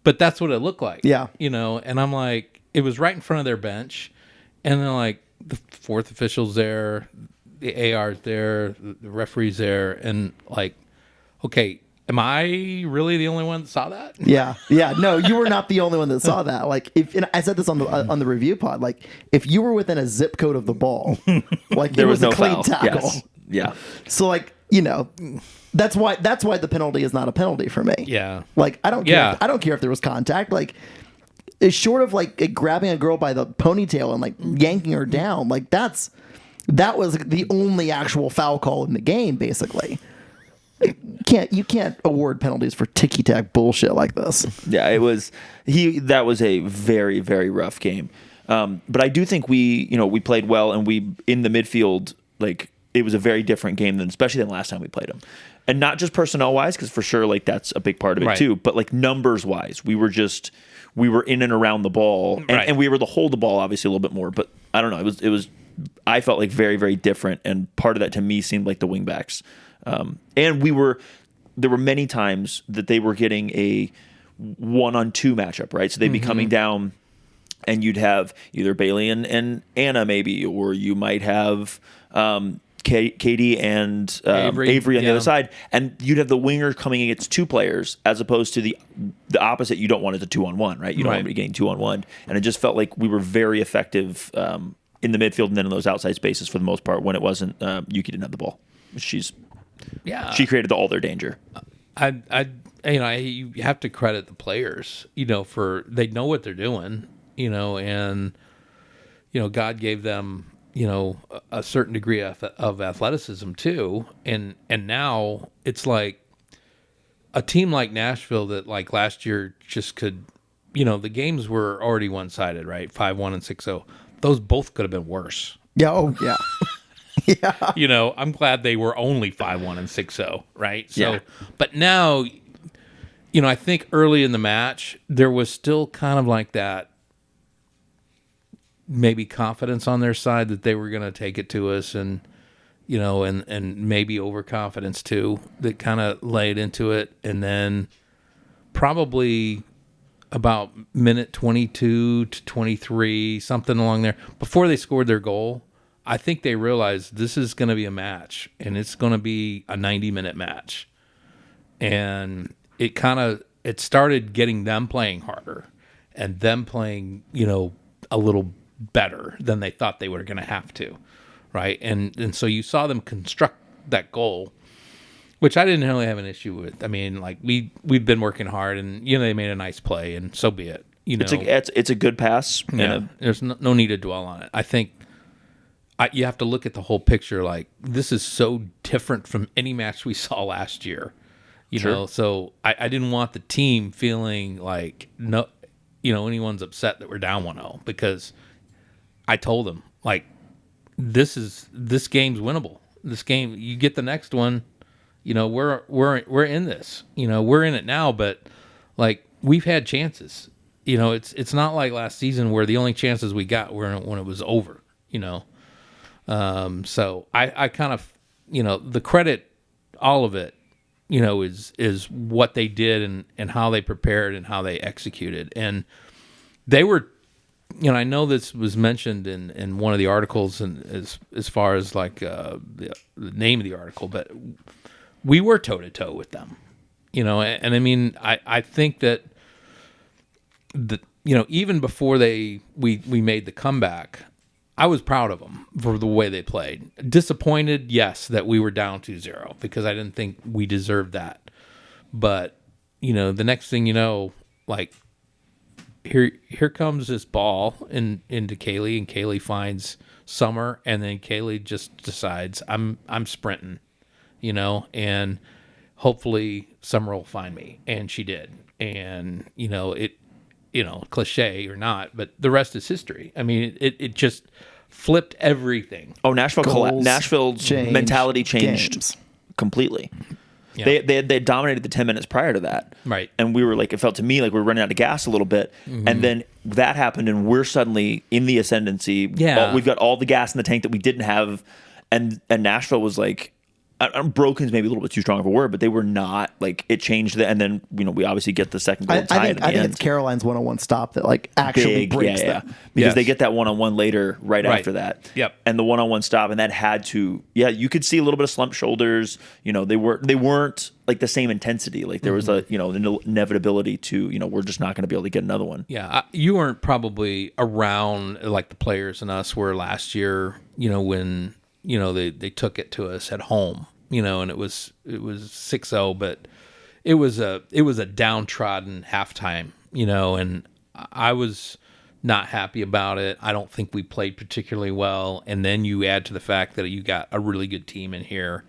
but that's what it looked like. Yeah. And I'm like, it was right in front of their bench. And then like the 4th official's there, the AR's there, the referee's there. And like, okay, am I really the only one that saw that? Yeah. No, you were not the only one that saw that. Like, and I said this on the review pod. Like, if you were within a zip code of the ball, like there was no a clean foul. tackle. Yes. Yeah. So like, that's why the penalty is not a penalty for me. Yeah. Like, I don't care. Yeah. I don't care if there was contact. Like, it's short of like grabbing a girl by the ponytail and like yanking her down. Like that was the only actual foul call in the game, basically. You can't award penalties for ticky tack bullshit like this. Yeah, that was a very, very rough game. But I do think we played well, and we in the midfield, like, it was a very different game especially than last time we played them. And not just personnel wise, because for sure, like, that's a big part of it too, but like numbers wise, we were in and around the ball, and we were to hold the ball obviously a little bit more, but I don't know. It was I felt like very, very different. And part of that to me seemed like the wing backs. And there were many times that they were getting a 1-on-2 matchup, right? So they'd be coming down and you'd have either Bailey and Anna maybe, or you might have Katie and Avery on the other side, and you'd have the winger coming against two players, as opposed to the opposite. You don't want it a 2-on-1, right? You don't want to be getting 2-on-1, and it just felt like we were very effective in the midfield and then in those outside spaces for the most part when it wasn't Yuki didn't have the ball. She created all their danger. You have to credit the players, for they know what they're doing, and God gave them a certain degree of athleticism too, and now it's like a team like Nashville that like last year just could, the games were already one-sided, right? 5-1 and 6-0. Those both could have been worse. Yeah. Oh, yeah. Yeah. I'm glad they were only 5-1 and 6-0, right? So, but now, I think early in the match there was still kind of like that, maybe confidence on their side that they were going to take it to us, and and maybe overconfidence too that kind of laid into it. And then probably about minute 22 to 23, something along there, before they scored their goal, I think they realized this is going to be a match, and it's going to be a 90-minute match. And it started getting them playing harder and them playing, a little better than they thought they were going to have to, right? And so you saw them construct that goal, which I didn't really have an issue with. I mean, like we've been working hard, and they made a nice play, and so be it. It's a good pass. Yeah, there's no need to dwell on it. I think you have to look at the whole picture. Like, this is so different from any match we saw last year. So I didn't want the team feeling like anyone's upset that we're down 1-0, because I told them, like, this game's winnable. This game, you get the next one, we're in this. We're in it now, but like, we've had chances. It's not like last season where the only chances we got were when it was over. So I kind of, the credit, all of it, is what they did and how they prepared and how they executed. And they were, I know this was mentioned in one of the articles, and as far as like the name of the article, but we were toe to toe with them, and I mean, I think that even before we made the comeback, I was proud of them for the way they played. Disappointed, yes, that we were down 2-0, because I didn't think we deserved that. But, the next thing you know, like, here comes this ball into Kaylee, and Kaylee finds Summer, and then Kaylee just decides, I'm sprinting, and hopefully Summer will find me. And she did. And, cliche or not, but the rest is history. I mean, it just flipped everything. Oh, Nashville's mentality changed games. Completely. Yeah. They dominated the 10 minutes prior to that. Right. And we were like, it felt to me like we were running out of gas a little bit. Mm-hmm. And then that happened, and we're suddenly in the ascendancy. Yeah. We've got all the gas in the tank that we didn't have. And Nashville was like, broken's maybe a little bit too strong of a word, but they were not, like, it changed. And then, we obviously get the second goal I think it's Caroline's 1-on-1 stop that, like, actually breaks them. Because they get that 1-on-1 later, right after that. Yep. And the 1-on-1 stop, and that had to, you could see a little bit of slumped shoulders. They weren't like the same intensity. Like, there was an inevitability to, we're just not going to be able to get another one. Yeah. You weren't probably around like the players and us were last year, when, they took it to us at home. And it was 6-0, but it was a downtrodden halftime, and I was not happy about it. I don't think we played particularly well. And then you add to the fact that you got a really good team in here.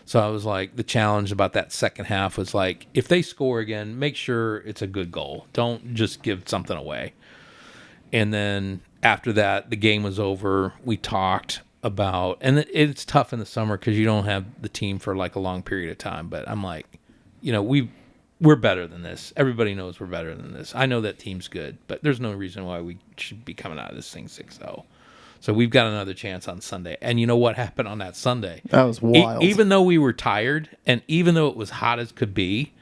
So I was like, the challenge about that second half was like, if they score again, make sure it's a good goal. Don't just give something away. And then after that, the game was over. We talked about, and it's tough in the summer because you don't have the team for like a long period of time, but I'm like, we're better than this. Everybody knows we're better than this. I know that team's good, but there's no reason why we should be coming out of this thing 6-0. So we've got another chance on Sunday. And you know what happened on that Sunday? That was wild. Even though we were tired, and even though it was hot as could be,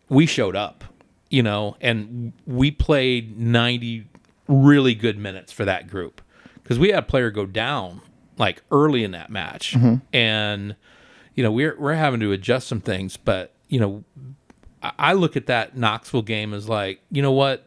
we showed up, and we played 90 really good minutes for that group, because we had a player go down like early in that match, and we're having to adjust some things. But I look at that Knoxville game as like, you know what,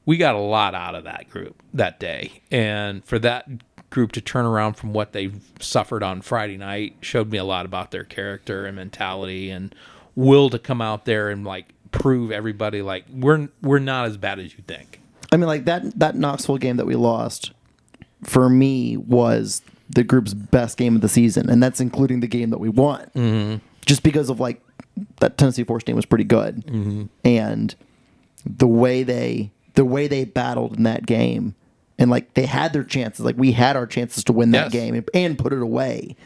we got a lot out of that group that day, and for that group to turn around from what they suffered on Friday night showed me a lot about their character and mentality and will to come out there and like prove everybody like we're not as bad as you think. I mean, like that Knoxville game that we lost, for me, was the group's best game of the season, and that's including the game that we won. Mm-hmm. Just because of like that Tennessee Force team was pretty good, and the way they battled in that game, and like they had their chances, like we had our chances to win that game and put it away,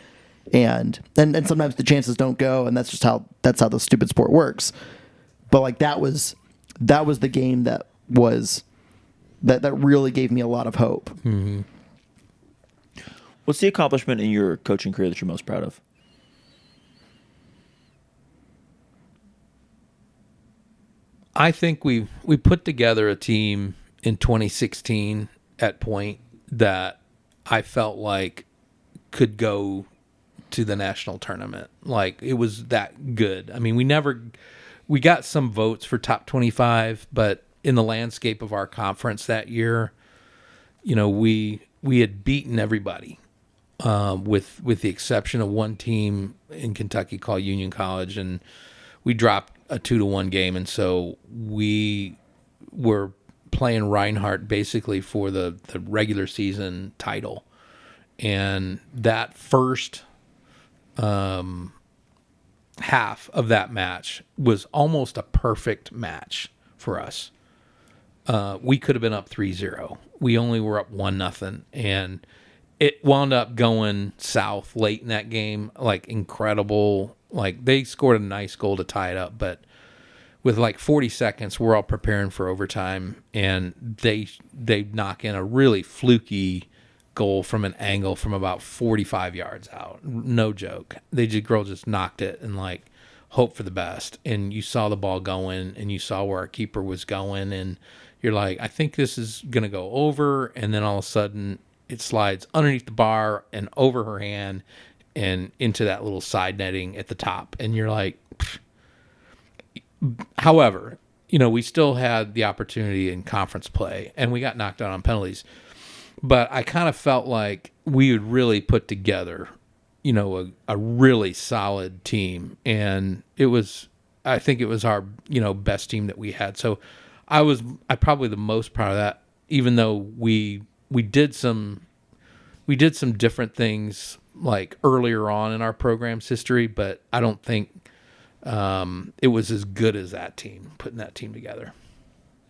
and sometimes the chances don't go, and that's how the stupid sport works. But like that was the game that really gave me a lot of hope. Mm-hmm. What's the accomplishment in your coaching career that you're most proud of? I think we put together a team in 2016 at Point that I felt like could go to the national tournament. Like it was that good. I mean, we got some votes for top 25, but in the landscape of our conference that year, we had beaten everybody, with the exception of one team in Kentucky called Union College, and we dropped a 2-1 game, and so we were playing Reinhardt basically for the regular season title. And that first half of that match was almost a perfect match for us. We could have been up 3-0. We only were up 1-0, and it wound up going south late in that game, like incredible. Like they scored a nice goal to tie it up, but with like 40 seconds, we're all preparing for overtime, and they knock in a really fluky goal from an angle from about 45 yards out. No joke. Girl just knocked it and like hope for the best. And you saw the ball going, and you saw where our keeper was going, and you're like, I think this is gonna go over. And then all of a sudden, it slides underneath the bar and over her hand and into that little side netting at the top. And you're like, pfft. However, we still had the opportunity in conference play, and we got knocked out on penalties. But I kind of felt like we would really put together, a really solid team. And I think it was our, best team that we had. So I probably the most proud of that, even though we did some different things like earlier on in our program's history, but I don't think it was as good as that team, putting that team together.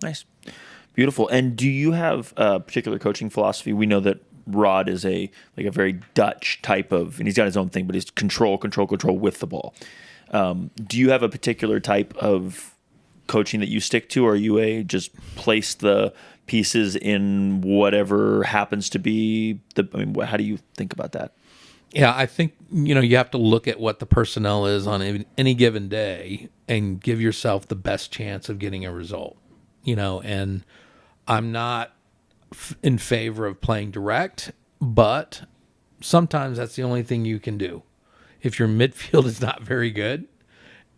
Nice. Beautiful. And do you have a particular coaching philosophy? We know that Rod is a very Dutch type of, and he's got his own thing, but he's control with the ball. Do you have a particular type of coaching that you stick to, or are you just place the pieces in whatever happens to be how do you think about that? Yeah, I think, you have to look at what the personnel is on any given day and give yourself the best chance of getting a result, and I'm not in favor of playing direct, but sometimes that's the only thing you can do. If your midfield is not very good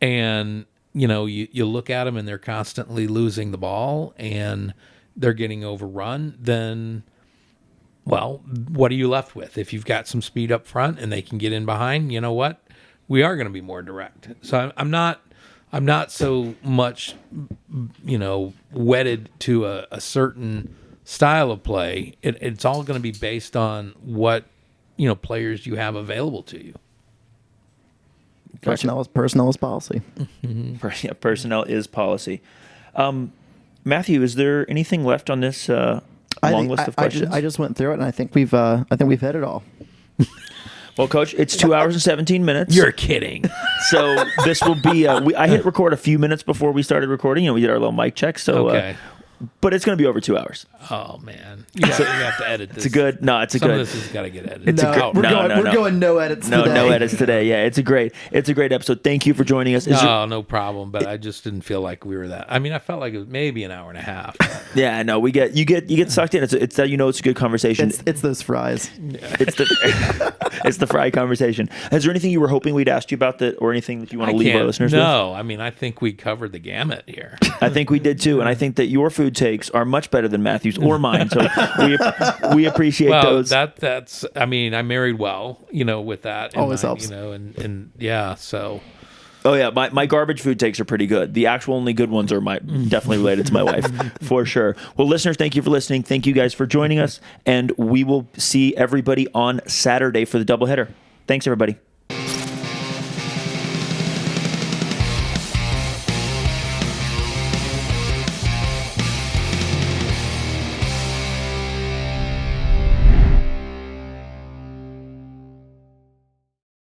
and, you look at them and they're constantly losing the ball and they're getting overrun, then, well, what are you left with? If you've got some speed up front and they can get in behind, you know what? We are going to be more direct. So I'm not so much, wedded to a certain style of play. It's all going to be based on what, players you have available to you. Personnel is policy. Mm-hmm. Yeah, personnel is policy. Matthew, is there anything left on this long list of questions? I just went through it, and I think we've hit it all. Well, Coach, it's 2 hours and 17 minutes. You're kidding. So this will be. I hit record a few minutes before we started recording. We did our little mic check. So okay. but it's going to be over 2 hours. Oh man, you have to edit this. It's a good. No, it's a Some good. of this has got to get edited. No, out. we're No, going no edits No, today. no edits today. Yeah, it's a great episode. Thank you for joining us. No problem. But I just didn't feel like we were that. I mean, I felt like it was maybe an hour and a half. Yeah, no, you get sucked in. It's that it's a good conversation. It's those fries. It's the fry conversation. Is there anything you were hoping we'd asked you about that, or anything that you want to leave our listeners with? No, I mean, I think we covered the gamut here. I think we did too, and I think that your food takes are much better than Matthew's or mine. So we appreciate those. That's. I mean, I married well, with that. Always helps. And yeah, so. Oh yeah, my garbage food takes are pretty good. The actual only good ones are definitely related to my wife, for sure. Well, listeners, thank you for listening. Thank you guys for joining us, and we will see everybody on Saturday for the doubleheader. Thanks, everybody.